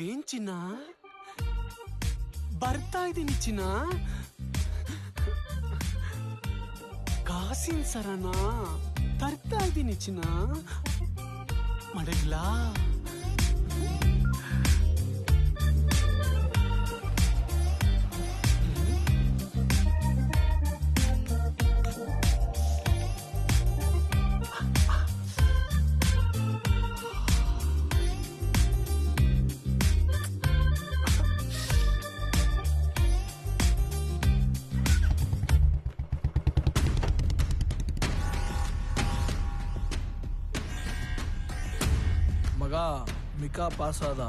ಏನ್ ಚಿನ್ನ ಬರ್ತಾ ಇದ್ದೀನಿ ಚಿನ್ನ. ಕಾಸಿನ ಸರನ ತರ್ತಾ ಇದ್ದೀನಿ ಚಿನ್ನ. ಮಡಗ್ಲಾ? ಮಗ ಮಿಕಾ ಪಾಸ್ ಆದ.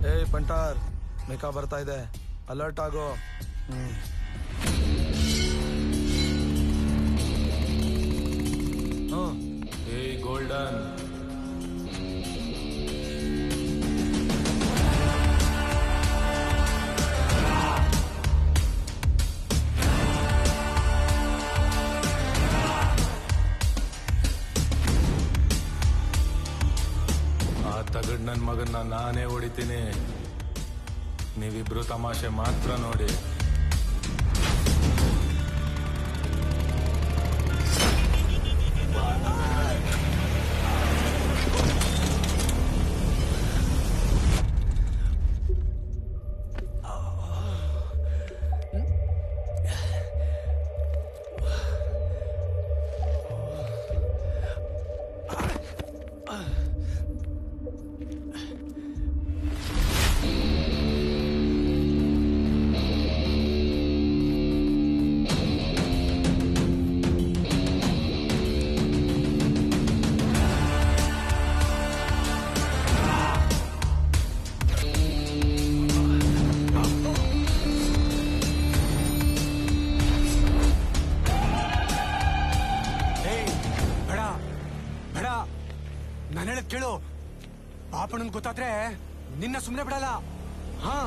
ಏ ಪಂಟಾರ್, ಮಿಕಾ ಬರ್ತಾ ಇದೆ, ಅಲರ್ಟ್ ಆಗೋ. ಏ ಗೋಲ್ಡನ್, ತಗಡ್ ನನ್ ಮಗನ್ನ ನಾನೇ ಹೊಡಿತೀನಿ. ನೀವಿಬ್ರು ತಮಾಷೆ ಮಾತ್ರ ನೋಡಿ. ನಾನು ಹೇಳದ್ ಕೇಳು. ಪಾಪಣ್ಣನ್ ಗೊತ್ತಾದ್ರೆ ನಿನ್ನ ಸುಮ್ಮನೆ ಬಿಡಲ್ಲ. ಹಾ,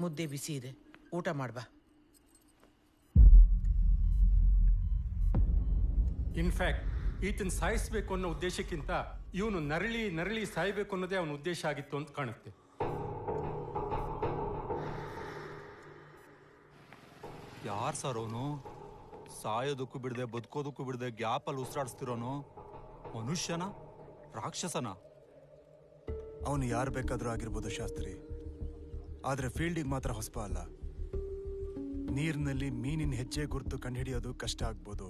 ಮುದ್ದೆ ಬಿಸಿ ಇದೆ, ಊಟ ಮಾಡ್ಬಾ. ಇನ್ಫ್ಯಾಕ್ಟ್ ಈತನ್ ಸಾಯಿಸ್ಬೇಕು ಅನ್ನೋ ಉದ್ದೇಶಕ್ಕಿಂತ ಇವನು ನರಳಿ ನರಳಿ ಸಾಯ್ಬೇಕು ಅನ್ನೋದೇ ಅವನ ಉದ್ದೇಶ ಆಗಿತ್ತು ಅಂತ ಕಾಣುತ್ತೆ. ಯಾರು ಸರ್ ಅವನು? ಸಾಯೋದಕ್ಕೂ ಬಿಡದೆ ಬದುಕೋದಕ್ಕೂ ಬಿಡದೆ ಗ್ಯಾಪಲ್ಲಿ ಉಸಿರಾಡಿಸ್ತಿರೋನು ಮನುಷ್ಯನ ರಾಕ್ಷಸನ? ಅವನು ಯಾರು ಬೇಕಾದ್ರೂ ಆಗಿರ್ಬೋದು ಶಾಸ್ತ್ರಿ, ಆದ್ರೆ ಫೀಲ್ಡಿಗೆ ಮಾತ್ರ ಹೊಸಬ ಅಲ್ಲ. ನೀರಿನಲ್ಲಿ ಮೀನಿನ ಹೆಜ್ಜೆ ಗುರುತು ಕಂಡುಹಿಡಿಯೋದು ಕಷ್ಟ ಆಗ್ಬೋದು,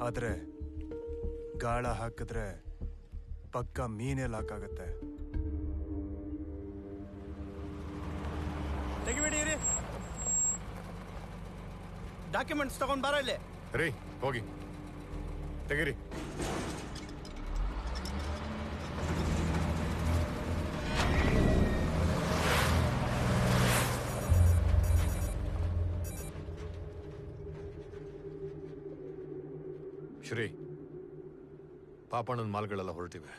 ಆದ್ರೆ ಗಾಳ ಹಾಕಿದ್ರೆ ಪಕ್ಕ ಮೀನೇ ಲಾಕ್ ಆಗತ್ತೆ. ತೆಗಿಬೇಡಿ ರೀ, ಡಾಕ್ಯುಮೆಂಟ್ಸ್ ತಗೊಂಡ್ ಬಾರ ಇಲ್ಲಿ. ರೀ ಹೋಗಿ ತೆಗಿರಿ. ಶ್ರೀ, ಪಾಪಣ್ಣನ ಮಾಲ್ಗಳೆಲ್ಲ ಹೊರಟಿವೆ.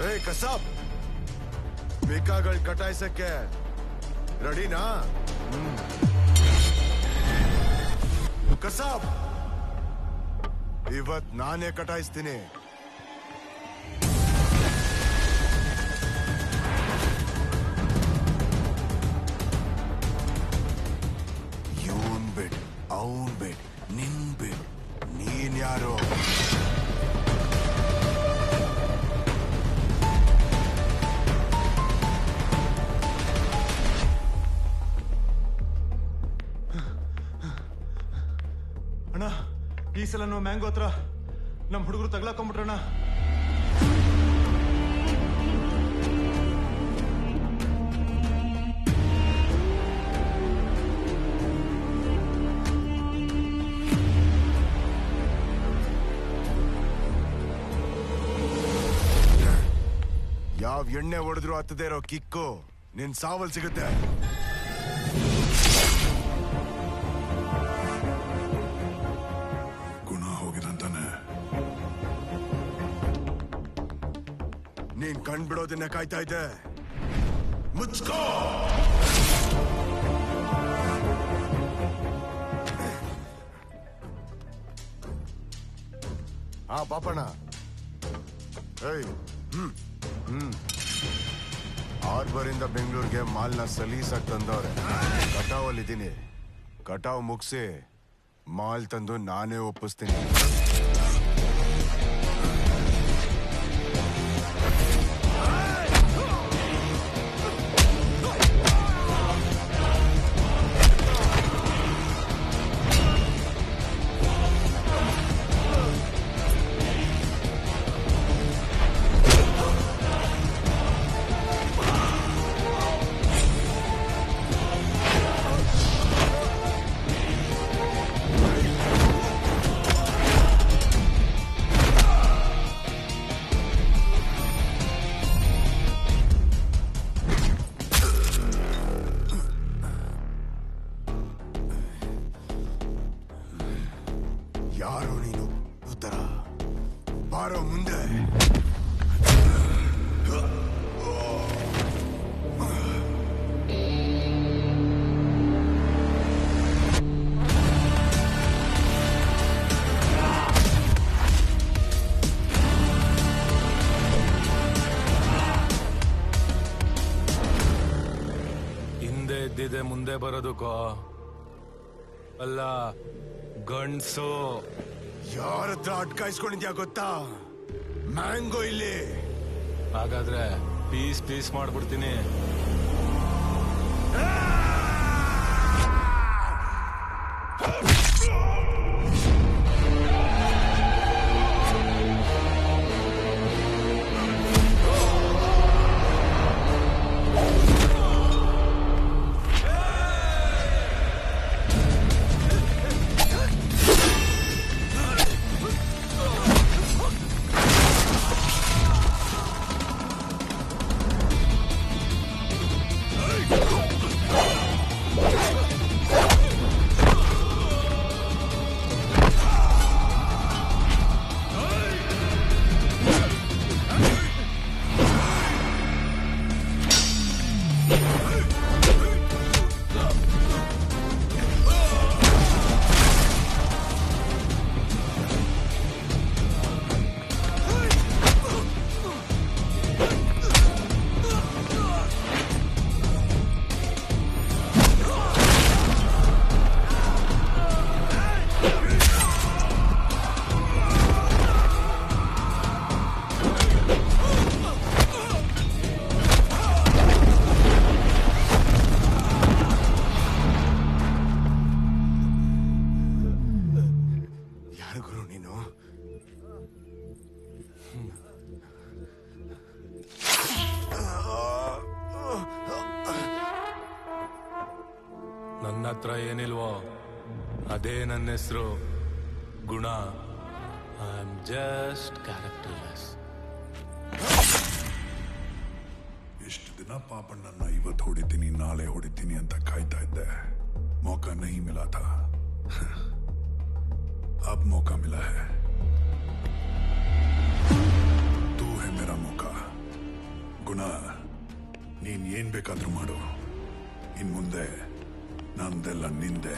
ಏ ಕಸಾಬ್, ಬೇಕಾಗಳು ಕಟಾಯಿಸಕ್ಕೆ ರೆಡಿನಾ? ಕಸಾಬ್, ಇವತ್ ನಾನೇ ಕಟಾಯಿಸ್ತೀನಿ. ಇವನ್ ಬಿಡ್, ಅವನ್ ಬಿಡ್, ನಿನ್ ಬಿಡ್, ನೀನ್ ಯಾರು? ಅಣ್ಣ, ಈ ಸಲ ನಾವು ಮ್ಯಾಂಗೋ ಹತ್ರ ನಮ್ಮ ಹುಡುಗರು ತಗ್ಲಾಕೊಂಡ್ಬಿಟ್ರಣ್ಣ. ಯಾವ ಎಣ್ಣೆ ಹೊಡೆದ್ರು ಹತ್ತದೇ ಇರೋ ಕಿಕ್ಕು ನಿನ್ ಸಾವಲ್ ಸಿಗುತ್ತೆ. ಗುಣ ಹೋಗಿದಂತಾನೆ. ನೀನ್ ಕಣ್ಬಿಡೋದನ್ನ ಕಾಯ್ತಾ ಇದ್ದೆ. ಮುಚ್ಕೋ. ಪಾಪಣ್ಣ. ಏಯ್ ಹಾರ್ಬರಿಂದ ಬೆಂಗಳೂರಿಗೆ ಮಾಲ್ನ ಸಲೀಸಾಗಿ ತಂದವ್ರೆ. ಕಟಾವಲ್ಲಿದ್ದೀನಿ. ಕಟಾವ್ ಮುಗಿಸಿ ಮಾಲ್ ತಂದು ನಾನೇ ಒಪ್ಪಿಸ್ತೀನಿ. ಯಾರು ನೀನು? ಉತ್ತರ ಬಾರೋ ಮುಂದೆ. ಹಿಂದೆ ಇದ್ದಿದೆ ಮುಂದೆ ಬರೋದಕ್ಕೋ ಅಲ್ಲ ಗಂಡ್ಸು. ಯಾರ ಹತ್ರ ಅಟ್ಕಾಯಿಸ್ಕೊಂಡಿದ್ಯಾ ಗೊತ್ತಾ? ಮ್ಯಾಂಗೋ ಇಲ್ಲಿ. ಹಾಗಾದ್ರೆ ಪೀಸ್ ಪೀಸ್ ಮಾಡ್ಬಿಡ್ತೀನಿ. ನನ್ನ ಹತ್ರ ಏನಿಲ್ವೋ ಅದೇ ನನ್ನ ಹೆಸರು. ಗುಣ. I am just characterless. ಇಷ್ಟು ದಿನ ಪಾಪಣ್ಣನ್ನ ಇವತ್ತು ಹೊಡಿತೀನಿ ನಾಳೆ ಹೊಡಿತೀನಿ ಅಂತ ಕಾಯ್ತಾ ಇದ್ದೆ. मौका नहीं मिला था, अब मौका मिला है. तू है मेरा मौका. ಗುಣ, ನೀನ್ ಏನ್ ಬೇಕಾದ್ರೂ ಮಾಡು. ಇನ್ ಮುಂದೆ ನಂದೆಲ್ಲ ನಿಂದೆ.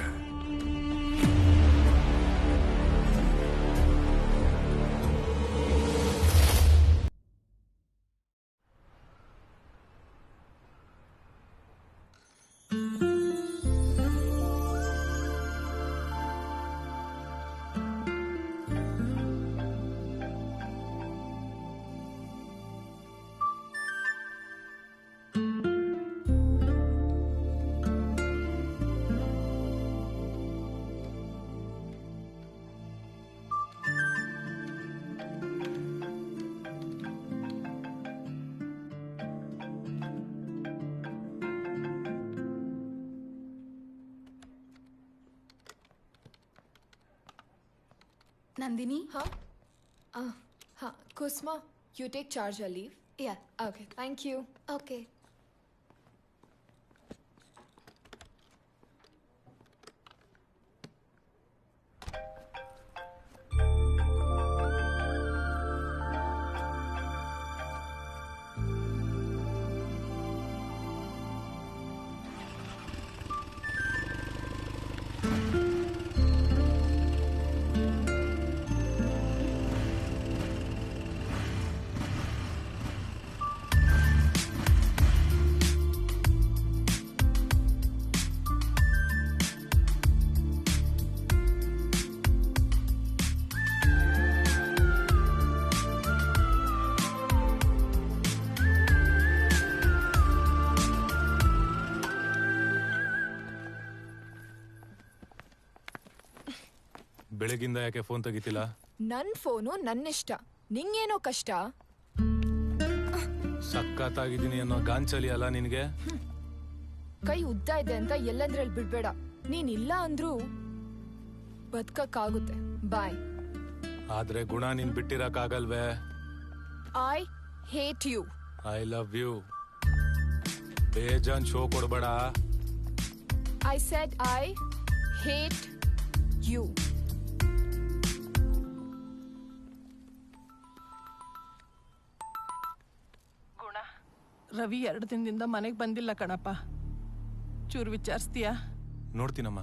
Nandini? Huh? Kusma, you take charge or leave. Yeah, okay. Thank you. Okay. ಬೆಳಗಿಂದ ಯಾಕೆ ಫೋನ್ ತೆಗಿತಿಲ್ಲ? ನನ್ ಫೋನು ನನ್ನಿಷ್ಟ, ನಿಂಗೇನೋ ಕಷ್ಟ? ಸಕ್ಕತ್ತಾಗಿದ್ದೀನಿ ಅನ್ನೋ ಗಾಂಚಲಿ ಅಲ್ಲ ನಿನ್ಗೆ? ಕೈ ಉದ್ದ ಇದೆ ಅಂತ ಎಲ್ಲಂದ್ರಲ್ಲಿ ಬಿಡ್ಬೇಡ. ನೀನ್ ಇಲ್ಲ ಅಂದ್ರೂ ಬದುಕಕ್ಕಾಗುತ್ತೆ. ಬಾಯ್. ಆದ್ರೆ ಗುಣ ನೀನ್ ಬಿಟ್ಟಿರಕ್ಕಾಗಲ್ವೇ? I hate you. I love you. ಬೇಜಾನ್ ಶೋ ಕೊಡ್ಬೇಡ. I said I hate you. Ravi 2 ದಿನದಿಂದ ಮನೆಗೆ ಬಂದಿಲ್ಲ ಕಣಪ್ಪ. ಚೂರು ವಿಚಾರಿಸ್ತೀಯಾ? ನೋಡ್ತೀನಮ್ಮ.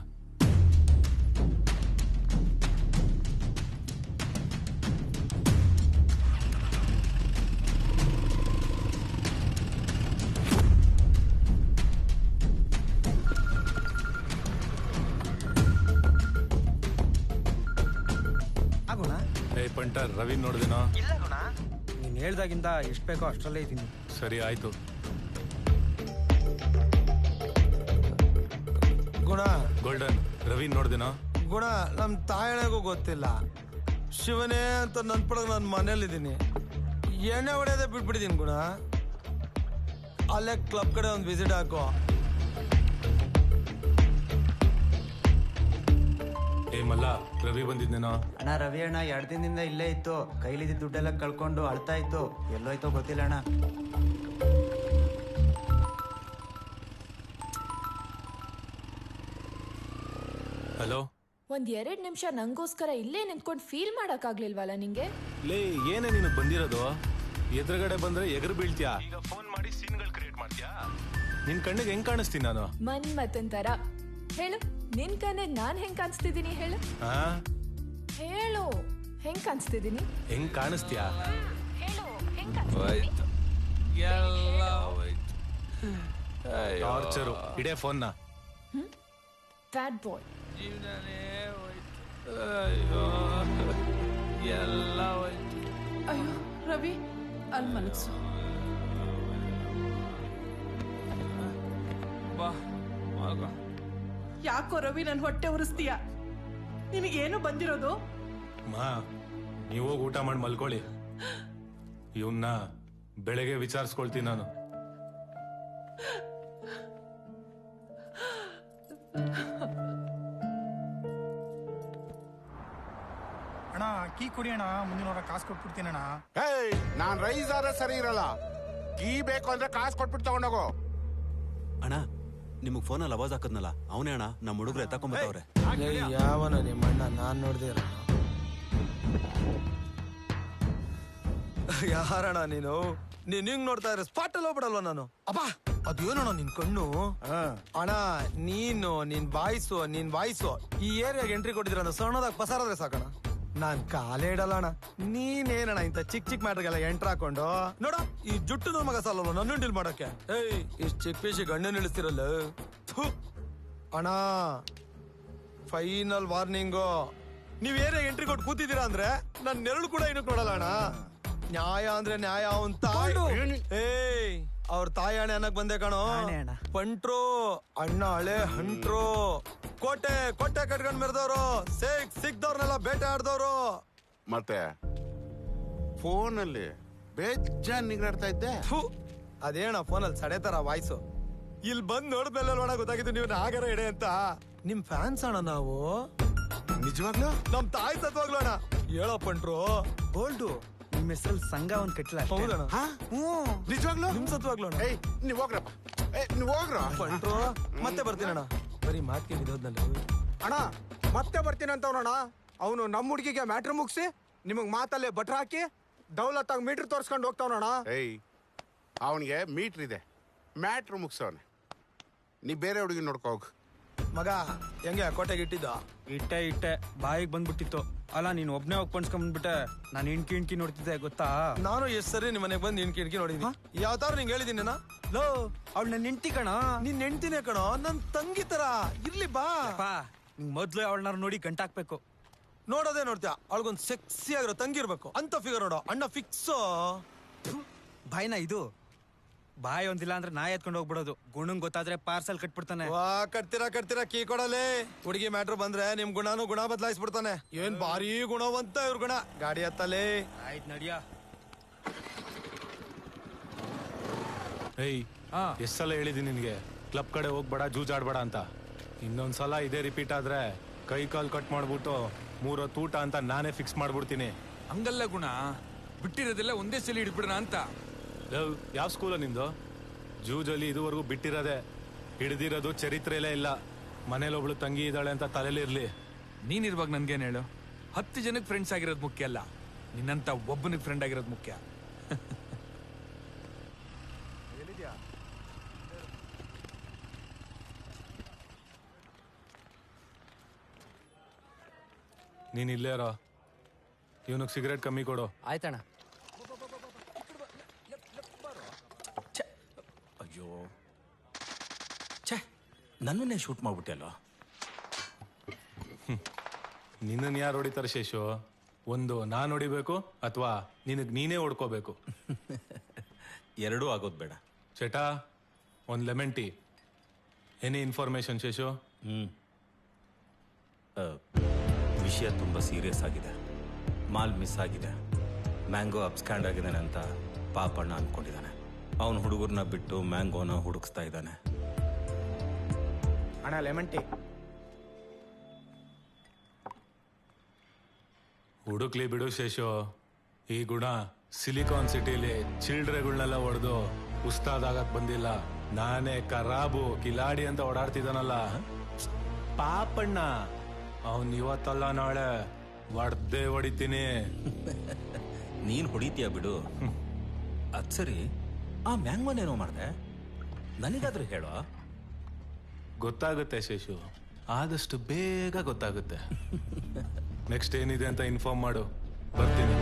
ಆಗೋಣ. ಏ ಪಂಟರ್, ರವಿ ನೋಡ್ದೇನೋ? ಇಲ್ಲ ಗುಣ, ನೀನ್ ಹೇಳ್ದಾಗಿಂದ ಎಷ್ಟು ಬೇಕೋ ಅಷ್ಟರಲ್ಲೇ ಇದ್ದೀನಿ. ಸರಿ ಆಯ್ತು. ಗುಣ, ಗೋಲ್ಡನ್, ರವಿ ನೋಡ್ದೇನೋ? ಗುಣ, ನಮ್ ತಾಯಣೆಗೂ ಗೊತ್ತಿಲ್ಲ. ಶಿವನೇ ಅಂತ ನನ್ಪಡೋದು ನಾನು ಮನೇಲಿದ್ದೀನಿ. ಎಣ್ಣೆ ಹೊಡೆಯೋದೇ ಬಿಟ್ಬಿಟ್ಟಿದ್ದೀನಿ ಗುಣ. ಅಲ್ಲೇ ಕ್ಲಬ್ ಕಡೆ ಒಂದು ವಿಸಿಟ್ ಹಾಕೋ. ಏ ಮಲ್ಲ, ರವಿ ಬಂದಿದ್ನೇನೋ? ಅಣ್ಣ ರವಿ ಅಣ್ಣ 2 ದಿನದಿಂದ ಇಲ್ಲೇ ಇತ್ತು. ಕೈಲಿದ್ದ ದುಡ್ಡೆಲ್ಲ ಕಳ್ಕೊಂಡು ಅಳ್ತಾ ಇತ್ತು. ಎಲ್ಲೋಯ್ತೋ ಗೊತ್ತಿಲ್ಲ ಅಣ್ಣ. ಹಲೋ. 1-2 ನಿಮಿಷ ನಂಗೋಸ್ಕರ ಇಲ್ಲೇ ನಿಂತ್ಕೊಂಡು ಫೀಲ್ ಮಾಡಕ್ಕಾಗ್ಲಿಲ್ವಲ್ಲ ನಿಂಗೆ? ಲೇ, ಏನೇ ನಿನಗೆ ಬಂದಿರೋದು? ಎದುರುಗಡೆ ಬಂದ್ರೆ ಎಗರು ಬೀಳ್ತೀಯಾ? ಈಗ ಫೋನ್ ಮಾಡಿ ಸೀನ್ಗಳು ಕ್ರಿಯೇಟ್ ಮಾಡ್ತೀಯಾ? ನಿನ್ ಕಣ್ಣಿಗೆ ಹೆಂಗ್ ಕಾಣಿಸ್ತೀನಿ ನಾನು? ಮನ್ಮಥನ್ ತರ. ಹೇಳು, ನಿನ್ ಕಣ್ಣಿಗೆ ನಾನ್ ಹೆಂಗ್ ಕಾಣಿಸ್ತಿದೀನಿ ಹೇಳು? ಹೇಳು, ಹೆಂಗ್ ಕಾಣಿಸ್ತಿದೀನಿ? ಹೆಂಗ್ ಕಾಣಿಸ್ತೀಯಾ? ಹೇಳು, ಹೆಂಗ್ ಕಾಣಿಸ್ತಿದೀನಿ? ಟಾರ್ಚರು. ಇಡೇ ಫೋನ್ನ. ಬ್ಯಾಡ್ ಬಾಯ್. ಅಯ್ಯೋ ರವಿ, ಅಲ್ಲಿ ಮಲಗಿಸು. ಯಾಕೋ ರವಿ ನನ್ ಹೊಟ್ಟೆ ಉರಿಸ್ತೀಯ? ನಿನಗೇನು ಬಂದಿರೋದು? ಮಾ, ನೀವು ಹೋಗಿ ಊಟ ಮಾಡಿ ಮಲ್ಕೊಳ್ಳಿ. ಇವನ್ನ ಬೆಳಗ್ಗೆ ವಿಚಾರಿಸ್ಕೊಳ್ತೀನಿ ನಾನು. ಅಣ್ಣ ಕೀ ಕೊಡಿ ಅಣ್ಣ, ಮುಂದಿನ ವಾರ ಕಾಸು ಕೊಟ್ಬಿಡ್ತೀನಿ ಅಣ್ಣ. ಹೇಯ್, ನಾನ್ ರೈಸ್ ಆದ್ರೆ ಸರಿ ಇರಲ್ಲ. ಕೀ ಬೇಕು ಅಂದ್ರೆ ಕಾಸು ಕೊಟ್ಬಿಟ್ಟು ತಗೊಂಡೋಗೋ. ಅಣ್ಣ, ನಿಮಗ್ ಫೋನಲ್ಲಿ ಅವಾಜ್ ಹಾಕದ್ನಲ್ಲ ಅವನೇ ಅಣ್ಣ. ನಮ್ಮ ಹುಡುಗರು ಎತ್ತಕೊಂಬತ್ತವ್ರೆ. ಯಾವನ ನಿಮ್ಮ ಅಣ್ಣ? ನಾನ್ ನೋಡ್ದೆ ಇರೋಣ. ಯಾರಣ್ಣ ನೀನು? ನೀನ್ ಹಿಂಗ್ ನೋಡ್ತಾ ಇದ್ರೆ ಸ್ಪಾಟ್ ಅಲ್ಲಿ ಹೋಗ್ಬಿಡಲ್ವ ನಾನು? ಅಬ್ಬಾ, ಅದೇನಣ್ಣ ನಿನ್ ಕಣ್ಣು? ಅಣ್ಣ, ನೀನು ನಿನ್ ವಾಯ್ಸು ಈ ಏರಿಯಾಗೆ ಎಂಟ್ರಿ ಕೊಟ್ಟಿದ್ರ ಅಂದ್ರೆ ಸಣ್ಣದಾಗ ಪಸಾರಾದ್ರೆ ಸಾಕಣ. ನಾನ್ ಕಾಲೇ ಇಡಲ್ಲ ಅಣ್ಣ. ನೀನೇನಣ್ಣ ಇಂತ ಚಿಕ್ಕ ಮ್ಯಾಟ್ರಿಗೆಲ್ಲ ಎಂಟ್ರ್ ಹಾಕೊಂಡು ನೋಡ. ಈ ಜುಟ್ಟು ಮಗ ಸಾಲಲ್ಲ ನನ್ನ ಡೀಲ್ ಮಾಡಕ್ಕೆ. ಏಯ್, ಇಷ್ಟ್ ಚಿಕ್ಕ ಪೀಶಿ ಗಂಡು ನಿಲ್ಲಿಸ್ತಿರಲ್ಲ. ಅಣ್ಣ, ಫೈನಲ್ ವಾರ್ನಿಂಗು. ನೀವ್ ಏರಿಯಾಗ ಎಂಟ್ರಿ ಕೊಟ್ಟು ಕೂತಿದ್ದೀರಾ ಅಂದ್ರೆ ನನ್ ನೆರಳು ಕೂಡ ಏನಕ್ಕೆ ನೋಡಲ್ಲ ಅಣ್ಣ. ನ್ಯಾಯ ಅಂದ್ರೆ ನ್ಯಾಯ. ಅವನ್ ತಾಯಿ, ಏಯ್ ಅವ್ರ ತಾಯಿ ಹಣೆ ಅನ್ನಕ್ ಬಂದೆ ಕಣೋ. ಪಂಟ್ರು ಅಣ್ಣ, ಹಳೆ ಹಂಟ್ರು, ಕೋಟೆ ಕಟ್ಕೊಂಡ್ ಮೆರೆದವ್ರು, ಸಿಕ್ದವ್ರನ್ನೆಲ್ಲ ಬೇಟೆ ಆಡ್ದವ್ರು. ಮತ್ತೆ ಫೋನಲ್ಲಿ ಬೇಜಾನ್ ನಿಗಾಡ್ತಾ ಇದ್ದೆ. ಅದೇಣ ಫೋನಲ್ಲಿ ಸಡೆ ತರ ವಾಯ್ಸು. ಇಲ್ಲಿ ಬಂದ್ ನೋಡ್ಮೇಲೆ ನೋಡ ಗೊತ್ತಾಗಿತ್ತು ನೀವು ನಾಗರ ಎಡೆ ಅಂತ. ನಿಮ್ ಫ್ಯಾನ್ಸ್ ಅಣ್ಣ ನಾವು. ನಿಜವಾಗ್ಲೂ ನಮ್ ತಾಯಿ ಸತ್ವಾಗ್ಲು ಅಣ್ಣ. ಹೇಳೋ ಪಂಟ್ರು. ಗೋಲ್ಡು, ನಿಮ್ಮ ಹೆಸರಲ್ಲಿ ಸಂಘ ಒಂದ್ ಕಟ್ಲ ಹೌದಣ್ಣ ನಿಜವಾಗ್ಲು ನಿಮ್ ಸತ್ವಾಗ್ಲೂ ಏಯ್ ನೀವ್ ಹೋಗ್ರಪ್ಪ ನೀವ್ ಹೋಗ್ರ ಬಂಟ್ರು ಮತ್ತೆ ಬರ್ತೀನಣ್ಣ ಬರೀ ಮಾತ್ಗೆ ಬಿದ್ದೋದ್ನಲ್ಲ ಅಣ್ಣ ಮತ್ತೆ ಬರ್ತೀನಿ ಅಂತವನಣ್ಣ. ಅವನು ನಮ್ಮ ಹುಡುಗಿಗೆ ಮ್ಯಾಟ್ರ್ ಮುಗಿಸಿ ನಿಮಗ್ ಮಾತಲ್ಲೇ ಬಟ್ರ ಹಾಕಿ ದೌಲತ್ತಾಗ ಮೀಟರ್ ತೋರ್ಸ್ಕೊಂಡು ಹೋಗ್ತಾವನಣ್ಣ. ಏಯ್ ಅವನಿಗೆ ಮೀಟ್ರ್ ಇದೆ, ಮ್ಯಾಟ್ರ್ ಮುಗಿಸವನೆ. ನೀ ಬೇರೆ ಹುಡುಗಿ ನೋಡ್ಕೋ ಹೋಗು. ಮಗ ಹೆಂಗೆ ಕೋಟೆಗೆ ಇಟ್ಟಿದ್ದ? ಇಟ್ಟೆ ಬಾಯಿಗೆ ಬಂದ್ಬಿಟ್ಟಿತ್ತು. ಅಲ್ಲ ನೀನ್ ಒಬ್ನೇ ಹೋಗಿ ಪಣ್ಸ್ಕೊಂಡ್ಬಿಟ್ಟೆ. ನಾನು ಇಣ್ಕಿ ನೋಡ್ತಿದ್ದೆ ಗೊತ್ತಾ. ನಾನು ಎಷ್ಟ್ ಸರಿ ನಿಮ್ ಮನೆಗೆ ಬಂದು ಇಣ್ಕಿ ನೋಡಿದೀನಿ. ಯಾವ ತರ ನಿಂಗೆ ಹೇಳಿದೀನಿ ಲೋ ಅವ್ಳು ನನ್ನ ಹೆಂಡ್ತಿ ಕಣ. ನಿನ್ ಹೆಂಡ್ತಿನೇ ಕಣೋ, ನನ್ ತಂಗಿ ತರ. ಇರ್ಲಿ ಬಾ. ನಿಂಗ್ ಮೊದ್ಲು ಅವಳನ್ನ ನೋಡಿ ಗಂಟಾಕ್ಬೇಕು. ನೋಡೋದೇ ನೋಡ್ತೀಯ, ಅವಳಿಗೊಂದು ಸೆಕ್ಸಿ ಆಗಿರೋ ತಂಗಿ ಇರ್ಬೇಕು ಅಂತ ಫಿಗರ್ ನೋಡೋ. ಅಣ್ಣ ಫಿಕ್ಸ್. ಬಾಯ್ನ ಇದು ಬಾಯಿ ಒಂದಿಲ್ಲ ಅಂದ್ರೆ ನಾ ಎತ್ಕೊಂಡು ಹೋಗ್ಬಿಡೋದು. ಗುಣಂಗ್ ಗೊತ್ತಾದ್ರೆ ಪಾರ್ಸಲ್ ಕಟ್ಬಿಡ್ತಾನೆ. ವಾ ಕಟ್ತೀರಾ ಕೀ ಕೊಡಲೇ. ಹುಡುಗಿ ಮ್ಯಾಟ್ರ್ ಬಂದ್ರೆ ನಿಮ್ ಗುಣ ಬದಲಾಯಿಸ್ಬಿಡ್ತಾನೆ. ಏನ್ ಭಾರಿ ಗುಣವಂತ ಇವ್ರ ಗುಣ. ಗಾಡಿ ಹತ್ತಲೇ. ಆಯ್ತು ನಡಿಯ. ಏಯ್ ಎಷ್ಟ್ ಸಲ ಹೇಳಿದೀನಿ ನಿನ್ಗೆ ಕ್ಲಬ್ ಕಡೆ ಹೋಗ್ಬೇಡ, ಜೂಜಾಡ್ಬೇಡ ಅಂತ. ಇನ್ನೊಂದ್ಸಲ ಇದೇ ರಿಪೀಟ್ ಆದ್ರೆ ಕೈ ಕಾಲ್ ಕಟ್ ಮಾಡ್ಬಿಟ್ಟು 3 ಹೊತ್ತು ಊಟ ಅಂತ ನಾನೇ ಫಿಕ್ಸ್ ಮಾಡ್ಬಿಡ್ತೀನಿ. ಹಂಗಲ್ಲ ಗುಣ, ಬಿಟ್ಟಿರೋದೆಲ್ಲ ಒಂದೇ ಸಲ ಹಿಡ್ಬಿಡೋಣ ಅಂತ. ಯಾವ ಸ್ಕೂಲ ನಿಂದು? ಜೂಜಲ್ಲಿ ಇದುವರೆಗೂ ಬಿಟ್ಟಿರೋದೆ, ಹಿಡ್ದಿರೋದು ಚರಿತ್ರೆಲೇ ಇಲ್ಲ. ಮನೇಲಿ ಒಬ್ಳು ತಂಗಿ ಇದ್ದಾಳೆ ಅಂತ ತಲೆಲಿರ್ಲಿ. ನೀನಿರುವಾಗ ನನ್ಗೇನ್ ಹೇಳು? 10 ಜನಕ್ಕೆ ಫ್ರೆಂಡ್ಸ್ ಆಗಿರೋದು ಮುಖ್ಯ ಅಲ್ಲ, ನಿನ್ನಂತ ಒಬ್ಬನಿಗೆ ಫ್ರೆಂಡ್ ಆಗಿರೋದು ಮುಖ್ಯ. ನೀನ್ ಇಲ್ಲೇ ಇರೋ. ಇವನಿಗೆ ಸಿಗರೇಟ್ ಕಮ್ಮಿ ಕೊಡು. ಆಯ್ತಣ್ಣ. ಅಯ್ಯೋ ಛೇ, ನನ್ನನ್ನೇ ಶೂಟ್ ಮಾಡ್ಬಿಟ್ಟೆ ಅಲ್ವಾ. ನಿನ್ನನ್ನು ಯಾರು ಹೊಡಿತಾರೆ ಶೇಷು? ಒಂದು ನಾನು ಹೊಡಿಬೇಕು ಅಥವಾ ನಿನಗೆ ನೀನೇ ಹೊಡ್ಕೋಬೇಕು? ಎರಡೂ ಆಗೋದು ಬೇಡ. ಚೇಟಾ, ಒಂದು lemon tea. Any information Sheshu? ವಿಷಯ ತುಂಬ ಸೀರಿಯಸ್ ಆಗಿದೆ. ಮಾಲ್ ಮಿಸ್ ಆಗಿದೆ. ಮ್ಯಾಂಗೋ ಅಬ್ಸ್ಕ್ಯಾಂಡ್ ಆಗಿದ್ದಾನೆ ಅಂತ ಪಾಪಣ್ಣ ಅನ್ಕೊಂಡಿದ್ದಾನೆ. ಅವನು ಹುಡುಗರನ್ನ ಬಿಟ್ಟು ಮ್ಯಾಂಗೋನ ಹುಡುಕ್ಸ್ತಾ ಇದ್ದಾನೆ. ಅಣ್ಣ ಲೆಮನ್ ಟೀ. ಹುಡುಕ್ಲಿ ಬಿಡು ಶೇಷು. ಈ ಗುಣ ಸಿಲಿಕಾನ್ ಸಿಟಿಲಿ ಚಿಲ್ಡ್ರೆಗಳನ್ನೆಲ್ಲ ಹೊಡೆದು ಉಸ್ತಾದಾಗಕ್ ಬಂದಿಲ್ಲ. ನಾನೇ ಖರಾಬು ಕಿಲಾಡಿ ಅಂತ ಓಡಾಡ್ತಿದ್ದಾನಲ್ಲ ಪಾಪಣ್ಣ. ಅವನ್ ಇವತ್ತಲ್ಲ ನಾಳೆ ಹೊಡ್ದೇ ಹೊಡಿತೀನಿ. ನೀನ್ ಹೊಡಿತೀಯ ಬಿಡು. ಅದ್ ಸರಿ, ಆ ಮ್ಯಾಂಗೋನೇನೋ ಮಾಡ್ದೆ, ನನಗಾದ್ರೂ ಹೇಳೋ. ಗೊತ್ತಾಗುತ್ತೆ ಶೇಷು, ಆದಷ್ಟು ಬೇಗ ಗೊತ್ತಾಗುತ್ತೆ. ನೆಕ್ಸ್ಟ್ ಏನಿದೆ ಅಂತ ಇನ್ಫಾರ್ಮ್ ಮಾಡು, ಬರ್ತೀನಿ.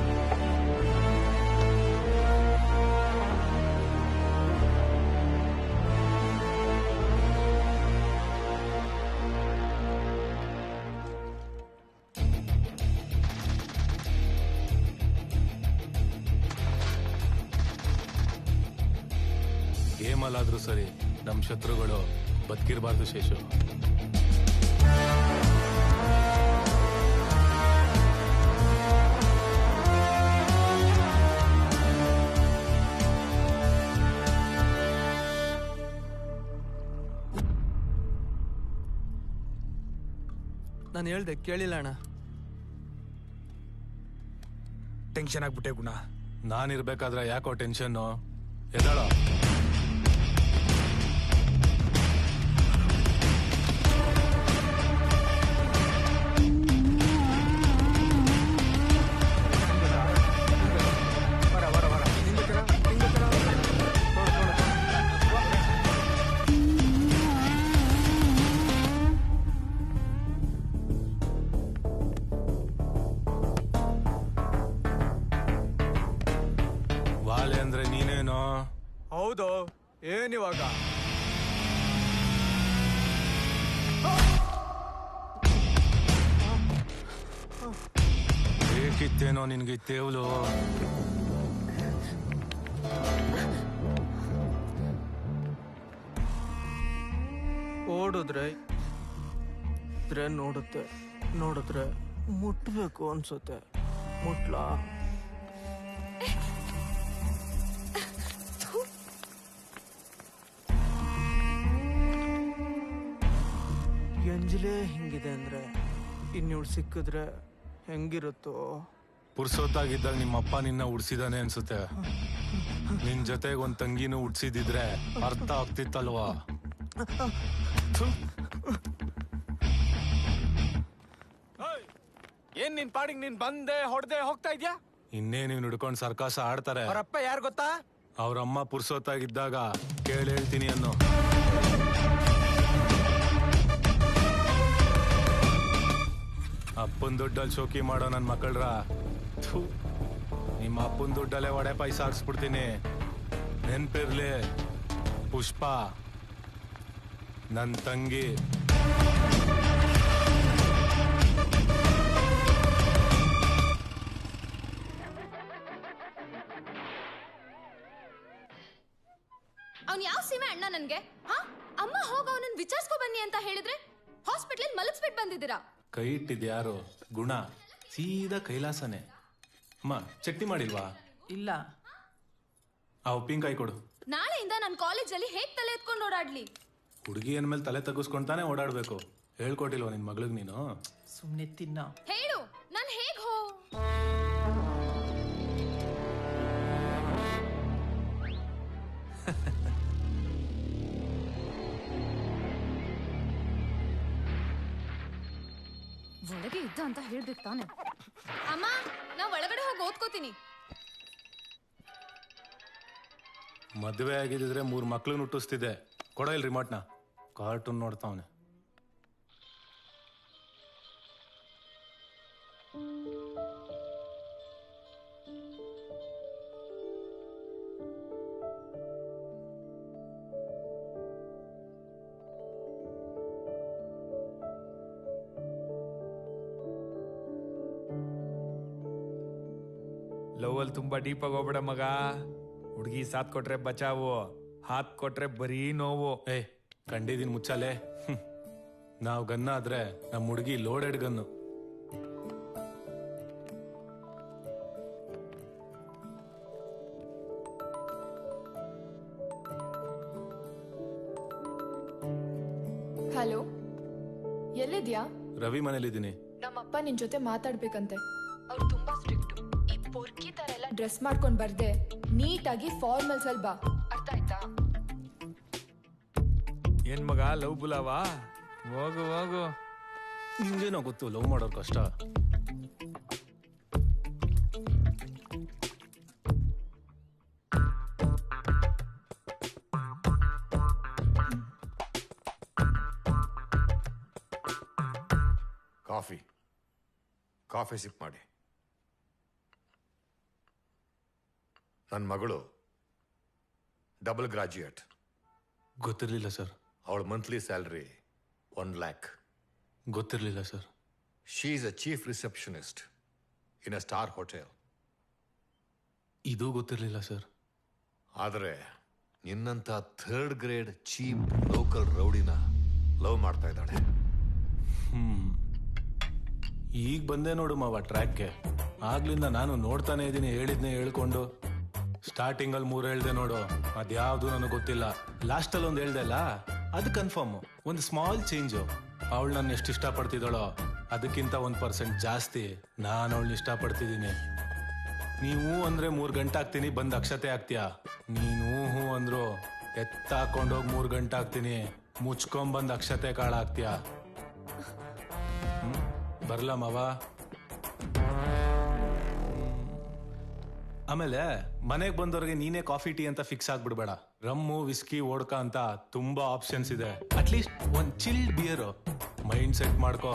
ಗೇಮಲ್ಲಾದ್ರೂ ಸರಿ ನಮ್ಮ ಶತ್ರುಗಳು ಬದುಕಿರಬಾರ್ದು ಶೇಷು. ನಾನು ಹೇಳ್ದೆ ಕೇಳಿಲ್ಲ ಅಣ್ಣ. ಟೆನ್ಷನ್ ಆಗ್ಬಿಟ್ಟೆ ಗುಣ. ನಾನಿರ್ಬೇಕಾದ್ರೆ ಯಾಕೋ ಟೆನ್ಷನ್ನು? ಎದ್ದಾಳ. ವಾಲೆ ಅಂದ್ರೆ ನೀನೇನೋ? ಹೌದು, ಏನಿವಾಗ? ಬೇಕಿತ್ತೇನೋ ನಿನ್ಗೆ ತೇವಲು? ಓಡಿದ್ರೆ ನೋಡುತ್ತೆ, ನೋಡಿದ್ರೆ ಮುಟ್ಬೇಕು ಅನ್ಸುತ್ತೆ. ಮುಟ್ಲಾ? ಎಂಜಲೇ ಹಿಂಗಿದೆ ಅಂದ್ರೆ ಇನ್ಯೂಳು ಸಿಕ್ಕಿದ್ರೆ ಹೆಂಗಿರುತ್ತೋ? ಪುರ್ಸೊತ್ತಾಗಿದ್ದಾಗ ನಿಮ್ಮಪ್ಪ ನಿನ್ನ ಉಡ್ಸಿದಾನೆ ಅನ್ಸುತ್ತೆ. ನಿನ್ ಜೊತೆಗೆ ಒಂದ್ ತಂಗಿನೂ ಉಡ್ಸಿದಿದ್ರೆ ಅರ್ಥ ಆಗ್ತಿತ್ತಲ್ವಾ? ಏನ್ ನಿನ್ ಪಾಡಿಗೆ ನೀನ್ ಬಂದೆ ಹೊಡೆದೆ ಹೋಗ್ತಾ ಇದ್ಯಾ? ಇನ್ನೇ ನೀವ್ ಹಿಡ್ಕೊಂಡ್ ಸರ್ಕಾಸ ಆಡ್ತಾರೆ. ಅವರಪ್ಪ ಯಾರು ಗೊತ್ತಾ? ಅವ್ರಮ್ಮ ಪುರ್ಸೊತ್ತಾಗಿದ್ದಾಗ ಕೇಳಿ ಹೇಳ್ತೀನಿ ಅನ್ನೋ. ಅಪ್ಪನ್ ದುಡ್ಡಲ್ಲಿ ಶೋಕಿ ಮಾಡೋ ನನ್ ಮಕ್ಕಳ್ರ, ನಿಮ್ಮ ಅಪ್ಪನ್ ದುಡ್ಡಲ್ಲೇ ಒಡೆ ಪೈಸಾ ಹಾಕ್ಸ್ಬಿಡ್ತೀನಿ. ನೆನ್ಪಿರ್ಲಿ, ಪುಷ್ಪ ನನ್ ತಂಗಿ. ಅವ್ನ್ ಯಾವ ಸೀಮೆ ಅಣ್ಣ ನನ್ಗೆ? ಹಾ, ಅಮ್ಮ ಹೋಗ ಅವನನ್ನ ವಿಚಾರಿಸ್ಕೊ ಬನ್ನಿ ಅಂತ ಹೇಳಿದ್ರೆ ಹಾಸ್ಪಿಟಲ್ ಮಲಗಿಸ್ಬಿಟ್ಟು ಬಂದಿದ್ದೀರಾ. ಕೈ ಇಟ್ಟಿದ್ಯಾರು? ಗುಣ ಸೀದಾ ಕೈಲಾಸನೆ. ಅಮ್ಮ ಚಟ್ನಿ ಮಾಡಿಲ್ವಾ? ಇಲ್ಲ. ಆ ಉಪ್ಪಿನಕಾಯಿ ಕೊಡು. ನಾಳೆಯಿಂದ ನಾನು ಕಾಲೇಜಲ್ಲಿ ಹೇಗ್ ತಲೆ ಎತ್ಕೊಂಡು ಓಡಾಡ್ಲಿ? ಹುಡುಗಿ ಅಂದ್ಮೇಲೆ ತಲೆ ತಗ್ಗಿಸ್ಕೊಂತಾನೆ ಓಡಾಡ್ಬೇಕು. ಹೇಳ್ಕೊಟ್ಟಿಲ್ವಾ ನಿನ್ ಮಗಳಿಗೆ ನೀನು? ಸುಮ್ನೆ ತಿನ್ನ. ಹೇಳು, ನಾನು ಹೇಗ್ ಹೋ ಒಳಗೆ ಇದ್ದ ಅಂತ ಹೇಳ್ಬೇಕು ತಾನೆ. ಅಮ್ಮ, ನಾ ಒಳಗಡೆ ಹೋಗಿ ಓದ್ಕೋತೀನಿ. ಮದ್ವೆ ಆಗಿದ್ರೆ 3 ಮಕ್ಳು ಹುಟ್ಟಿಸ್ತಿದ್ದೆ. ಕೊಡೋ ಇಲ್ ರಿಮೋಟ್ನ. ಕಾರ್ಟೂನ್ ನೋಡ್ತಾವನೆ. ಲವ್ ಅಲ್ಲಿ ತುಂಬಾ ಡೀಪ್ ಆಗಿ ಹೋಗ್ಬೇಡ ಮಗ. ಹುಡುಗಿ ಸಾಥ್ ಕೊಟ್ರೆ ಬಚಾವು, ಹಾತ್ ಕೊಟ್ರೆ ಬರೀ ನೋವು. ಕಂಡಿದೀನಿ ಮುಚ್ಚಾಲೆ. ನಾವ್ ಗನ್ನ ಆದ್ರೆ ನಮ್ ಹುಡುಗಿ ಲೋಡೆಡ್ ಗನ್ನು. ಹಲೋ, ಎಲ್ಲಿದ್ಯಾ? ರವಿ ಮನೇಲಿದ್ದೀನಿ. ನಮ್ಮಪ್ಪ ನಿನ್ ಜೊತೆ ಮಾತಾಡ್ಬೇಕಂತೆ. ಅವ್ರು ತುಂಬಾ ಸ್ಟ್ರಿಕ್ಟ್. ಈ ಪೊರ್ಕಿ ತರ ಎಲ್ಲ ಡ್ರೆಸ್ ಮಾಡ್ಕೊಂಡ್ ಬರ್ದೆ ನೀಟಾಗಿ ಫಾರ್ಮಲ್ಸ್ ಅಲ್ಲಿ ಬಾ, ಅರ್ಥ ಆಯ್ತಾ? ಏನ್ ಮಗ ಲವ್ ಬುಲಾವಾ? ಹೋಗು ಹೋಗು. ನಿಂಗೇನೋ ಗೊತ್ತು ಲವ್ ಮಾಡೋರ್ ಕಷ್ಟ. ಕಾಫಿ ಸಿಪ್ ಮಾಡಿ. ನನ್ನ ಮಗಳು ಡಬಲ್ ಗ್ರಾಜ್ಯುಯೇಟ್. ಗೊತ್ತಿರ್ಲಿಲ್ಲ ಸರ್. ಅವಳ ಮಂತ್ಲಿ ಸ್ಯಾಲರಿ 1 lakh. ಗೊತ್ತಿರ್ಲಿಲ್ಲ sir. She is a chief receptionist in a star hotel. ಇದು ಗೊತ್ತಿರ್ಲಿಲ್ಲ ಸರ್. ಆದರೆ ನಿನ್ನಂತ 3rd ಗ್ರೇಡ್ ಚೀಪ್ ಲೋಕಲ್ ರೌಡಿನ ಲವ್ ಮಾಡ್ತಾ ಇದ್ದಾಳೆ. ಈಗ ಬಂದೆ ನೋಡು ಮಾವ ಟ್ರ್ಯಾಕ್ಗೆ. ಆಗ್ಲಿಂದ ನಾನು ನೋಡ್ತಾನೆ ಇದ್ದೀನಿ. ಹೇಳಿದ್ನೆ ಹೇಳ್ಕೊಂಡು ಸ್ಟಾರ್ಟಿಂಗ್ ಅಲ್ಲಿ 3 ಹೇಳ್ದೆ ನೋಡು, ಅದ್ಯಾವ್ದು ನನಗೆ ಗೊತ್ತಿಲ್ಲ. ಲಾಸ್ಟ್ ಅಲ್ಲಿ 1 ಹೇಳ್ದೆ ಅಲ್ಲ, ಅದು ಕನ್ಫರ್ಮ್. ಒಂದು ಸ್ಮಾಲ್ ಚೇಂಜು. ಅವಳು ನನ್ನ ಎಷ್ಟು ಇಷ್ಟಪಡ್ತಿದ್ದಾಳೋ ಅದಕ್ಕಿಂತ 1% ಜಾಸ್ತಿ ನಾನು ಅವಳನ್ನ ಇಷ್ಟಪಡ್ತಿದ್ದೀನಿ. ನೀವು ಅಂದ್ರೆ 3 ಗಂಟೆ ಆಗ್ತೀನಿ, ಬಂದ್ ಅಕ್ಷತೆ ಆಗ್ತೀಯಾ. ನೀನು ಹೂ ಅಂದ್ರು ಎತ್ತಾಕೊಂಡೋಗಿ 3 ಗಂಟೆ ಆಗ್ತೀನಿ, ಮುಚ್ಕೊಂಬಂದ್ ಅಕ್ಷತೆ ಕಾಳ ಆಗ್ತೀಯಾ. ಬರ್ಲ ಮಾವ. ಆಮೇಲೆ ಮನೆಗೆ ಬಂದವ್ರಿಗೆ ನೀನೇ ಕಾಫಿ ಟೀ ಅಂತ ಫಿಕ್ಸ್ ಆಗ್ಬಿಡ್ಬೇಡ. ರಮ್ಮು, ವಿಸ್ಕಿ, ವೋಡ್ಕ ಅಂತ ತುಂಬಾ ಆಪ್ಷನ್ಸ್ ಇದೆ. At least 1 chilled beer mind set ಮಾಡ್ಕೋ.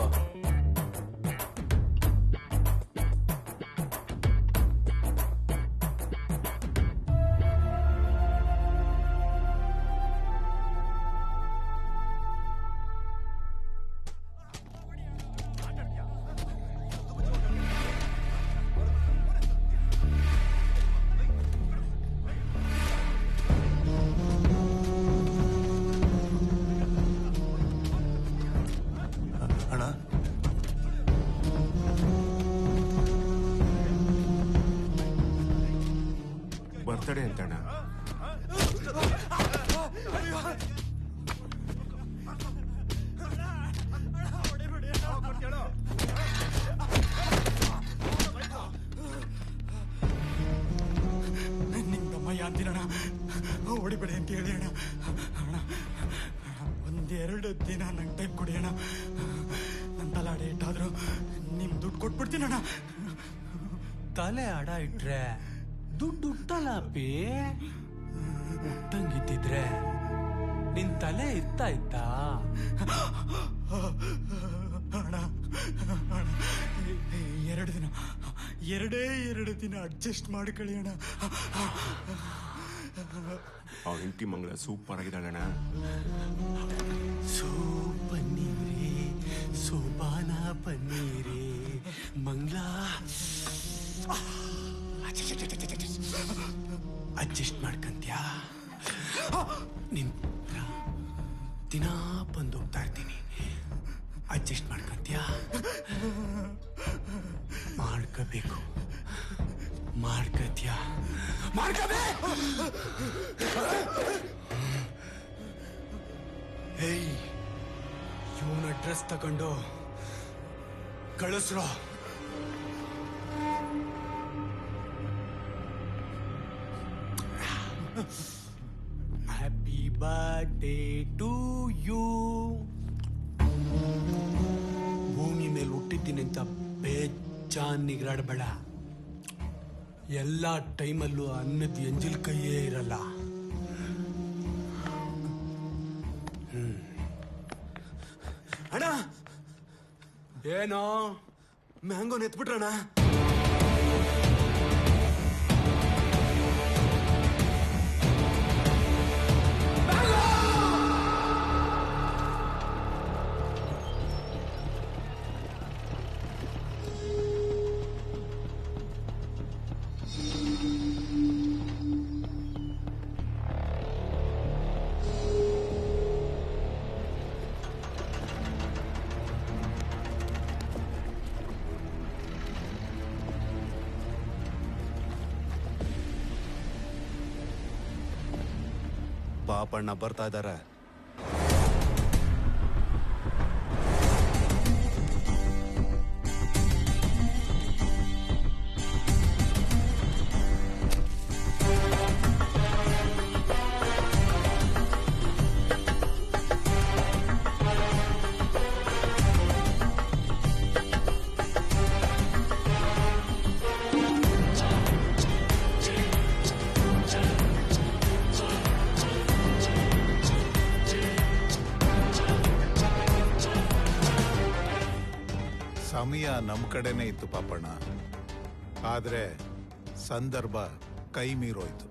ಕೊಡಿ ಅಣ್ಣ. ಅಣ್ಣ ಒಂದೆರಡು ದಿನ ನಂಗೆ ಟೈಮ್ ಕೊಡಿ ಅಣ್ಣ. ನನ್ನ ತಲೆ ಡೇಟ್ ಆದ್ರೂ ನಿಮ್ ದುಡ್ಡು ಕೊಟ್ಬಿಡ್ತೀನಿ ಅಣ್ಣ. ತಲೆ ಅಡ ಇಟ್ರೆ ದುಡ್ಡು ಹುಟ್ಟಲ್ಲಪ್ಪಿ. ಹುಟ್ಟಂಗಿದ್ದಿದ್ರೆ ನಿನ್ ತಲೆ ಇರ್ತಾ ಇತ್ತಾ? ಅಣ್ಣ ಎರಡು ದಿನ ಅಡ್ಜಸ್ಟ್ ಮಾಡ್ಕೊಳ್ಳಿ ಅಣ್ಣ. ಅವ್ರ ಹೆಂಡತಿ ಮಂಗಳ ಸೂಪರ್ ಆಗಿದ್ದಾಳಣ್ಣ. ಪನ್ನೀರೇ ಸೋಪಾನ ಪನ್ನೀರೇ ಮಂಗಳ ಅಡ್ಜಸ್ಟ್ ಮಾಡ್ಕಂತ್ಯಾ? ನಿನ್ ದಿನ ಬಂದು ಹೋಗ್ತಾ ಇರ್ತೀನಿ. ಅಡ್ಜಸ್ಟ್ ಮಾಡ್ಕಂತ್ಯಾ? ಮಾಡ್ಕೋಬೇಕು. ಮಾಡ್ಕತ್ಯಾ? ಮಾಡ್ಕೋಬೇಕು. ಏಯ್, ಇವನ ಡ್ರೆಸ್ ತಗೊಂಡು ಕಳಿಸ್ರೋ. Happy birthday to you. ಭೂಮಿ ಮೇಲೆ ಹುಟ್ಟಿದ್ದೀನಿ ಅಂತ ಬೇಜಾನ್ ನಿಗ್ರಾಡಬೇಡ. ಎಲ್ಲ ಟೈಮಲ್ಲೂ ಅನ್ನದ ಎಂಜಿಲ್ ಕೈಯೇ ಇರಲ್ಲ. ಅಣ್ಣ ಏನೋ ಮ್ಯಾಂಗೋ ನೆತ್ಬಿಟ್ರಣ್ಣ. ಪಾಪಣ್ಣ ಬರ್ತಾ ಇದ್ದಾರೆ. ಸಮಯ ನಮ್ ಕಡೆನೇ ಇತ್ತು ಪಾಪಣ್ಣ, ಆದ್ರೆ ಸಂದರ್ಭ ಕೈ ಮೀರೋಯ್ತು.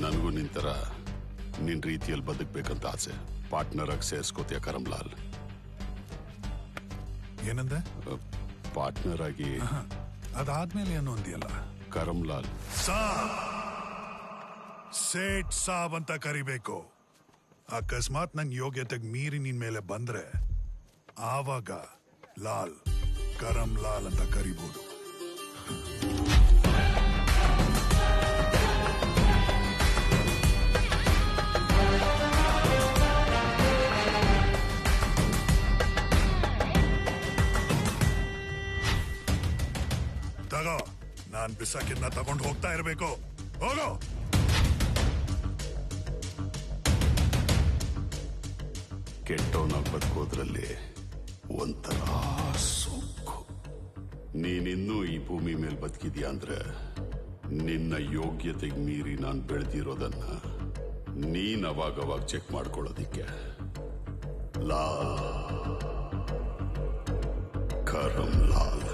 ನನಗೂ ನಿಂತರ ನಿನ್ ರೀತಿಯಲ್ಲಿ ಬದುಕ್ಬೇಕಂತ ಆಸೆ. ಪಾರ್ಟ್ನರ್ ಆಗಿ ಸೇರಿಸ್ಕೋತಿಯ ಕರಂಲಾಲ್? ಏನಂದ? ಪಾರ್ಟ್ನರ್ ಆಗಿ ಅದಾದ್ಮೇಲೆ ಏನೋ ಅಂದಿಯಲ್ಲ. ಕರಂಲಾಲ್ ಸೇಠ್ ಸಾಬ್ ಅಂತ ಕರಿಬೇಕು. ಅಕಸ್ಮಾತ್ ನನ್ ಯೋಗ್ಯತೆಗೆ ಮೀರಿ ನಿನ್ ಮೇಲೆ ಬಂದ್ರೆ ಆವಾಗ ಲಾಲ್ ಕರಂ ಲಾಲ್ ಅಂತ ಕರಿಬಹುದು. ತಗೋ, ನಾನ್ ಬಿಸಾಕಿದ್ನ ತಗೊಂಡು ಹೋಗ್ತಾ ಇರ್ಬೇಕು. ಹೋಗೋ. ಕೆಟ್ಟವನಾಗಿ ಬದುಕೋದ್ರಲ್ಲಿ ಒಂಥರ ಸೊಕ್ಕು. ನೀನಿನ್ನೂ ಈ ಭೂಮಿ ಮೇಲೆ ಬದುಕಿದ್ಯಾ ಅಂದ್ರೆ ನಿನ್ನ ಯೋಗ್ಯತೆಗೆ ಮೀರಿ ನಾನು ಬೆಳೆದಿರೋದನ್ನ ನೀನ್ ಅವಾಗವಾಗ ಚೆಕ್ ಮಾಡ್ಕೊಳ್ಳೋದಿಕ್ಕೆ. ಲಾಲ್, ಕರಂ ಲಾಲ್.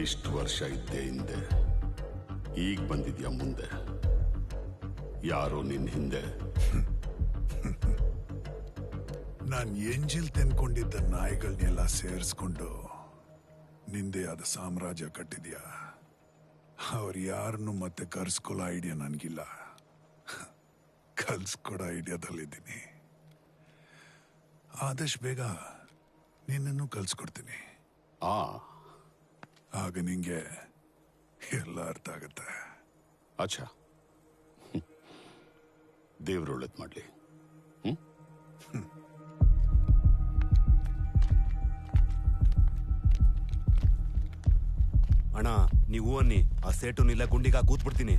ಇಷ್ಟು ವರ್ಷ ಇದ್ದೆ ಹಿಂದೆ, ಈಗ ಬಂದಿದ್ಯಾ ಮುಂದೆ. ಯಾರೋ ನಿನ್ ಹಿಂದೆ. ನಾನ್ ಎಂಜಿಲ್ ತೆನ್ಕೊಂಡಿದ್ದ ನಾಯಿಗಳನ್ನೆಲ್ಲ ಸೇರಿಸ್ಕೊಂಡು ನಿಂದೆ ಆದ ಸಾಮ್ರಾಜ್ಯ ಕಟ್ಟಿದ್ಯಾ. ಅವ್ರು ಯಾರನ್ನು ಮತ್ತೆ ಕರ್ಸ್ಕೊಳ್ಳೋ ಐಡಿಯಾ ನನ್ಗಿಲ್ಲ. ಕಲ್ಸ್ಕೊಡೋ ಐಡಿಯಾದಲ್ಲಿದ್ದೀನಿ. ಆದಷ್ಟು ಬೇಗ ನಿನ್ನನ್ನು ಕಲ್ಸ್ಕೊಡ್ತೀನಿ. ಆಗ ನಿಂಗೆ ಎಲ್ಲ ಅರ್ಥ ಆಗತ್ತೆ. ಅಚ್ಚಾ, ದೇವ್ರು ಒಳ್ಳೇದ್ ಮಾಡ್ಲಿ. ಅಣ್ಣ ನೀವು ಅನ್ನಿ, ಆ ಸೇಟುನಿಲ್ಲ ಗುಂಡಿಗೆ ಕೂತ್ಬಿಡ್ತೀನಿ.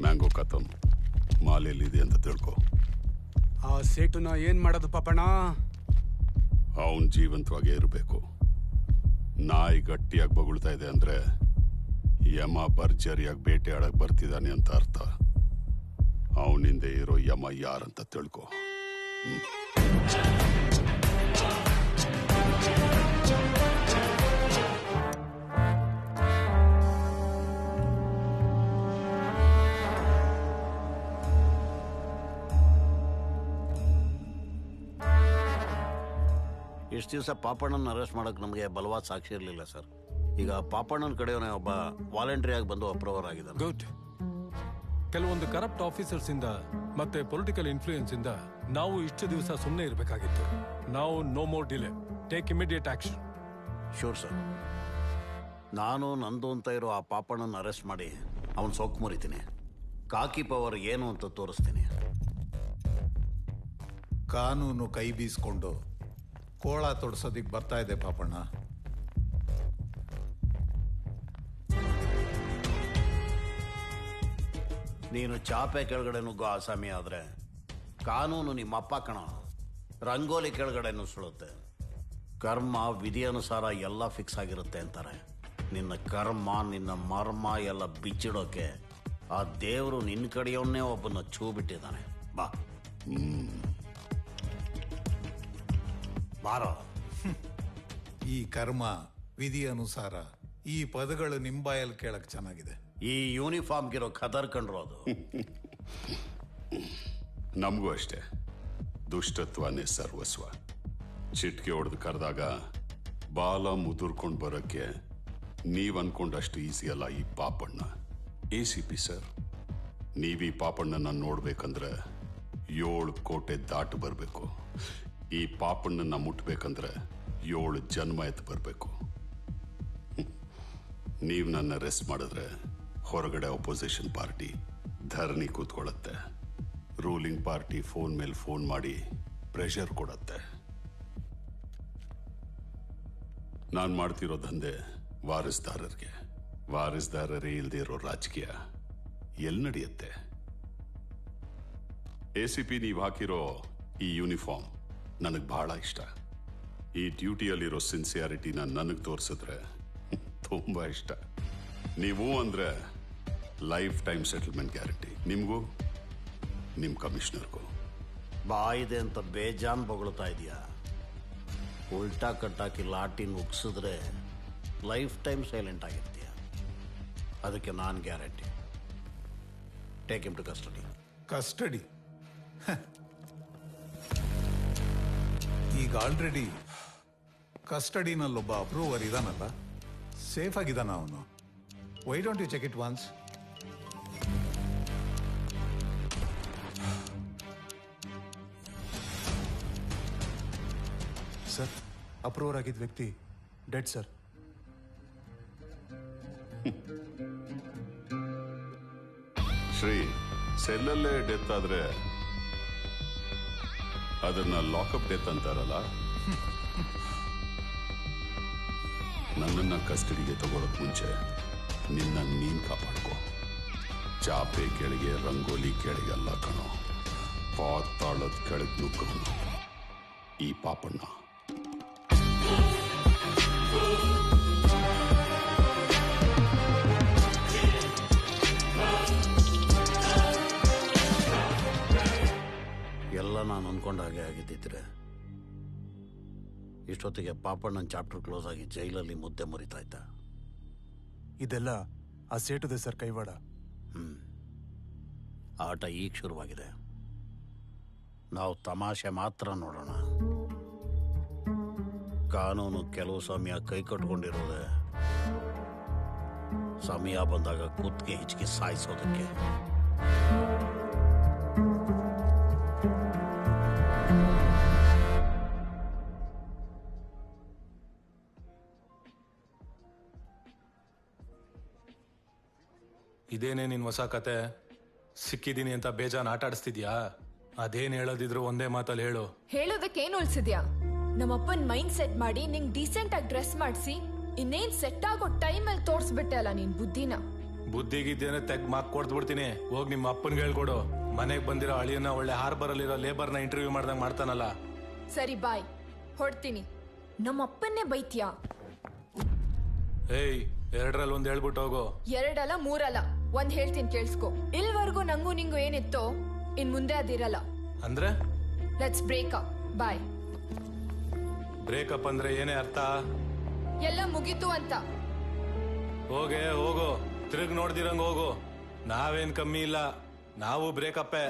ಮ್ಯಾಂಗೋ ಕಥಮ್ ಮಾಲೆಯಲ್ಲಿದೆ ಅಂತ ತಿಳ್ಕೊ. ಆ ಸೇಟುನ ಏನ್ ಮಾಡೋದು ಪಾಪಣ್ಣ? ಅವನ್ ಜೀವಂತವಾಗೇ ಇರಬೇಕು. ನಾಯಿ ಗಟ್ಟಿಯಾಗಿ ಬೊಗಳ್ತಾ ಇದೆ ಅಂದ್ರೆ ಯಮ ಭರ್ಜರಿಯಾಗಿ ಬೇಟೆಯಾಡಕ್ ಬರ್ತಿದ್ದಾನೆ ಅಂತ ಅರ್ಥ. ಅವನಿಂದ ಇರೋ ಯಮ ಯಾರಂತ ತಿಳ್ಕೊ. ಇಷ್ಟು ದಿವಸ ಪಾಪಣ್ಣನ ಅರೆಸ್ಟ್ ಮಾಡಕ್ ನಮಗೆ ಬಲವಾದ ಸಾಕ್ಷಿ ಇರಲಿಲ್ಲ ಸರ್. ಈಗ ಪಾಪಣ್ಣನ ಕಡೆಯವನೇ ಒಬ್ಬ ವಾಲಂಟರಿ ಆಗಿ ಬಂದು ಅಪ್ರೂವರ್ ಆಗಿದ್ದಾನೆ. ಗುಡ್. ಕೆಲವೊಂದು ಕರಪ್ಟ್ ಆಫೀಸರ್ಸ್ ಇಂದ ಮತ್ತೆ ಪೊಲಿಟಿಕಲ್ ಇನ್ಫ್ಲೂಯೆನ್ಸ್ ಇಂದ ನಾವು ಇಷ್ಟು ದಿವಸ ಸುಮ್ಮನೆ ಇರಬೇಕಾಗಿತ್ತು. ನಾವು no more delay, take immediate action. Sure sir. ನಾನು ನಂದು ಅಂತ ಇರೋ ಆ ಪಾಪಣ್ಣನ ಅರೆಸ್ಟ್ ಮಾಡಿ ಅವನ್ ಸೊಕ್ಕು ಮುರಿತೀನಿ. ಕಾಕಿ ಪವರ್ ಏನು ಅಂತ ತೋರಿಸ್ತೀನಿ. ಕಾನೂನು ಕೈ ಬೀಸ್ಕೊಂಡು ಕೋಳ ತೊಡ್ಸೋದಿಕ್ ಬರ್ತಾ ಇದೆ ಪಾಪಣ್ಣ. ನೀನು ಚಾಪೆ ಕೆಳಗಡೆ ನುಗ್ಗೋ ಆಸಾಮಿ ಆದ್ರೆ ಕಾನೂನು ನಿಮ್ಮಪ್ಪ ಕಣ ರಂಗೋಲಿ ಕೆಳಗಡೆ ನುಸುಳುತ್ತೆ. ಕರ್ಮ ವಿಧಿ ಅನುಸಾರ ಎಲ್ಲ ಫಿಕ್ಸ್ ಆಗಿರುತ್ತೆ ಅಂತಾರೆ. ನಿನ್ನ ಕರ್ಮ ನಿನ್ನ ಮರ್ಮ ಎಲ್ಲ ಬಿಚ್ಚಿಡೋಕೆ ಆ ದೇವರು ನಿನ್ನ ಕಡೆಯವನ್ನೇ ಒಬ್ಬನ ಛೂ ಬಿಟ್ಟಿದ್ದಾನೆ. ಬಾ ಬಾರೋ. ಈ ಕರ್ಮ ವಿಧಿ ಅನುಸಾರ ಈ ಪದಗಳು ನಿಂಬಾಯಲ್ಲಿ ಕೇಳಕ್ ಚೆನ್ನಾಗಿದೆ. ಈ ಯೂನಿಫಾರ್ಮ್ಗಿರೋ ಖದರ್ ಕಂಡ್ರು ಅದು. ನಮಗೂ ಅಷ್ಟೇ. ದುಷ್ಟತ್ವನೇ ಸರ್ವಸ್ವ. ಚಿಟ್ಕೆ ಹೊಡೆದು ಕರೆದಾಗ ಬಾಲ ಮುದುರ್ಕೊಂಡು ಬರೋಕ್ಕೆ ನೀವ್ ಅನ್ಕೊಂಡಷ್ಟು ಈಸಿ ಅಲ್ಲ ಈ ಪಾಪಣ್ಣ. ACP ಸರ್, ನೀವೀ ಪಾಪಣ್ಣನ ನೋಡ್ಬೇಕಂದ್ರೆ 7 ಕೋಟೆ ದಾಟು ಬರಬೇಕು. ಈ ಪಾಪಣ್ಣನ ಮುಟ್ಬೇಕಂದ್ರೆ 7 ಜನ್ಮ ಎತ್ತು ಬರಬೇಕು. ನೀವು ನನ್ನ ಅರೆಸ್ಟ್ ಮಾಡಿದ್ರೆ ಹೊರಗಡೆ ಅಪೋಸಿಷನ್ ಪಾರ್ಟಿ ಧರಣಿ ಕೂತ್ಕೊಳ್ಳುತ್ತೆ. ರೂಲಿಂಗ್ ಪಾರ್ಟಿ ಫೋನ್ ಮೇಲೆ ಫೋನ್ ಮಾಡಿ ಪ್ರೆಷರ್ ಕೊಡತ್ತೆ. ನಾನು ಮಾಡ್ತಿರೋ ದಂಧೆ ವಾರಸ್ದಾರರಿಗೆ. ವಾರಸ್ದಾರರೇ ಇಲ್ಲದೆ ಇರೋ ರಾಜಕೀಯ ಎಲ್ಲಿ ನಡೆಯುತ್ತೆ? ACP ನೀವು ಹಾಕಿರೋ ಈ ಯೂನಿಫಾರ್ಮ್ ನನಗೆ ಬಹಳ ಇಷ್ಟ. ಈ ಡ್ಯೂಟಿಯಲ್ಲಿರೋ ಸಿನ್ಸಿಯಾರಿಟಿನ ನನಗೆ ತೋರಿಸಿದ್ರೆ ತುಂಬಾ ಇಷ್ಟ. ನೀವು ಅಂದ್ರೆ ಲೈಫ್ ಟೈಮ್ ಸೆಟಲ್ಮೆಂಟ್ ಗ್ಯಾರಂಟಿ ನಿಮಗೂ ನಿಮ್ಮ ಕಮಿಷನರ್ಗೂ. ಬಾಯಿದೆ ಅಂತ ಬೇಜಾನ್ ಬೊಗಳ್ತಾ ಇದೆಯಾ? ಉಲ್ಟಾ ಕಟ್ಟಾಕಿ ಲಾಟಿನ್ ಉಗ್ಸಿದ್ರೆ ಲೈಫ್ ಟೈಮ್ ಸೈಲೆಂಟ್ ಆಗಿರ್ತೀಯ. ಅದಕ್ಕೆ ನಾನು guarantee. Take him to custody. Custody? ಈಗ ಆಲ್ರೆಡಿ ಕಸ್ಟಡಿನಲ್ಲೊಬ್ಬ ಅಪ್ರೂವರ್ ಇದಾನಲ್ಲ, ಸೇಫ್ ಆಗಿದ್ದಾನ ಅವನು. Why don't you check it once? Sir, approver ಆಗಿದ್ದ ವ್ಯಕ್ತಿ ಡೆಡ್ ಸರ್. ಶ್ರೀ, ಸೆಲ್ಲಲ್ಲೇ ಡೆತ್ ಆದ್ರೆ ಅದನ್ನ ಲಾಕಪ್ ಡೆತ್ ಅಂತಾರಲ್ಲ. ನನ್ನನ್ನ ಕಸ್ಟಡಿಗೆ ತಗೊಳಕ್ ಮುಂಚೆ ನಿನ್ನ ನೀನ್ ಕಾಪಾಡ್ಕೋ. ಚಾಪೆ ಕೆಳಗೆ ರಂಗೋಲಿ ಕೆಳಗೆ ಅಲ್ಲ ಕಣೋ. ಪಾತಾಳದ ಕೆಳಗೆ ನುಗ್ಗವನು ಈ ಪಾಪಣ್ಣ. ಎಲ್ಲ ನಾನು ಅನ್ಕೊಂಡ ಹಾಗೆ ಆಗಿದ್ದಿದ್ರೆ ಇಷ್ಟೊತ್ತಿಗೆ ಪಾಪಣ್ಣನ ಚಾಪ್ಟರ್ ಕ್ಲೋಸ್ ಆಗಿ ಜೈಲಲ್ಲಿ ಮುದ್ದೆ ಮುರಿತಾ ಇದ್ದ. ಇದೆಲ್ಲ ಆ ಸೇಟುದೆ ಸರ್ ಕೈವಾಡ. ಆಟ ಈಗ ಶುರುವಾಗಿದೆ. ನಾವು ತಮಾಷೆ ಮಾತ್ರ ನೋಡೋಣ. ಕಾನೂನು ಕೆಲವು ಸಮಯ ಕೈ ಕಟ್ಕೊಂಡಿರೋದೆ ಸಮಯ ಬಂದಾಗ ಕುತ್ತಿಗೆ ಹಿಚ್ಕಿ ಸಾಯಿಸೋದಕ್ಕೆ. ಇದೇನೇ ನಿನ್ ಹೊಸ ಕತೆ? ಸಿಕ್ಕಿದೀನಿ ಅಂತ ಬೇಜಾನ್ ಆಟ ಆಡಿಸ್ತಿದ್ಯಾ? ಅದೇನ್ ಹೇಳೋದಿದ್ರು ಒಂದೇ ಮಾತಲ್ಲಿ ಹೇಳು. ಹೇಳೋದಕ್ಕೆ ಏನ್ ಉಳ್ಸಿದ್ಯಾ? ನಮ್ಮಪ್ಪನ್ ಮೈಂಡ್ ಸೆಟ್ ಮಾಡಿ ನಿಂಗ್ ಡೀಸೆಂಟ್ ಆಗಿ ಡ್ರೆಸ್ ಮಾಡಿಸಿ ಇನ್ನೇನ್ ಸೆಟ್ ಆಗೋ ಟೈಮಲ್ಲಿ ತೋರ್ಸ್ಬಿಟ್ಟೆ ಅಲ್ಲ ನೀನ್ ಬುದ್ಧಿನ. ಬುದ್ಧಿಗಿದ್ದೇನೆ ತೆಗ್ ಮಾಕ್ ಕೊಡ್ದ್ಬಿಡ್ತೀನಿ. ಹೋಗ್ ನಿಮ್ಮ ಅಪ್ಪನ್ಗೆ ಹೇಳ್ಕೊಡು. ಮನೆಗ್ ಬಂದಿರೋ ಅಳಿಯನ್ನ ಒಳ್ಳೆ ಹಾರ್ಬರ್ ಅಲ್ಲಿರೋ ಲೇಬರ್ನ ಇಂಟರ್ವ್ಯೂ ಮಾಡ್ದಂಗ್ ಮಾಡ್ತಾನಲ್ಲ. ಸರಿ ಬಾಯ್, ಹೊಡ್ತೀನಿ. ನಮ್ಮಪ್ಪನ್ನೇ ಬೈತ್ಯಾ? ಏಯ್, ಎರಡರಲ್ಲಿ ಒಂದ್ ಹೇಳ್ಬಿಟ್ಟು ಹೋಗು. ಎರಡಲ್ಲ ಮೂರಲ್ಲ, ಒಂದ್ ಹೇಳ್ತೀನಿ ಕೇಳಿಸ್ಕೊ. ಇಲ್ವರೆಗೂ ನಂಗೂ ನಿಂಗೂ ಏನಿತ್ತೋ ಇನ್ ಮುಂದೆ ಅದಿರಲ್ಲ. ಅಂದ್ರೆ let's break up. Bye. Breakup ಅಂದ್ರೆ ಏನೇ ಅರ್ಥ? ಎಲ್ಲ ಮುಗೀತು ಅಂತ. ಹೋಗೆ ಹೋಗು, ತಿರುಗ್ ನೋಡ್ದಿರಂಗ್ ಹೋಗು. ನಾವೇನ್ ಕಮ್ಮಿ ಇಲ್ಲ, ನಾವು ಬ್ರೇಕಪ್ಪೇ.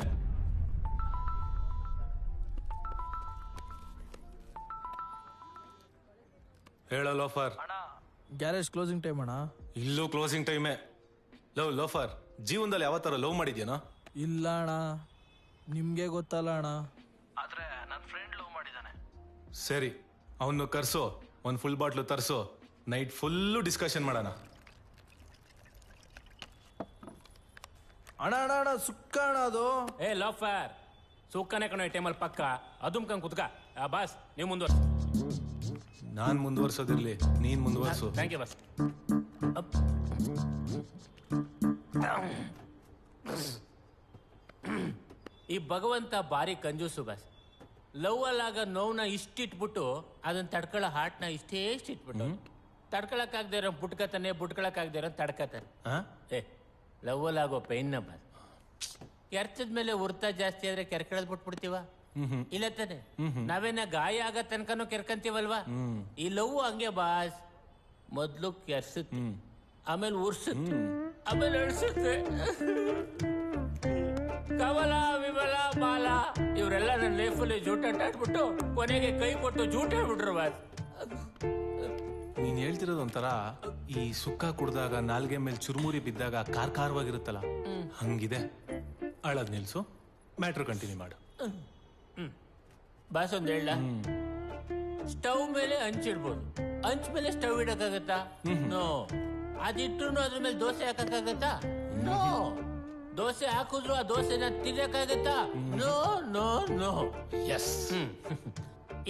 ಹೇಳೋ ಲೋಫರ್. ಗ್ಯಾರೇಜ್ ಕ್ಲೋಸಿಂಗ್ ಟೈಮ್ ಅಣ್ಣ. ಇಲ್ಲೂ ಕ್ಲೋಸಿಂಗ್ ಟೈಮೇ. ಲೋಫರ್, ಜೀವನದಲ್ಲಿ ಯಾವತ್ತಾರ ಲವ್ ಮಾಡಿದ್ಯಾನೋ? ಇಲ್ಲ ಅಣ್ಣ, ನಿಮ್ಗೆ ಗೊತ್ತಲ್ಲ ಅಣ್ಣ. ಆದ್ರೆ ನನ್ನ ಫ್ರೆಂಡ್ ಲವ್ ಮಾಡಿದಾನೆ. ಸರಿ, ಅವನು ಕರ್ಸು, ಒಂದ್ ಫುಲ್ ಬಾಟ್ಲು ತರ್ಸು. ನೈಟ್ ಫುಲ್ಲು ಡಿಸ್ಕಷನ್ ಮಾಡೋಣ. ಅಣ್ಣ ಅಣ್ಣ ಅಣ್ಣ, ಸುಕ್ಕ ಅಣ್ಣ ಅದು. ಏ ಲೋಫರ್, ಸುಕ್ಕನೆ ಕಣೋ ಈ ಟೈಮಲ್ಲಿ ಪಕ್ಕ. ಅದುಮ್ಕಂಗ್ ಕುತ್ಕ. ಬಾಸ್, ನೀವು ಮುಂದುವರ್ಸಿ. ನಾನ್ ಮುಂದುವರ್ಸೋದಿರ್ಲಿ, ನೀನ್ ಮುಂದುವರ್ಸು. Thank you boss. ಈ ಭಗವಂತ ಭಾರಿ ಕಂಜೂಸು ಬಾಸ್. ಲವ್ ಅಲ್ಲಾಗ ನೋವನ್ನ ಇಷ್ಟಿಟ್ಬಿಟ್ಟು ಅದನ್ನ ತಡ್ಕೊಳ್ಳೋ ಹಾರ್ಟ್ನ ಇಷ್ಟೇ ಇಷ್ಟಿಟ್ಬಿಟ್ಟು ತಡ್ಕೊಳಕ್ಕಾಗದೇ ಇರೋ ಬುಟ್ಕತಾನೆ, ಬುಟ್ಕೊಳಕ್ಕಾಗದೇ ಇರೋ ತಡ್ಕತಾನೆ. ಏ ಲವ್ ಅಲ್ಲಾಗೋ ಪೈನ್ನ ಬಾಸ್. ಕೆರ್ಚದ ಮೇಲೆ ಉರ್ತಾ ಜಾಸ್ತಿ ಆದ್ರೆ ಕೆರ್ಕಳದ್ ಬಿಟ್ಬಿಡ್ತೀವ? ಇಲ್ಲ ತಾನೆ? ನಾವೇನ ಗಾಯ ಆಗ ತನಕನೂ ಕೆರ್ಕಂತೀವಲ್ವಾ? ಈ ಲವ್ ಹಂಗೆ ಬಾಸ್. ಮೊದ್ಲು ಕೆರ್ಸುತ್ತೆ, ಆಮೇಲೆ ಉರ್ಸುತ್ತೆ, ಆಮೇಲೆ ಅಳ್ಸುತ್ತೆ. ಕಮಲ, ವಿಮಲ, ಬಾಲ ಇವರೆಲ್ಲ ನನ್ನ ಲೈಫಲ್ಲಿ ಜೂಟಾಟ ಆಡ್ಬಿಟ್ಟು ಕೊನೆಗೆ ಕೈ ಕೊಟ್ಟು ಜೂಟ ಆಡ್ಬಿಟ್ರು ಬಾಸ್. ನೀನ್ ಹೇಳ್ತಿರೋದು ಒಂಥರ ಈ ಸುಕ್ಕ ಕುಡ್ದಾಗ ನಾಲ್ಗೆ ಮೇಲೆ ಚುರುಮುರಿ ಬಿದ್ದಾಗ ಕಾರ್ಕಾರವಾಗಿರುತ್ತಲ್ಲ, ಹಂಗಿದೆ. ಅಳದ್ ನಿಲ್ಸು, ಮ್ಯಾಟ್ರ್ ಕಂಟಿನ್ಯೂ ಮಾಡು. ಬಾಸ್ ಒಂದ್ ಹೇಳ, ಸ್ಟವ್ ಮೇಲೆ ಹಂಚಿಡ್ಬೋದು, ಹಂಚ್ ಮೇಲೆ ಸ್ಟವ್ ಇಡಕ್ಕಾಗತ್ತಾ? ನೋ. ಅದಿಟ್ರು ಅದ್ರ ಮೇಲೆ ದೋಸೆ ಹಾಕಕ್ಕಾಗತ್ತಾ? ನೋ. ದೋಸೆ ಹಾಕಿದ್ರು ಆ ದೋಸೆನ ತಿನ್ನಕ್ಕಾಗತ್ತಾ? No no no. ಎಸ್.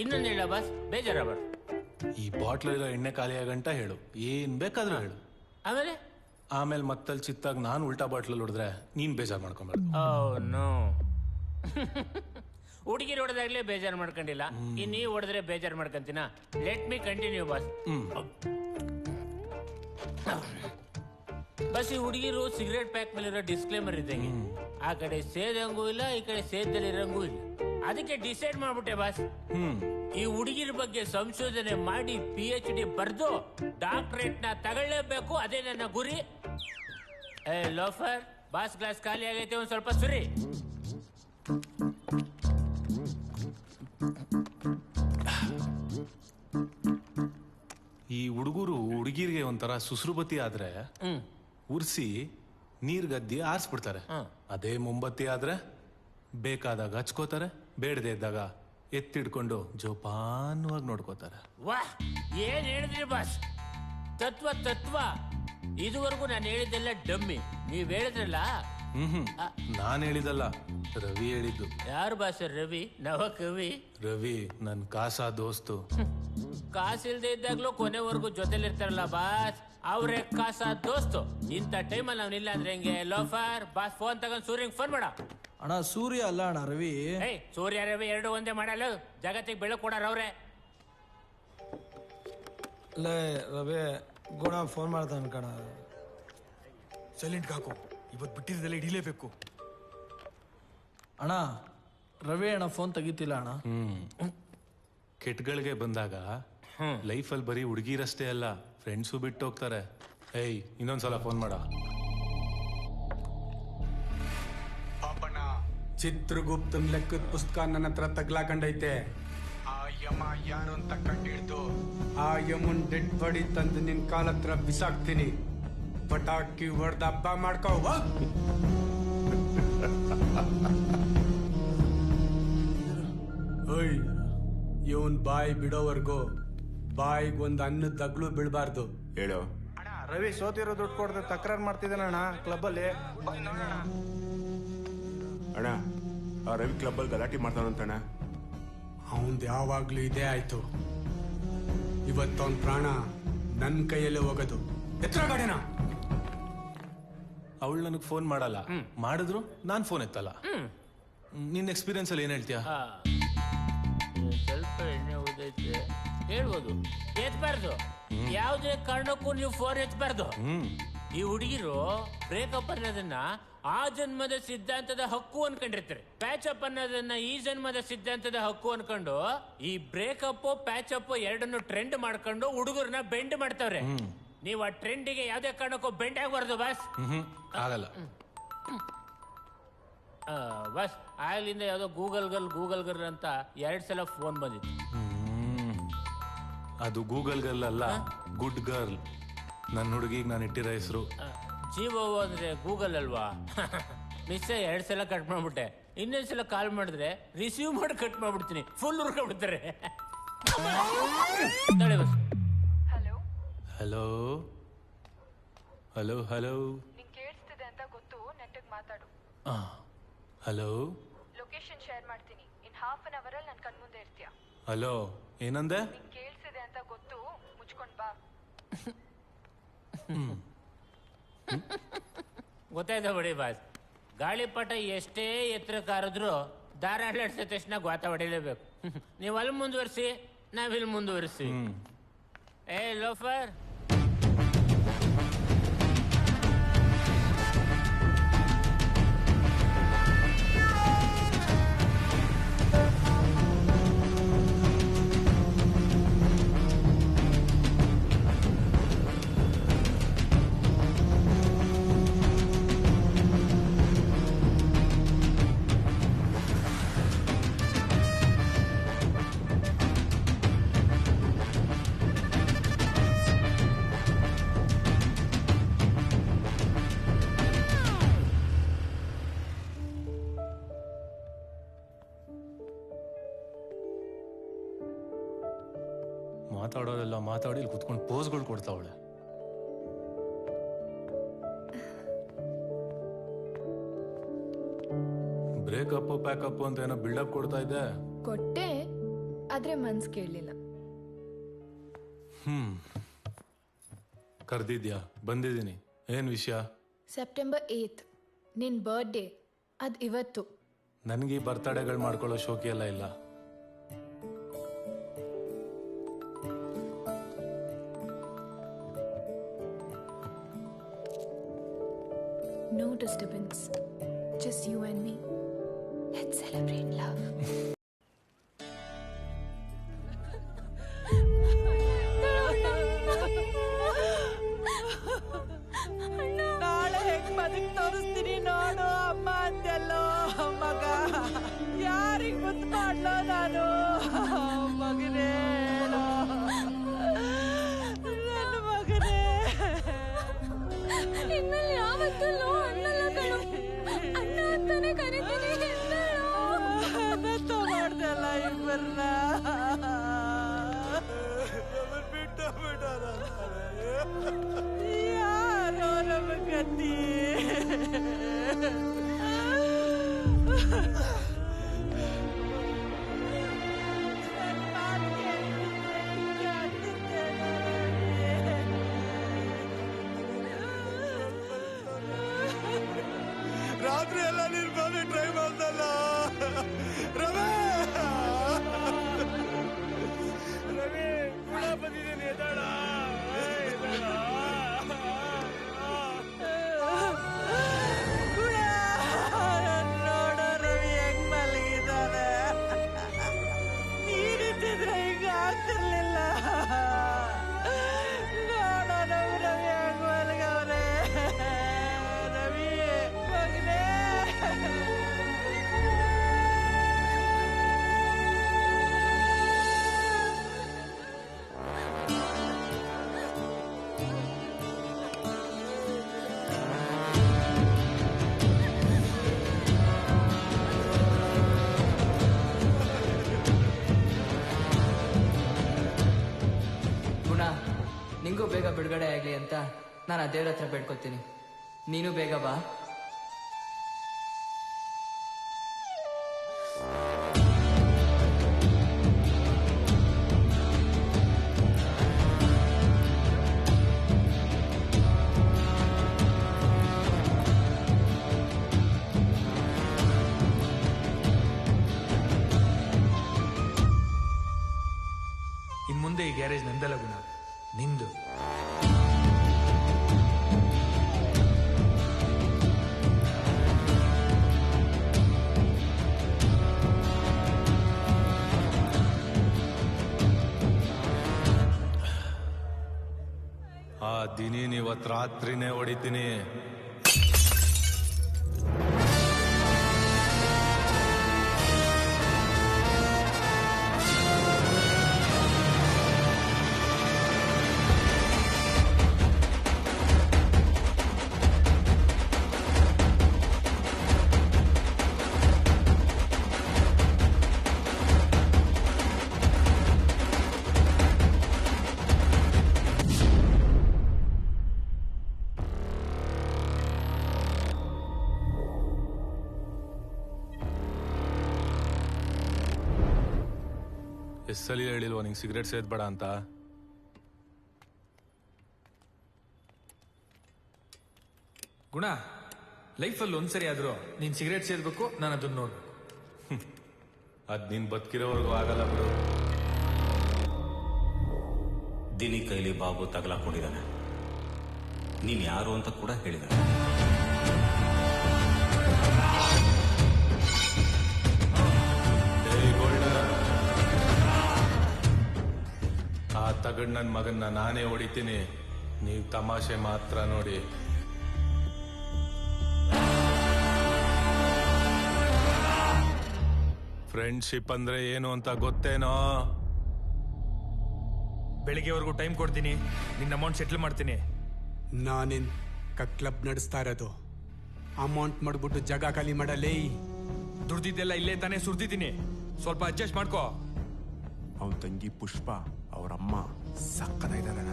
ಇನ್ನೊಂದು ಹೇಳ ಬಾಸ್, ಬೇಜಾರ ಬಾಸ್. ಈ ಬಾಟ್ಲಲ್ಲಿರೋ ಎಣ್ಣೆ ಖಾಲಿ ಆಗಂಟ ಹೇಳು, ಏನ್ ಬೇಕಾದ್ರೂ ಹೇಳು. ಆಮೇಲೆ ಮತ್ತಲ್ಲಿ ಚಿತ್ತಾಗ ನಾನು ಉಲ್ಟಾ ಬಾಟ್ಲಲ್ಲಿ ಹೊಡೆದ್ರೆ ನೀನ್ ಬೇಜಾರು ಮಾಡ್ಕೊಂಬೇಡ. ನೋ. ಹುಡುಗಿರು ಹೊಡೆದಾಗ್ಲೇ ಬೇಜಾರು ಮಾಡ್ಕೊಂಡಿಲ್ಲ, ಇನ್ ನೀವು ಹೊಡೆದ್ರೆ ಬೇಜಾರು ಮಾಡ್ಕೊಂತೀನ. Let me continue boss. ಬಸ್ ಈ ಹುಡುಗಿರು ಸಿಗರೇಟ್ ಪ್ಯಾಕ್ ಮೇಲಿರೋ ಡಿಸ್ಕ್ಲೇಮರ್ ಇದ್ದಂಗೆ, ಆ ಕಡೆ ಸೇದಂಗೂ ಇಲ್ಲ, ಈ ಕಡೆ ಸೇದಲ್ಲಿರಂಗೂ ಇಲ್ಲ. ಅದಕ್ಕೆ ಡಿಸೈಡ್ ಮಾಡ್ಬಿಟ್ಟೆ ಬಾಸ್, ಈ ಹುಡುಗಿರ ಬಗ್ಗೆ ಸಂಶೋಧನೆ ಮಾಡಿ PhD ಬರ್ದು ಡಾಕ್ಟರೇಟ್ ನ ತಗೊಳ್ಳೇಬೇಕು. ಅದೇ ನನ್ನ ಗುರಿ. ಏ ಲೋಫರ್, ಬಾಸ್ ಗ್ಲಾಸ್ ಖಾಲಿ ಆಗೈತೆ, ಒಂದ್ ಸ್ವಲ್ಪ ಸುರಿ. ಈ ಹುಡುಗರು ಹುಡುಗಿರಿಗೆ ಒಂಥರ ಸುಸ್ರುಬತ್ತಿ ಆದ್ರೆ ಉರ್ಸಿ ನೀರ್ಗದ್ದಿ ಆರಿಸ್ಬಿಡ್ತಾರೆ. ಅದೇ ಮುಂಬತ್ತಿ ಆದ್ರೆ ಬೇಕಾದಾಗ ಹಚ್ಕೋತಾರೆ, ಬೇಡದೆ ಇದ್ದಾಗ ಎತ್ತಿಡ್ಕೊಂಡು ಜೋಪಾನವಾಗಿ ನೋಡ್ಕೋತಾರೆ. ವಾಹ್, ಏನ್ ಹೇಳಿದ್ರಿ ಬಾಸ್? ತತ್ವ ತತ್ವ. ಇದುವರೆಗೂ ನಾನು ಹೇಳಿದ್ದೆಲ್ಲ ಡಮ್ಮಿ. ನೀವ್ ಹೇಳಿದ್ರಲ್ಲ. ನಾನ್ ಹೇಳಿದಲ್ಲ, ರವಿ ಹೇಳಿದ್ದು. ಯಾರು ಬಾಸ್? ರವಿ ನವ ಕವಿ. ರವಿ ನನ್ ಕಾಸಾ ದೋಸ್ತು. ಕಾಸಿಲ್ದೇ ಇದ್ದಾಗ್ಲೂ ಕೊನೆವರೆಗೂ ಜೊತೆಲಿರ್ತಾರಲ್ಲ ಬಾಸ್, ಅವ್ರೆ ಕಾಸಾ ದೋಸ್ತು. ಇಂಥ ಟೈಮಲ್ಲಿ ಅವ್ನಿಲ್ಲ ಅಂದ್ರೆ ಹೆಂಗೆ? ಲೋಫರ್, ಬಾಸ್ ಫೋನ್ ತಗೊಂಡ್ ಸೂರ್ಯಂಗ್ ಫೋನ್ ಮಾಡ. ಅಣ್ಣ ಸೂರ್ಯ ಅಲ್ಲ ಅಣ್ಣ ರವಿ. ಏಯ್ ಸೂರ್ಯ ರವಿ ಎರಡು ಒಂದೇ ಮಾಡಲ್ಲ, ಜಗತ್ತಿಗೆ ಬೆಳಕು ಕೊಡಾರ ಅವ್ರೆ. ಲೇ ರವಿ, ಗುಣ ಫೋನ್ ಮಾಡ್ತಾನೆ ಕಣ. ಸೈಲೆಂಟ್ ಹಾಕು, ಇವತ್ತು ಬಿಟ್ಟಿದ್ದೆಲ್ಲ ಹಿಡಿಲೇಬೇಕು. ಅಣ್ಣ ರವಿ ಅಣ್ಣ ಫೋನ್ ತೆಗಿತಿಲ್ಲ ಅಣ್ಣ. ಕೆಟ್ಗಳಿಗೆ ಬಂದಾಗ ಲೈಫಲ್ಲಿ ಬರೀ ಹುಡುಗಿರಷ್ಟೇ ಅಲ್ಲ, ಫ್ರೆಂಡ್ಸು ಬಿಟ್ಟು ಹೋಗ್ತಾರೆ. ಏಯ್ ಇನ್ನೊಂದ್ಸಲ ಫೋನ್ ಮಾಡ. ಪಾಪಣ್ಣ, ಚಿತ್ರಗುಪ್ತನ್ ಲೆಕ್ಕದ ಪುಸ್ತಕ ನನ್ನ ಹತ್ರ ತಗ್ಲಾಕಂಡೈತೆ. ಆ ಯಮ ಯಾರು ಅಂತ ಕಂಡಿಡ್ದು ಆ ಯಮನ್ ಡೆಡ್ ಬಾಡಿ ತಂದು ನಿನ್ ಕಾಲ ಹತ್ರ ಬಿಸಾಕ್ತೀನಿ. ಪಟಾಕಿ ಹೊಡೆದ ಹಬ್ಬ ಮಾಡ್ಕೋ. ಓಯ್, ಇವನ್ ಬಾಯಿ ಬಿಡೋವರ್ಗು ಬಾಯಿಗೆ ಒಂದು ಅನ್ನದ ದಗ್ಲು ಬೀಳ್ಬಾರ್ದು. ಹೇಳೋ ರವಿ ಸೋತಿರೋ ದುಡ್ಡು ಕೊಡದೆ ತಕರಾರು ಮಾಡ್ತಿದ್ದಾನಣ್ಣ ಕ್ಲಬ್ಬಲ್ಲಿ. ಅಣ್ಣ, ಆ ರವಿ ಕ್ಲಬ್ಬಲ್ಲಿ ಗಲಾಟೆ ಮಾಡ್ತಾನಂತಣ್ಣ. ಅವಂದು ಯಾವಾಗ್ಲೂ ಇದೇ ಆಯ್ತು. ಇವತ್ತು ಅವನ್ ಪ್ರಾಣ ನನ್ನ ಕೈಯಲ್ಲೇ ಹೋಗೋದು. ಎತ್ತರ ಗಾಡಿನ. ಅವಳು ನನಗೆ ಫೋನ್ ಮಾಡಲ್ಲ, ಮಾಡಿದ್ರು ನಾನು ಫೋನ್ ಎತ್ತಲ್ಲ. ನಿನ್ನ ಎಕ್ಸ್ಪೀರಿಯನ್ಸ್ ಅಲ್ಲಿ ಏನ್ ಹೇಳ್ತೀಯಾ? ಸ್ವಲ್ಪ ಎಣ್ಣೆ ಉದೈತೆ ಹೇಳ್ಬೋದು, ಎತ್ಬಾರ್ದು. ಯಾವುದೇ ಕಾರಣಕ್ಕೂ ನೀವು ಫೋನ್ ಎತ್ಬಾರ್ದು. ಈ ಹುಡುಗಿರು ಬ್ರೇಕಪ್ ಅನ್ನೋದನ್ನ ಆ ಜನ್ಮದ ಸಿದ್ಧಾಂತದ ಹಕ್ಕು ಅನ್ಕೊಂಡಿರ್ತಾರೆ. ಪ್ಯಾಚಪ್ ಅನ್ನೋದನ್ನ ಈ ಜನ್ಮದ ಸಿದ್ಧಾಂತದ ಹಕ್ಕು ಅನ್ಕೊಂಡು ಈ ಬ್ರೇಕಪ್ ಪ್ಯಾಚಪ್ ಎರಡನ್ನು ಟ್ರೆಂಡ್ ಮಾಡ್ಕೊಂಡು ಹುಡುಗರನ್ನ ಬೆಂಡ್ ಮಾಡ್ತಾವ್ರೆ. ನೀವು ಆ ಟ್ರೆಂಡಿಗೆ ಯಾವುದೇ ಕಾರಣಕ್ಕೂ ಬೆಂಡ್ ಆಗಬಾರ್ದು ಬಾಸ್. ಆಗಲ್ಲ ಬಸ್. ಆಗ್ಲಿಂದ ಯಾವುದೋ ಗೂಗಲ್ ಗರ್ ಅಂತ 2 ಸಲ ಫೋನ್ ಬಂದಿತ್ತು. ಅದು ಗೂಗಲ್ ಗರ್ಲ್ ಅಲ್ಲ, ಗುಡ್ ಗರ್ಲ್. ನನ್ನ ಹುಡುಗಿಗೆ ನಾನು ಇಟ್ಟಿರೋ ಹೆಸರು. ಜೀವೋ ಅಂದ್ರೆ ಗೂಗಲ್ ಅಲ್ವಾ? ಮಿಸ್ 2 ಸಲ ಕಟ್ ಮಾಡ್ಬಿಟ್ಟೆ. ಇನ್ನೊಂದ್ ಸಲ ಕಾಲ್ ಮಾಡಿದ್ರೆ ರಿಸೀವ್ ಮಾಡಿ ಕಟ್ ಮಾಡ್ಬಿಡ್ತೀನಿ. ಫುಲ್ ಉರ್ಕೊಂಡ್ಬಿಡ್ತಾರೆ. Hello hello hello. ನಿಂಗೆ ಕೇಳಿಸ್ತಿದೆ ಅಂತ ಗೊತ್ತು, ನೆಟ್ಟಿಗೆ ಮಾತಾಡು. ಹಲೋ, ಲೊಕೇಶನ್ ಶೇರ್ ಮಾಡ್ತೀನಿ. ಇನ್ ಹಾಫ್ ಅನ್ ಅವರ್ ಅಲ್ಲಿ ನನ್ನ ಕಣ್ಮುಂದೆ ಇರ್ತೀಯ. ಹಲೋ ಏನಂದೆ? ನಿಂಗೆ ಕೇಳಿಸ್ತಿದೆ ಅಂತ ಗೊತ್ತು, ಮುಚ್ಕೊಂಡ್ ಬಾ. ಗೊತ್ತಾಯ್ತಾ ಬಿಡಿ ಬಾಸ್. ಗಾಳಿಪಟ ಎಷ್ಟೇ ಎತ್ತರ ಕಾರಿದ್ರು ದಾರ ಅಲ್ಲಾಡ್ಸಿದ ತಕ್ಷಣ ಗಾತ ಹೊಡಿಲೇಬೇಕು. ನೀವು ಅಲ್ಲಿ ಮುಂದುವರಿಸಿ, ನಾವಿಲ್ಲಿ ಮುಂದುವರಿಸಿ. ಏ ಲೋಫರ್, ಮಾತಾಡೋದೆಲ್ಲ ಮಾತಾಡಿ ಇಲ್ಲಿ ಕುತ್ಕೊಂಡು ಪೋಸ್ಗಳು ಕೊಡ್ತಾವಳೆ. ಬ್ರೇಕಪ್ ಪ್ಯಾಕಪ್ ಅಂತ ಏನೋ ಬಿಲ್ಡಪ್ ಕೊಡ್ತಾ ಇದ್ದೆ. ಕೊಟ್ಟೆ, ಆದ್ರೆ ಮನ್ಸ್ ಕೇಳಲಿಲ್ಲ. ಕರ್ದಿದ್ಯಾ? ಬಂದಿದ್ದೀನಿ. ಏನ್ ವಿಷಯ? ಸೆಪ್ಟೆಂಬರ್ 8 ನಿನ್ ಬರ್ಡೇ. ಅದ್ ಇವತ್ತು. ನನಗೆ ಬರ್ತಡೇಗಳು ಮಾಡ್ಕೊಳ್ಳೋ ಶೋಕಿ ಎಲ್ಲ ಇಲ್ಲ. No disturbance. Just you and me. Let's celebrate love. ನಾಳೆ ಹೆಂಗ್ ಬದುಕ್ ತೋರಿಸ್ತೀನಿ ನೋಡು ಅಮ್ಮ ಅಂತೆಲ್ಲೋ ಮಗ. ಯಾರಿಗ್ ಮುದ್ದು ಮಾಡ್ಲೋ ನಾನು ಮಗನೇ, ನನ್ನ ಮಗನೇ. ಇನ್ಮೇಲೆ ಯಾವತ್ತೂ ಅನ್ನಲ್ಲ ಕಣೋ, ಅಣ್ಣ ಅಂತಾನೆ ಕರಿತೀನಿ. ದತ್ತ ಮಾಡ್ದಲ್ಲ ಇಬ್ಬರನ್ನ. ಯಾರೋ ನಮ್ಮ ಗತಿ. ರಾತ್ರಿ ಎಲ್ಲ ನೀನ್ ಬಾವಿ ಟ್ರೈ ಮಾಡ್ದೆ. ನಿಂಗೂ ಬೇಗ ಬಿಡುಗಡೆ ಆಗಲಿ ಅಂತ ನಾನು ಆ ದೇವ್ರ ಹತ್ರ ಬೇಡ್ಕೊತೀನಿ. ನೀನು ಬೇಗ ಬಾ. ಇನ್ ಮುಂದೆ ಈ ಗ್ಯಾರೇಜ್ ನಂದಲ್ಲ ಗುಣ, ನಿಂದು. ಆ ದಿನೀನ್ ಇವತ್ ರಾತ್ರಿನೇ ಹೊಡಿತೀನಿ. ಎಸ್ಸಲಿ ಹೇಳಿಲ್ವ ನಿಂಗೆ ಸಿಗರೇಟ್ ಸೇದ್ಬೇಡ ಅಂತ? ಗುಣ, ಲೈಫಲ್ಲಿ ಒಂದ್ಸರಿ ಆದ್ರೂ ನೀನ್ ಸಿಗರೇಟ್ ಸೇದ್ಬೇಕು, ನಾನು ಅದನ್ನ ನೋಡ್ಬೇಕು. ಅದ್ ನೀನ್ ಬದುಕಿರೋವರೆಗೂ ಆಗಲ್ಲ ಬಿಡು. ದಿನಿ ಕೈಲಿ ಬಾಬು ತಗಲಾಕೊಂಡಿದ್ದಾನೆ. ನೀನ್ ಯಾರು ಅಂತ ಕೂಡ ಹೇಳಿದಾನೆ. ಆ ತಗಡ್ ನನ್ ಮಗನ್ನ ನಾನೇ ಹೊಡಿತೀನಿ, ನೀವ್ ತಮಾಷೆ ಮಾತ್ರ ನೋಡಿ. ಫ್ರೆಂಡ್ಶಿಪ್ ಅಂದ್ರೆ ಏನು ಅಂತ ಗೊತ್ತೇನೋ? ಬೆಳಿಗ್ಗೆವರೆಗೂ ಟೈಮ್ ಕೊಡ್ತೀನಿ, ನಿನ್ನ ಅಮೌಂಟ್ ಸೆಟ್ಲ್ ಮಾಡ್ತೀನಿ. ನಾನೇನ್ ಕ್ಲಬ್ ನಡೆಸ್ತಾ ಇರೋದು? ಅಮೌಂಟ್ ಮಾಡ್ಬಿಟ್ಟು ಜಾಗ ಖಾಲಿ ಮಾಡಲೇ. ದುಡ್ದಿದ್ದೆಲ್ಲ ಇಲ್ಲೇ ತಾನೇ ಸುರ್ದಿದ್ದೀನಿ, ಸ್ವಲ್ಪ ಅಡ್ಜಸ್ಟ್ ಮಾಡ್ಕೋ. ಅವನ ತಂಗಿ ಪುಷ್ಪ ಅವರಮ್ಮ ಸಕ್ಕದಾಗಿದ್ದಾರಣ.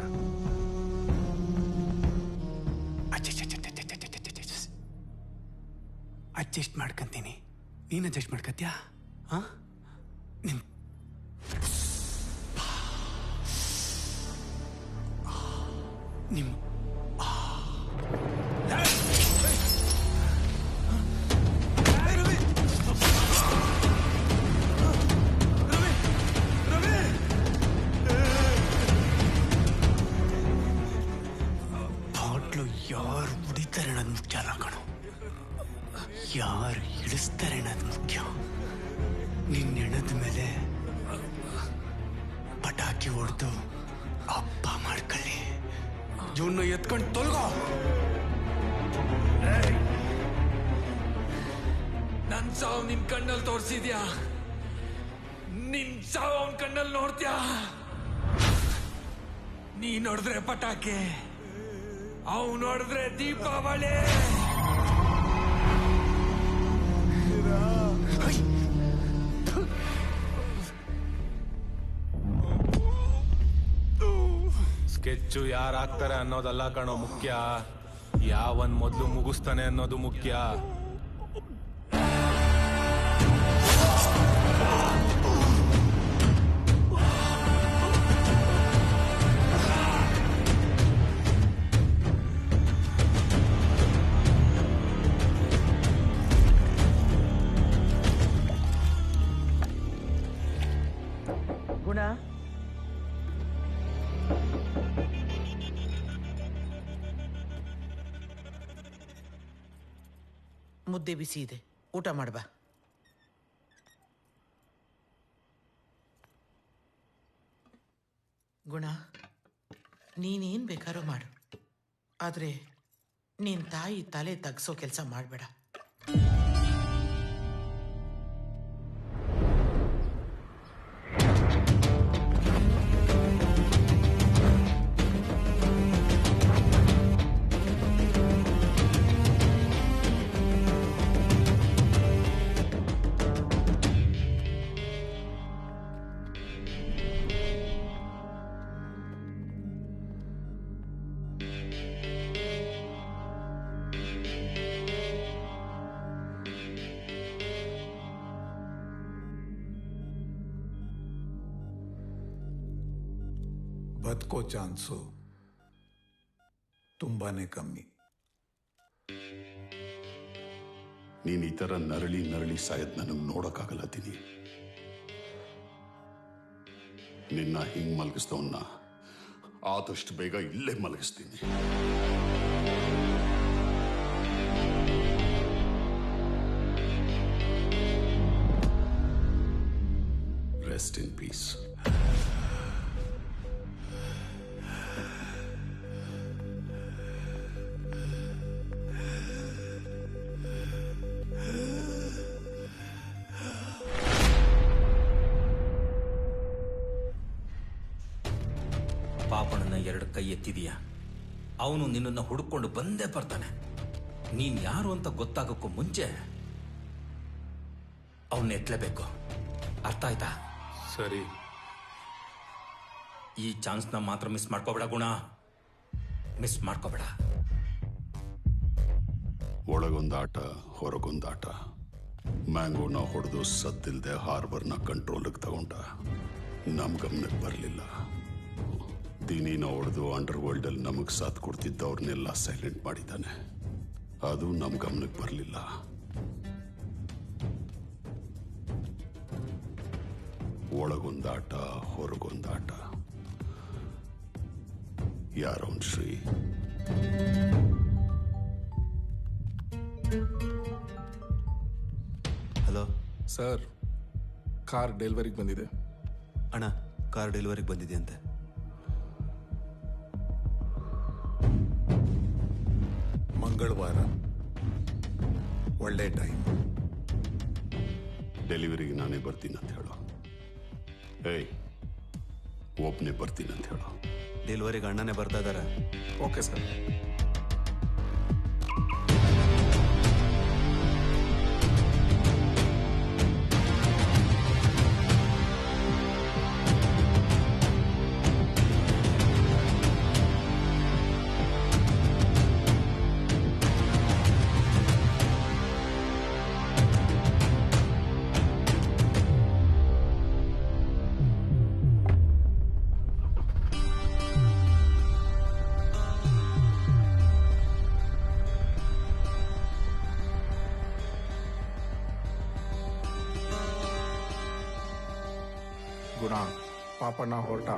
ಅಡ್ಜಸ್ಟ್ ಮಾಡ್ಕೊಂತೀನಿ, ನೀನ್ ಅಡ್ಜಸ್ಟ್ ಮಾಡ್ಕತ್ಯಾ? ನಿಮ್ ನಿಮ್ ಬಾಟ್ಲು ಯಾರು ಹೊಡಿತಾರೆ ಅನ್ನೋದು ಮುಖ್ಯ ಅಲ್ಲ ಕಣೋ, ಯಾರು ಇಳಿಸ್ತಾರೆ ಅನ್ನೋದು ಮುಖ್ಯ. ನಿನ್ನ ಹೆಣದ ಮೇಲೆ ಪಟಾಕಿ ಹೊಡೆದು ಹಬ್ಬ ಮಾಡ್ಕೊಳ್ಳಿ. ಇವನ್ನ ಎತ್ಕೊಂಡು ತೊಲ್ಗೋ. ನನ್ ಸಾವು ನಿನ್ ಕಣ್ಣಲ್ಲಿ ತೋರಿಸಿದ್ಯಾ, ನಿನ್ ಸಾವು ಅವನ್ ಕಣ್ಣಲ್ಲಿ ನೋಡ್ತ್ಯಾ. ನೀ ನೋಡಿದ್ರೆ ಪಟಾಕಿ, ಅವ್ ನೋಡಿದ್ರೆ ದೀಪಾವಳಿ. ಸ್ಕೆಚ್ಚು ಯಾರು ಹಾಕ್ತಾರೆ ಅನ್ನೋದಲ್ಲ ಕಣೋ ಮುಖ್ಯ, ಯಾವನ್ ಮೊದ್ಲು ಮುಗಿಸ್ತಾನೆ ಅನ್ನೋದು ಮುಖ್ಯ. ಗುಣ, ಮುದ್ದೆ ಬಿಸಿ ಇದೆ, ಊಟ ಮಾಡ್ಬಾ. ಗುಣ, ನೀನೇನ್ ಬೇಕಾದ್ರೂ ಮಾಡು, ಆದ್ರೆ ನಿನ್ ತಾಯಿ ತಲೆ ತಗ್ಸೋ ಕೆಲಸ ಮಾಡಬೇಡ. ಬದುಕೋ ಚಾನ್ಸು ತುಂಬಾನೇ ಕಮ್ಮಿ. ನೀನ್ ಈ ತರ ನರಳಿ ನರಳಿ ಸಾಯದ್ ನನಗೆ ನೋಡಕ್ಕಾಗಲ್ಲ ದಿನಿ. ನಿನ್ನ ಹಿಂಗ್ ಮಲಗಿಸ್ತವನ್ನ ಆದಷ್ಟು ಬೇಗ ಇಲ್ಲೇ ಮಲಗಿಸ್ತೀನಿ. Rest in peace. ಪಾಪಣ್ಣನ 2 ಕೈ ಎತ್ತಿದೀಯ. ಅವನು ನಿನ್ನನ್ನು ಹುಡುಕೊಂಡು ಬಂದೇ ಬರ್ತಾನೆ. ನೀನ್ ಯಾರು ಅಂತ ಗೊತ್ತಾಗಕ್ಕೂ ಮುಂಚೆ ಅವನ್ನ ಎತ್ತಲೇಬೇಕು. ಅರ್ಥ ಆಯ್ತಾ? ಸರಿ. ಈ ಚಾನ್ಸ್ನ ಮಾತ್ರ ಮಿಸ್ ಮಾಡ್ಕೋಬೇಡ ಗುಣ, ಮಿಸ್ ಮಾಡ್ಕೋಬೇಡ. ಒಳಗೊಂದಾಟ ಹೊರಗೊಂದಾಟ. ಮ್ಯಾಂಗೋನ ಹೊಡೆದು ಸದ್ದಿಲ್ದೆ ಹಾರ್ಬರ್ನ ಕಂಟ್ರೋಲ್ಗೆ ತಗೊಂಡ. ನಮ್ ಗಮನಕ್ಕೆ ಬರಲಿಲ್ಲ. ದಿನಿನ ಹೊಡೆದು ಅಂಡರ್ ವರ್ಲ್ಡ್ ಅಲ್ಲಿ ನಮಗ್ ಸಾಥ್ ಕೊಡ್ತಿದ್ದವ್ರನ್ನೆಲ್ಲ ಸೈಲೆಂಟ್ ಮಾಡಿದ್ದಾನೆ. ಅದು ನಮ್ ಗಮನಕ್ಕೆ ಬರಲಿಲ್ಲ. ಒಳಗೊಂದಾಟ ಹೊರಗೊಂದಾಟ. ಯಾರವನ್ ಶ್ರೀ? ಹಲೋ ಸರ್, ಕಾರ್ ಡೆಲಿವರಿಗೆ ಬಂದಿದೆ. ಅಣ್ಣ, ಕಾರ್ ಡೆಲಿವರಿಗೆ ಬಂದಿದೆ ಅಂತೆ. ಮಂಗಳವಾರ ಒಳ್ಳೆ ಟೈಮ್. ಡೆಲಿವರಿಗೆ ನಾನೇ ಬರ್ತೀನಿ ಅಂತ ಹೇಳು. ಏಯ್, ಒಬ್ಬನೇ ಬರ್ತೀನಿ ಅಂತ ಹೇಳು. ಡೆಲಿವರಿಗೆ ಅಣ್ಣನೇ ಬರ್ತಾ ಇದಾರೆ. Okay sir. ಗುಣ, ಪಾಪಣ್ಣ ಹೊರಟ.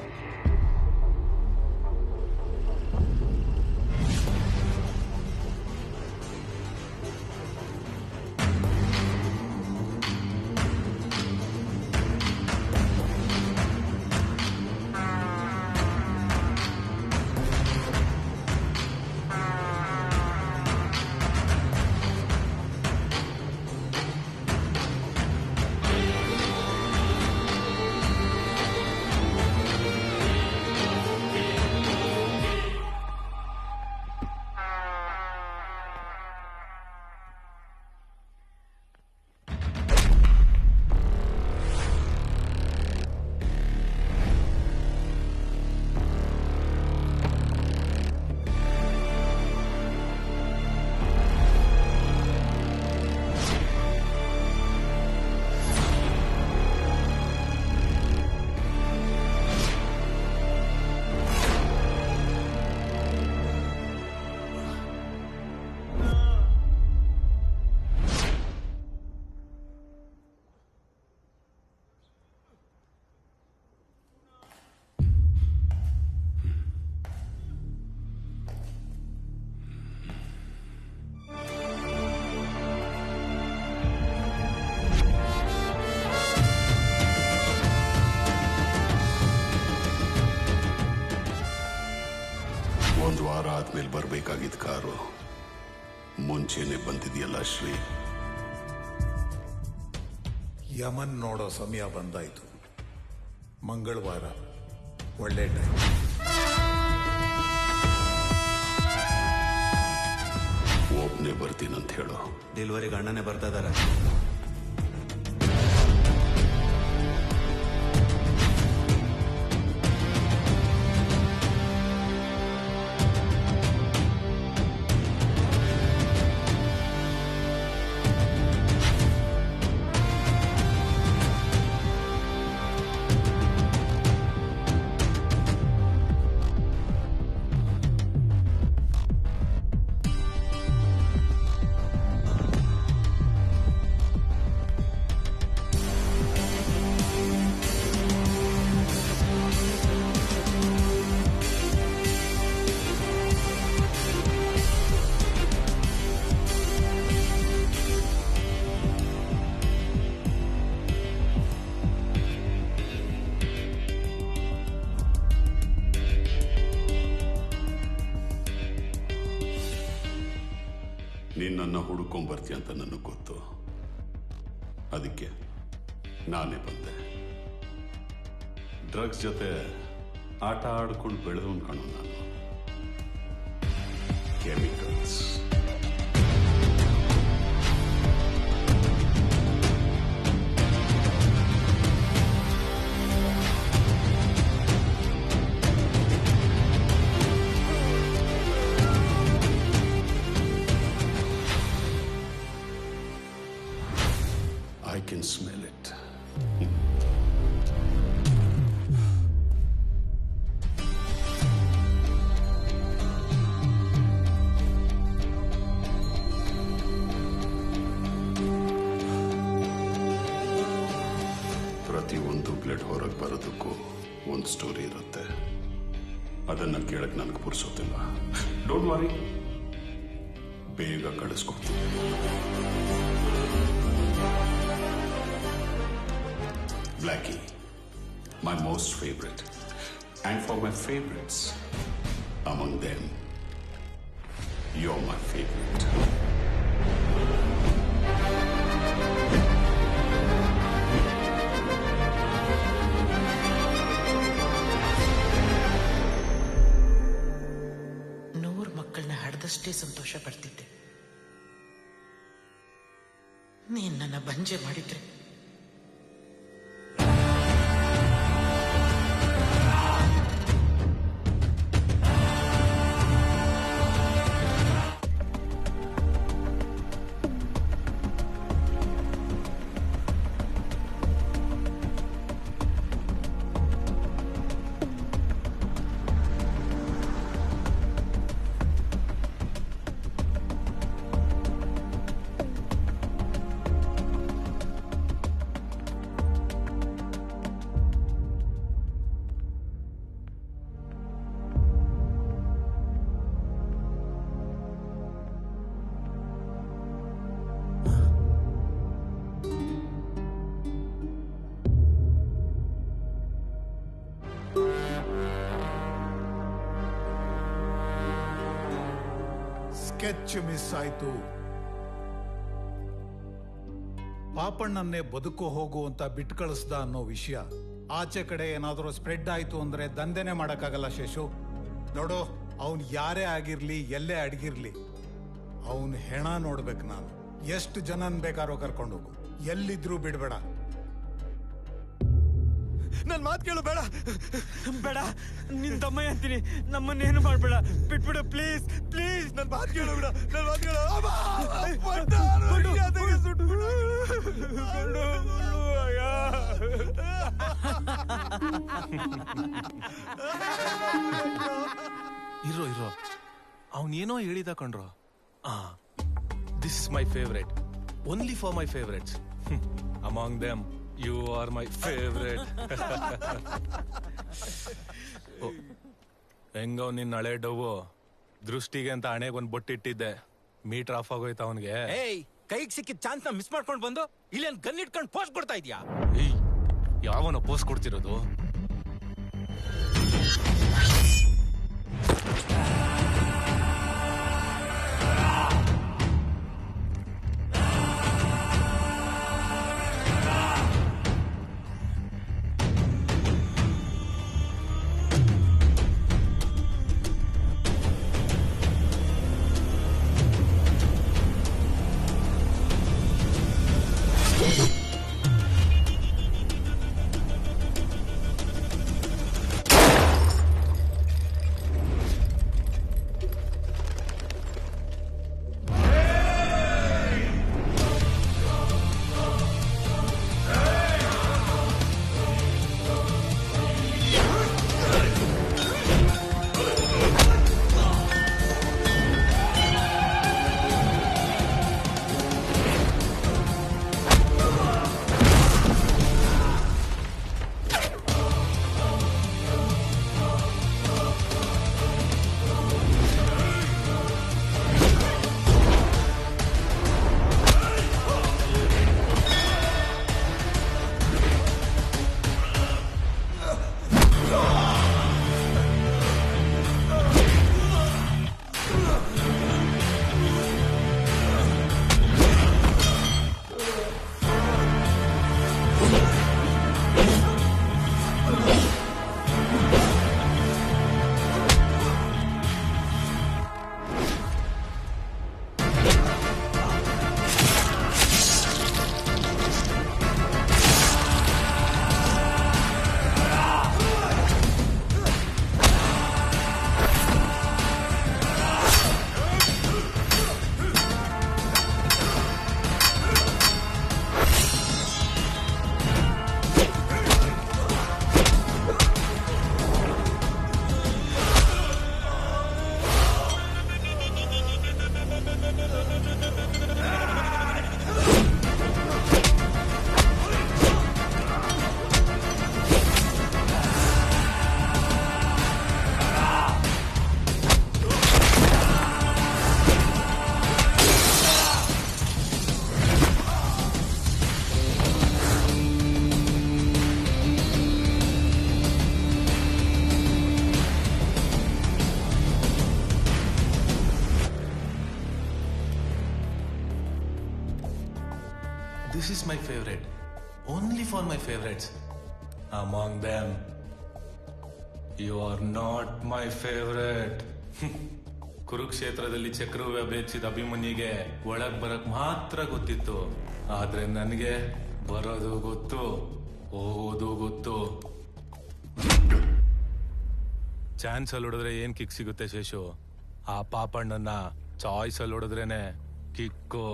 ಒಂದು ವಾರ ಆದ್ಮೇಲೆ ಬರ್ಬೇಕಾಗಿದ್ದ ಕಾರು ಮುಂಚೆನೆ ಬಂದಿದೆಯಲ್ಲ ಶ್ರೀ. ಯಮನ್ ನೋಡೋ ಸಮಯ ಬಂದಾಯ್ತು. ಮಂಗಳವಾರ ಒಳ್ಳೆ ಟೈಮ್. ಒಬ್ಬನೇ ಬರ್ತೀನಂತ ಹೇಳು. ಡೆಲಿವರಿಗೆ ಅಣ್ಣನೇ ಬರ್ತಾ ಇದಾರೆ. ನನ್ನ ಹುಡ್ಕೊಂಡ್ ಬರ್ತೀಯ ಅಂತ ನನಗೆ ಗೊತ್ತು. ಅದಕ್ಕೆ ನಾನೇ ಬಂದೆ. ಡ್ರಗ್ಸ್ ಜೊತೆ ಆಟ ಆಡ್ಕೊಂಡು ಬೆಳೆದವನ್ ಕಾಣೋ ನಾನು. Chemicals. I can smell it. ಪ್ರತಿಯೊಂದು ಬ್ಲಡ್ ಹೊರಗೆ ಬರೋದಕ್ಕೂ ಒಂದು ಸ್ಟೋರಿ ಇರುತ್ತೆ. ಅದನ್ನ ಕೇಳಕ್ ನನಗೆ ಪುರ್ಸೋತಿಲ್ಲ. ಡೋಂಟ್ ವರಿ, ಬೇಗ ಕಳಿಸ್ಕೊಡ್ತೀನಿ. Blackie, my most favorite. And for my favorites, among them, you're my favorite. ನೂರು ಮಕ್ಕಳನ್ನ ಹಡ್ದಷ್ಟೇ ಸಂತೋಷ ಪಡ್ತಿದ್ದೆ. ನೀನ್ ನನ್ನ ಬಂಜೆ ಮಾಡಿದ್ರೆ ಸ್ಕೆಚ್ ಮಿಸ್ ಆಯ್ತು. ಪಾಪಣ್ಣನ್ನೇ ಬದುಕು ಹೋಗು ಅಂತ ಬಿಟ್ಟು ಕಳಿಸ್ದ ಅನ್ನೋ ವಿಷಯ ಆಚೆ ಕಡೆ ಏನಾದರೂ ಸ್ಪ್ರೆಡ್ ಆಯ್ತು ಅಂದ್ರೆ ದಂಧೆನೆ ಮಾಡಕ್ಕಾಗಲ್ಲ ಶೇಷು. ನೋಡು, ಅವನ್ ಯಾರೇ ಆಗಿರ್ಲಿ, ಎಲ್ಲೇ ಅಡಗಿರ್ಲಿ, ಅವನ್ ಹೆಣ ನೋಡ್ಬೇಕು ನಾನು. ಎಷ್ಟು ಜನನ್ ಬೇಕಾರೋ ಕರ್ಕೊಂಡೋಗು, ಎಲ್ಲಿದ್ರೂ ಬಿಡ್ಬೇಡ. ನನ್ ಮಾತು ಕೇಳು, ಬೇಡ ಬೇಡ, ನಿನ್ ತಮ್ಮ ಅಂತೀನಿ, ನಮ್ಮನ್ನೇನು ಮಾಡ್ಬೇಡ, ಬಿಟ್ಬಿಡು ಪ್ಲೀಸ್ ಪ್ಲೀಸ್. ನನ್ ಮಾತು ಕೇಳು, ಬಿಡ, ನನ್ ಮಾತು ಕೇಳು. ಇರೋ ಇರೋ, ಅವನೇನೋ ಹೇಳಿದ ಕಣ್ರೋ. This is my favourite, only for my favourites. Among them you are my favourite. ಹೆಂಗವ್ ನಿನ್ನ ಹಳೆ ಡವ್ವು ದೃಷ್ಟಿಗೆ ಅಂತ ಹಣೆಗೆ ಒಂದು ಬೊಟ್ಟಿಟ್ಟಿದ್ದೆ, ಮೀಟರ್ ಆಫ್ ಆಗೋಯ್ತು ಅವನಿಗೆ. ಏಯ್, ಕೈಗೆ ಸಿಕ್ಕಿದ ಚಾನ್ಸ್ ನ ಮಿಸ್ ಮಾಡ್ಕೊಂಡು ಬಂದು ಇಲ್ಲೇನ್ ಗನ್ ಇಟ್ಕೊಂಡು ಪೋಸ್ಟ್ ಕೊಡ್ತಾ ಇದ್ಯಾ? ಏಯ್, ಯಾವನ ಪೋಸ್ಟ್ ಕೊಡ್ತಿರೋದು? This is my favourite, only for my favourites. Among them you are not my favourite. ಕುರುಕ್ಷೇತ್ರದಲ್ಲಿ ಚಕ್ರವ್ಯೂಹ ಭೇದಿಸಿದ ಅಭಿಮನ್ಯಿಗೆ ಒಳಗ್ ಬರಕ್ ಮಾತ್ರ ಗೊತ್ತಿತ್ತು, ಆದ್ರೆ ನನಗೆ ಬರೋದು ಗೊತ್ತು, ಹೋಗೋದು ಗೊತ್ತು. ಚಾನ್ಸ್ ಅಲ್ಲಿ ಹೊಡೆದ್ರೆ ಏನ್ ಕಿಕ್ ಸಿಗುತ್ತೆ ಶೇಷು? ಆ ಪಾಪಣ್ಣನ ಚಾಯ್ಸ್ ಅಲ್ಲಿ ಹೊಡೆದ್ರೇನೆ ಕಿಕ್ಕು.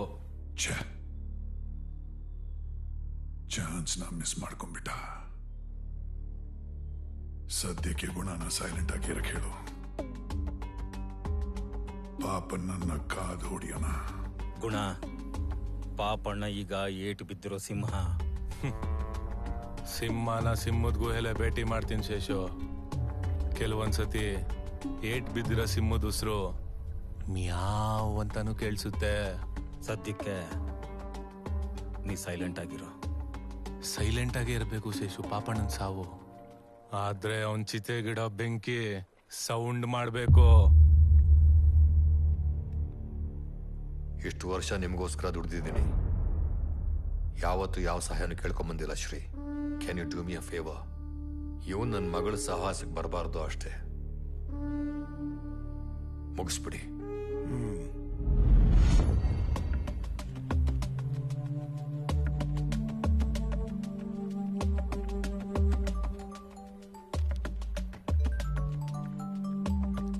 ಚಾನ್ಸ್ ನ ಮಿಸ್ ಮಾಡ್ಕೊಂಡ್ಬಿಟ್ಟ. ಸದ್ಯಕ್ಕೆ ಗುಣನ ಸೈಲೆಂಟ್ ಆಗಿ ಇರಕ್ ಹೇಳು. ಪಾಪಣ್ಣನ ಕಾದು ಹೊಡಿಯೋಣ. ಗುಣ, ಪಾಪಣ್ಣ ಈಗ ಏಟು ಬಿದ್ದಿರೋ ಸಿಂಹ. ಸಿಂಹನ ಸಿಂಹದ ಗುಹೆಲೆ ಭೇಟಿ ಮಾಡ್ತೀನಿ ಶೇಷು. ಕೆಲವೊಂದ್ಸತಿ ಏಟ್ ಬಿದ್ದಿರೋ ಸಿಂಹದ ಉಸಿರು ಮ್ಯಾವ್ ಅಂತಾನು ಕೇಳಿಸುತ್ತೆ. ಸದ್ಯಕ್ಕೆ ನೀ ಸೈಲೆಂಟ್ ಆಗಿರೋ. ಸೈಲೆಂಟ್ ಆಗೇ ಇರಬೇಕು ಶೇಷು. ಪಾಪಣ್ಣನ ಸಾವು ಆದ್ರೆ ಅವನ್ ಚಿತೆ ಗಿಡ ಬೆಂಕಿ ಸೌಂಡ್ ಮಾಡ್ಬೇಕು. ಇಷ್ಟು ವರ್ಷ ನಿಮಗೋಸ್ಕರ ದುಡ್ದಿದ್ದೀನಿ, ಯಾವತ್ತು ಯಾವ ಸಹಾಯನೂ ಕೇಳ್ಕೊಂಬಂದಿಲ್ಲ Shri. Can you do me a favour? ಇವನ್ ನನ್ನ ಮಗಳ ಸಹವಾಸಕ್ಕೆ ಬರಬಾರ್ದು ಅಷ್ಟೇ. ಮುಗಿಸ್ಬಿಡಿ.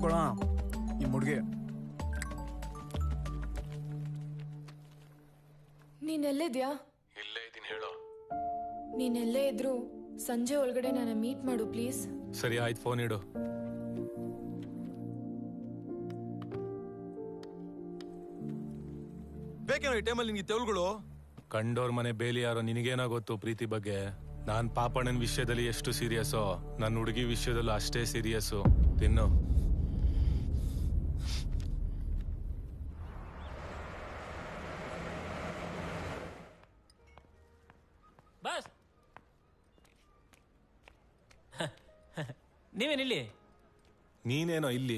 ಕೊಡ ಈ ಮುಡ್ಗೆ. ನೀನೆಲ್ಲಿದ್ಯಾ? ಇಲ್ಲೇ ಇದೀನಿ, ಹೇಳೋ. ನೀನೆಲ್ಲೇ ಇದ್ರು ಸಂಜೆ ಒಳಗಡೆ ನನ್ನ ಮೀಟ್ ಮಾಡು ಪ್ಲೀಸ್. ಸರಿ ಆಯ್ತು, ಫೋನ್ ಇಡು. ಬೇಕೇನೋ ಈ ಟೈಮಲ್ಲಿ ನಿನ್ಗೆ ತೆವಲ್ಗಳು? ಕಂಡೋರ್ ಮನೆ ಬೇಲಿ ಯಾರೋ ನಿನಗೇನೋ ಗೊತ್ತು ಪ್ರೀತಿ ಬಗ್ಗೆ. ನಾನ್ ಪಾಪಣ್ಣನ ವಿಷಯದಲ್ಲಿ ಎಷ್ಟು ಸೀರಿಯಸ್ಸೋ ನನ್ನ ಹುಡುಗಿ ವಿಷಯದಲ್ಲೂ ಅಷ್ಟೇ ಸೀರಿಯಸ್ಸು. ತಿನ್ನು. ಬಸ್ ನೀವೇನಿಲ್ಲಿ? ನೀನೇನೋ ಇಲ್ಲಿ?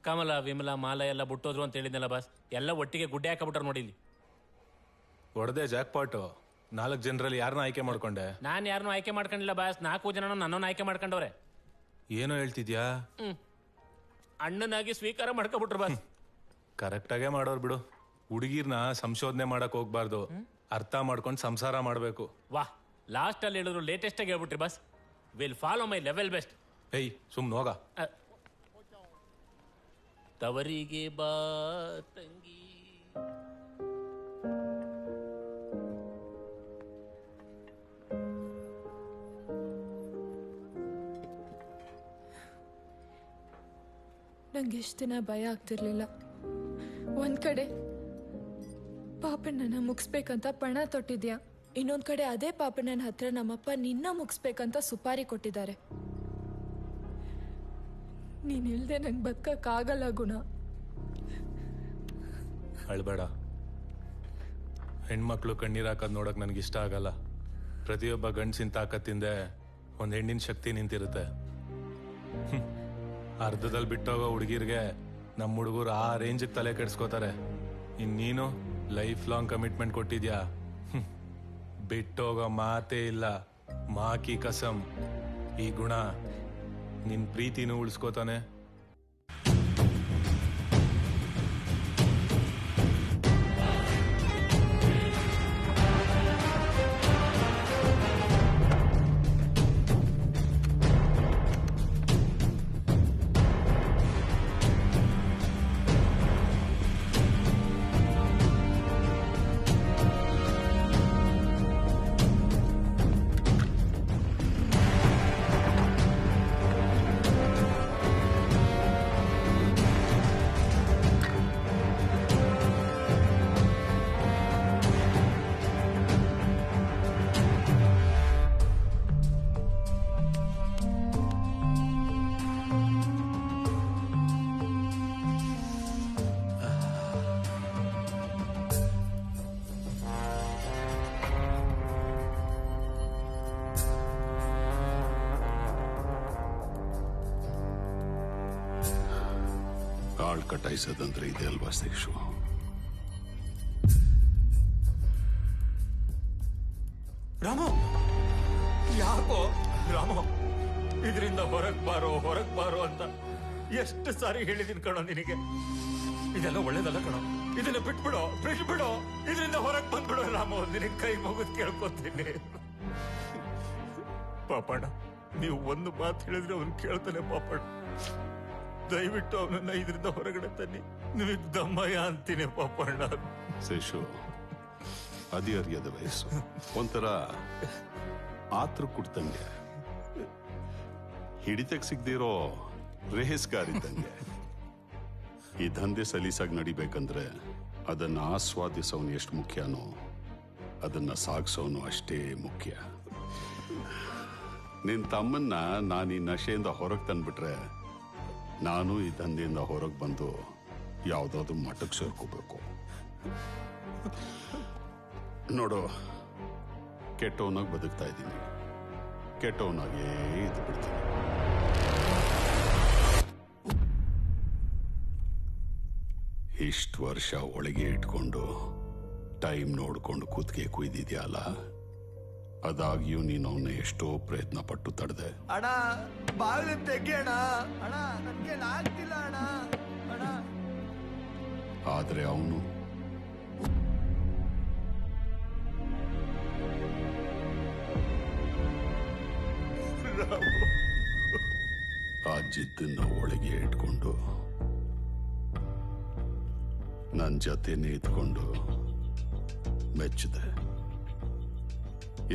ಕಮಲ ವಿಮಲ ಮಾಲ ಎಲ್ಲ ಬಿಟ್ಟೋದ್ರು ಅಂತ ಹೇಳಿದ್ನಲ್ಲ ಬಾಸ್. ಎಲ್ಲ ಒಟ್ಟಿಗೆ ಗುಡ್ಡೆ ಹಾಕಬಿಟ್ರು ನೋಡಿ ಇಲ್ಲಿ. ಹೊಡೆದೆ ಜಾಕ್ ಪಾಟು. 4 ಜನರಲ್ಲಿ ಯಾರನ್ನ ಆಯ್ಕೆ ಮಾಡ್ಕೊಂಡೆ? ನಾನು ಯಾರನ್ನೂ ಆಯ್ಕೆ ಮಾಡ್ಕೊಂಡಿಲ್ಲ ಬಾಸ್. 4 ಜನ ನನ್ನನ್ನು ಆಯ್ಕೆ ಮಾಡ್ಕೊಂಡವ್ರೆ. ಏನೋ ಹೇಳ್ತಿದ್ಯಾ? ಅಣ್ಣನಾಗಿ ಸ್ವೀಕಾರ ಮಾಡ್ಕೊಬಿಟ್ರು ಬಾಸ್. ಕರೆಕ್ಟಾಗೇ ಮಾಡೋರು ಬಿಡು. ಹುಡುಗಿರ್ನ ಸಂಶೋಧನೆ ಮಾಡಕ್ ಹೋಗ್ಬಾರ್ದು, ಅರ್ಥ ಮಾಡ್ಕೊಂಡು ಸಂಸಾರ ಮಾಡ್ಬೇಕು. ವಾಹ್, ಲಾಸ್ಟ್ ಅಲ್ಲಿ ಹೇಳಿದ್ರು ಲೇಟೆಸ್ಟ್ ಆಗಿ ಹೇಳ್ಬಿಟ್ರಿ boss. Will follow my level best. ಏಯ್ ಸುಮ್ನೆ ಹೋಗ. ತವರಿಗೆ ಬಾ ತಂಗಿ. ನಂಗೆ ಎಷ್ಟು ದಿನ ಭಯ ಆಗ್ತಿರ್ಲಿಲ್ಲ. ಒಂದ್ ಕಡೆ ಪಾಪಣ್ಣನ ಮುಗಿಸ್ಬೇಕಂತ ಪಣ ತೊಟ್ಟಿದ್ಯಾ, ಇನ್ನೊಂದ್ ಕಡೆ ಅದೇ ಪಾಪಣ್ಣನ ಹತ್ರ ನಮ್ಮಪ್ಪ ನಿನ್ನ ಮುಗಿಸ್ಬೇಕಂತ ಸುಪಾರಿ ಕೊಟ್ಟಿದ್ದಾರೆ. ನೀನ್ ಇಲ್ದೆ ನಂಗೆ ಬದುಕಕ್ಕಾಗಲ್ಲ ಗುಣ. ಅಳ್ಬೇಡ. ಹೆಣ್ಮಕ್ಳು ಕಣ್ಣೀರ್ ಹಾಕೋದ್ ನೋಡಕ್ ನನ್ಗೆ ಇಷ್ಟ ಆಗಲ್ಲ. ಪ್ರತಿಯೊಬ್ಬ ಗಂಡಸಿನ ತಾಕತ್ತಿಂದೆ ಒಂದ್ ಹೆಣ್ಣಿನ ಶಕ್ತಿ ನಿಂತಿರುತ್ತೆ. ಅರ್ಧದಲ್ಲಿ ಬಿಟ್ಟೋಗೋ ಹುಡುಗಿರ್ಗೆ ನಮ್ಮ ಹುಡುಗರು ಆ ರೇಂಜಿಗೆ ತಲೆ ಕೆಡ್ಸ್ಕೋತಾರೆ. ಇನ್ನೀನು ಲೈಫ್ ಲಾಂಗ್ ಕಮಿಟ್ಮೆಂಟ್ ಕೊಟ್ಟಿದ್ಯಾ, ಬಿಟ್ಟೋಗೋ ಮಾತೇ ಇಲ್ಲ. ಮಾಕಿ ಕಸಂ. ಈ ಗುಣ ನಿನ್ ಪ್ರೀತಿನೂ ಉಳಿಸ್ಕೋತಾನೆ. ಕಾಳು ಕಟಾಯಿಸೋದಂದ್ರೆ ಇದೆ ಅಲ್ವಾ ಶೇಷು? ಹೊರಗ್ ಬಾರೋ ಅಂತ ಎಷ್ಟು ಸಾರಿ ಹೇಳಿದೀನಿ ಕಣೋ ನಿನಗೆ. ಇದೆಲ್ಲ ಒಳ್ಳೇದಲ್ಲ ಕಣೋ, ಇದನ್ನ ಬಿಟ್ಬಿಡೋ, ಇದರಿಂದ ಹೊರಗ್ ಬಂದ್ಬಿಡೋ ರಾಮು. ನಿನಗೆ ಕೈ ಮುಗಿದ್ ಕೇಳ್ಕೊತೀನಿ. ಪಾಪಣ್ಣ, ನೀವು ಒಂದು ಮಾತು ಹೇಳಿದ್ರೆ ಅವನು ಕೇಳ್ತಾನೆ. ಪಾಪಣ್ಣ, ದಯವಿಟ್ಟು ಅವನನ್ನ ಇದರಿಂದ ಹೊರಗಡೆ ತನ್ನಿ. ನಿಮಗ್ ದಮ್ಮಯ್ಯ ಅಂತೀನಿ ಪಾಪಣ್ಣ. ಶೇಷು, ಹದಿಹರಿಯದ ವಯಸ್ಸು, ಒಂಥರ ಆತ್ರ ಕುಡ್ತಂಗೆ, ಹಿಡಿತಕ್ಕೆ ಸಿಗದಿರೋ ರೇಸ್ಗಾರಿದ್ದಂಗೆ. ಈ ದಂಧೆ ಸಲೀಸಾಗಿ ನಡಿಬೇಕಂದ್ರೆ ಅದನ್ನ ಆಸ್ವಾದಿಸೋನು ಎಷ್ಟು ಮುಖ್ಯನೋ ಅದನ್ನ ಸಾಗಿಸೋನು ಅಷ್ಟೇ ಮುಖ್ಯ. ನಿನ್ ತಮ್ಮನ್ನ ನಾನು ಈ ನಶೆಯಿಂದ ಹೊರಗೆ ತಂದ್ಬಿಟ್ರೆ ನಾನು ಈ ದಂಧೆಯಿಂದ ಹೊರಗೆ ಬಂದು ಯಾವ್ದಾದ್ರು ಮಠಕ್ಕೆ ಸೇರ್ಕೋಬೇಕು. ನೋಡು, ಕೆಟ್ಟವನಾಗಿ ಬದುಕ್ತಾ ಇದ್ದೀನಿ, ಕೆಟ್ಟವನಾಗೇ ಇದ್ದು ಬಿಡ್ತೀನಿ. ಇಷ್ಟು ವರ್ಷ ಒಳಗೆ ಇಟ್ಕೊಂಡು ಟೈಮ್ ನೋಡ್ಕೊಂಡು ಕೂತ್ಗೆ ಕುಯ್ದಿದ್ಯಲ್ಲ, ಅದಾಗಿಯೂ ನೀನು ಅವನ್ನ ಎಷ್ಟೋ ಪ್ರಯತ್ನ ಪಟ್ಟು ತಡೆದೆ. ಅಣ್ಣ ಬಾಗಿಲು ತೆಗಿಯೋಣ ಅಣ್ಣ, ನನ್ಗೆ ಆಗ್ತಿಲ್ಲ ಅಣ್ಣ. ಆದ್ರೆ ಅವನು ಆ ಜಿದ್ದನ್ನ ಒಳಗೆ ಇಟ್ಕೊಂಡು ನನ್ನ ಜೊತೆನೇ ಇದ್ಕೊಂಡು ಮೆಚ್ಚಿದೆ.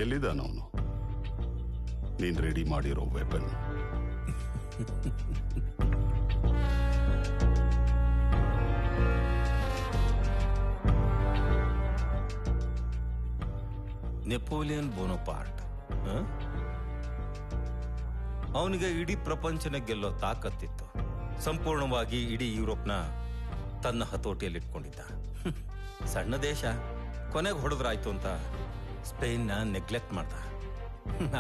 ಎಲ್ಲಿದ್ದಾನವನು? ನೀನ್ ರೆಡಿ ಮಾಡಿರೋ ವೆಪನ್. ನೆಪೋಲಿಯನ್ ಬೋನೋಪಾರ್ಟ್ ಅವನಿಗೆ ಇಡೀ ಪ್ರಪಂಚನ ಗೆಲ್ಲೋ ತಾಕತ್ತಿತ್ತು. ಸಂಪೂರ್ಣವಾಗಿ ಇಡೀ ಯುರೋಪ್ನ ತನ್ನ ಹತೋಟಿಯಲ್ಲಿಟ್ಕೊಂಡಿದ್ದ. ಸಣ್ಣ ದೇಶ, ಕೊನೆಗೆ ಹೊಡೆದ್ರಾಯ್ತು ಅಂತ ಸ್ಪೇನ್ನ ನೆಗ್ಲೆಕ್ಟ್ ಮಾಡ್ದ.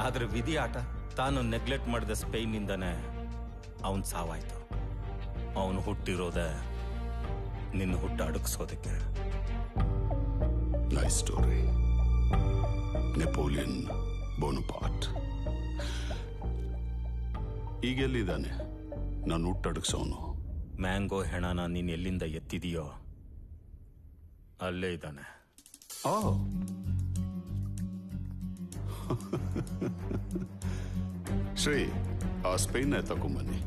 ಆದ್ರೆ ವಿಧಿ ಆಟ, ತಾನು ನೆಗ್ಲೆಕ್ಟ್ ಮಾಡಿದ ಸ್ಪೇನ್ನಿಂದನೇ ಅವನ್ ಸಾವಾಯ್ತು. ಅವನು ಹುಟ್ಟಿರೋದ ನಿನ್ನ ಹುಟ್ಟು ಅಡಗಿಸೋದಕ್ಕೆ. Nice story. ನೆಪೋಲಿಯನ್ ಬೋನಪಾರ್ಟ್ ಈಗೆಲ್ಲಿದ್ದಾನೆ? ನಾನು ಹುಟ್ಟಡಗಿಸೋನು. ಮ್ಯಾಂಗೋ ಹೆಣನ ನೀನ್ ಎಲ್ಲಿಂದ ಎತ್ತಿದೀಯೋ ಅಲ್ಲೇ ಇದ್ದಾನೆ. ಶ್ರೀ, ಆ ಸ್ಪೇನ್ನ ತಗೊಂಬನ್ನಿ.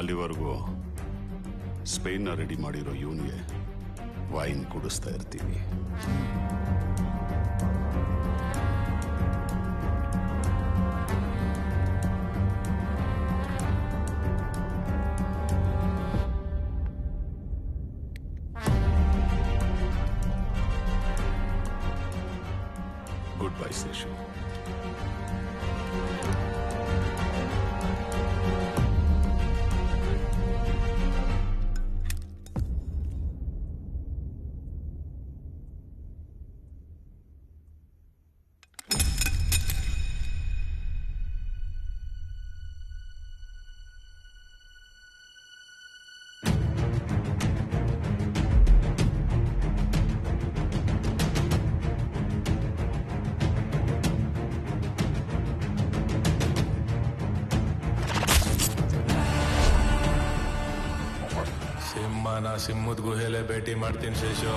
ಅಲ್ಲಿವರೆಗೂ ಸ್ಪೇನ್ನ ರೆಡಿ ಮಾಡಿರೋ ಇವನಿಗೆ ವೈನ್ ಕುಡಿಸ್ತಾ ಇರ್ತೀವಿ. Good bye Sheshu. ಸಿಂಹದ ಗುಹೆಲೆ ಭೇಟಿ ಮಾಡ್ತೀನಿ ಶೇಷು.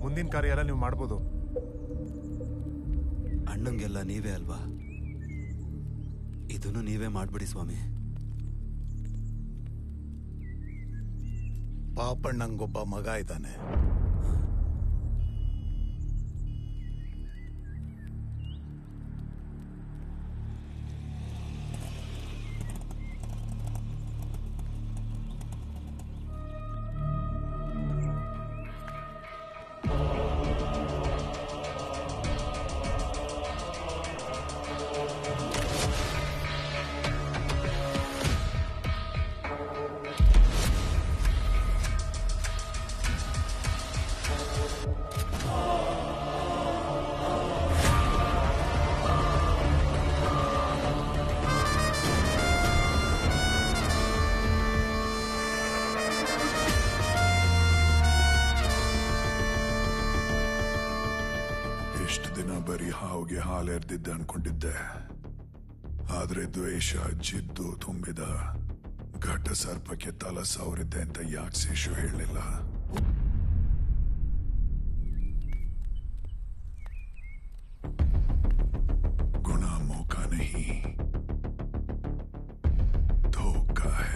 ಮುಂದಿನ ಕಾರ್ಯ ಎಲ್ಲ ನೀವು ಮಾಡ್ಬೋದು. ಅಣ್ಣಂಗೆಲ್ಲ ನೀವೇ ಅಲ್ವಾ? ಇದನ್ನು ನೀವೇ ಮಾಡ್ಬಿಡಿ ಸ್ವಾಮಿ. ಪಾಪಣ್ಣಂಗೊಬ್ಬ ಮಗ ಇದ್ದಾನೆ. ಇಷ್ಟು ದಿನ ಬರೀ ಹಾವಿಗೆ ಹಾಲೆರ್ದಿದ್ದೆ ಅನ್ಕೊಂಡಿದ್ದೆ. ಆದ್ರೆ ದ್ವೇಷ ಜಿದ್ದು ತುಂಬಿದ ಘಟ ಸರ್ಪಕ್ಕೆ ತಲ ಸಾವರಿದ್ದೆ ಅಂತ ಯಾಕೆ ಶೇಷು ಹೇಳಲಿಲ್ಲ? ಗುಣ ಮೌಕಾ ನಹೀ, ಧೋಖಾ ಹೈ.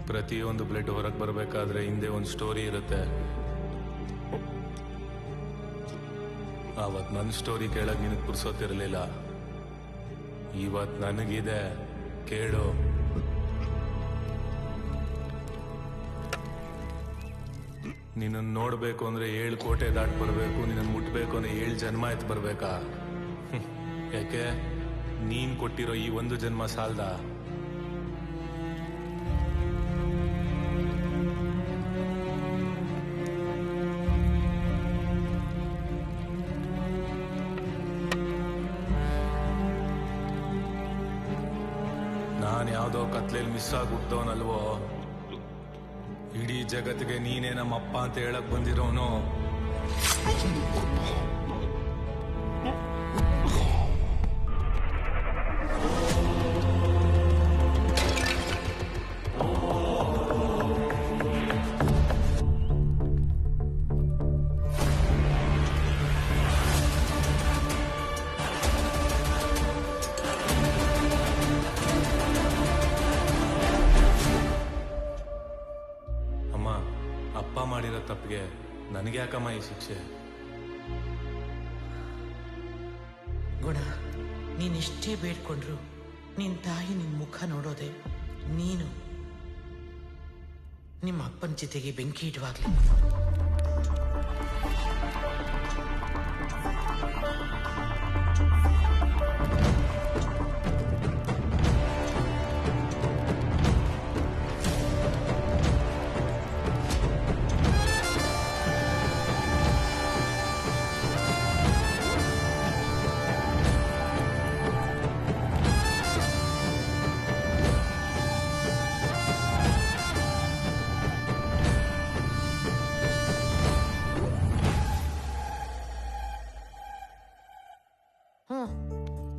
ಪ್ರತಿಯೊಂದು ಬ್ಲಡ್ ಹೊರಗೆ ಬರಬೇಕಾದ್ರೆ ಹಿಂದೆ ಒಂದು ಸ್ಟೋರಿ ಇರುತ್ತೆ. ಆವತ್ತು ನನ್ನ ಸ್ಟೋರಿ ಕೇಳಕ್ ನಿನಗೆ ಪುರ್ಸೋತಿರ್ಲಿಲ್ಲ. ಇವತ್ತು ನನಗಿದೆ, ಕೇಳು. ನಿನ್ನನ್ನು ನೋಡ್ಬೇಕು ಅಂದ್ರೆ 7 ಕೋಟೆ ದಾಟ್ ಬರಬೇಕು, ನಿನ್ನನ್ನು ಮುಟ್ಬೇಕು ಅಂದ್ರೆ 7 ಜನ್ಮ ಎತ್ತು ಬರ್ಬೇಕಾ? ಯಾಕೆ ನೀನ್ ಕೊಟ್ಟಿರೋ ಈ ಒಂದು ಜನ್ಮ ಸಾಲ್ದ? ನಾನು ಯಾವುದೋ ಕತ್ಲೆಯಲ್ಲಿ ಮಿಸ್ ಆಗ್ಬಿಟ್ಟವನಲ್ವೋ, ಇಡೀ ಜಗತ್ತಿಗೆ ನೀನೇ ನಮ್ಮಪ್ಪ ಅಂತ ಹೇಳಕ್ ಬಂದಿರೋನು. ಅಪ್ಪ ಮಾಡಿರೋ ತಪ್ಪಿಗೆ ನನಗೆ ಯಾಕಮ್ಮ ಈ ಶಿಕ್ಷೆ? ಗುಣ, ನೀನೆಷ್ಟೇ ಬೇಡ್ಕೊಂಡ್ರು ನಿನ್ ತಾಯಿ ನಿನ್ ಮುಖ ನೋಡೋದೆ ನೀನು ನಿಮ್ಮ ಅಪ್ಪನ ಜೊತೆಗೆ ಬೆಂಕಿ ಇಡುವಾಗ್ಲಿ.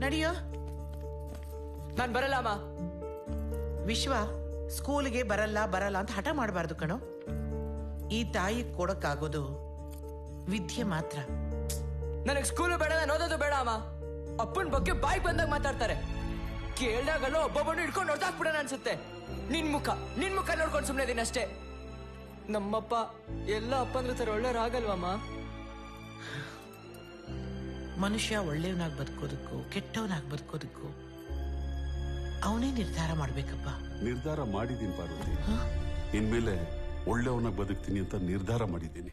ನಡಿಯೋ. ನಾನ್ ಬರಲ್ಲ ಅಮ್ಮ. ವಿಶ್ವ, ಸ್ಕೂಲ್ಗೆ ಬರಲ್ಲ ಅಂತ ಹಠ ಮಾಡಬಾರ್ದು ಕಣೋ. ಈ ತಾಯಿ ಕೊಡಕ್ಕಾಗೋದು ವಿದ್ಯೆ ಮಾತ್ರ. ನನಗ್ ಸ್ಕೂಲು ಬೇಡ, ನಾನು ಓದೋದು ಬೇಡ ಅಮ್ಮ. ಅಪ್ಪನ ಬಗ್ಗೆ ಬಾಯಿ ಬಂದಾಗ ಮಾತಾಡ್ತಾರೆ. ಕೇಳ್ದಾಗಲ್ಲೂ ಒಬ್ಬೊಬ್ಬನು ಇಟ್ಕೊಂಡು ನೋಡ್ದಾಕ್ಬಿಡೋಣ ಅನ್ಸುತ್ತೆ. ನಿನ್ ಮುಖ ನೋಡ್ಕೊಂಡು ಸುಮ್ಮನೆ ಇದೀನಿ ಅಷ್ಟೇ. ನಮ್ಮಪ್ಪ ಎಲ್ಲ ಅಪ್ಪಂದ್ರ ತರ ಒಳ್ಳೆಯವ್ರಾಗಲ್ವಮ್ಮ. ಮನುಷ್ಯ ಒಳ್ಳೆಯವನಾಗಿ ಬದುಕೋದಕ್ಕೂ ಕೆಟ್ಟವನಾಗಿ ಬದುಕೋದಕ್ಕೂ ಅವನೇ ನಿರ್ಧಾರ ಮಾಡ್ಬೇಕಪ್ಪ. ನಿರ್ಧಾರ ಮಾಡಿದ್ದೀನಿ ಪಾರ್ವತಿ. ಇನ್ಮೇಲೆ ಒಳ್ಳೆಯವನಾಗಿ ಬದುಕ್ತೀನಿ ಅಂತ ನಿರ್ಧಾರ ಮಾಡಿದ್ದೀನಿ.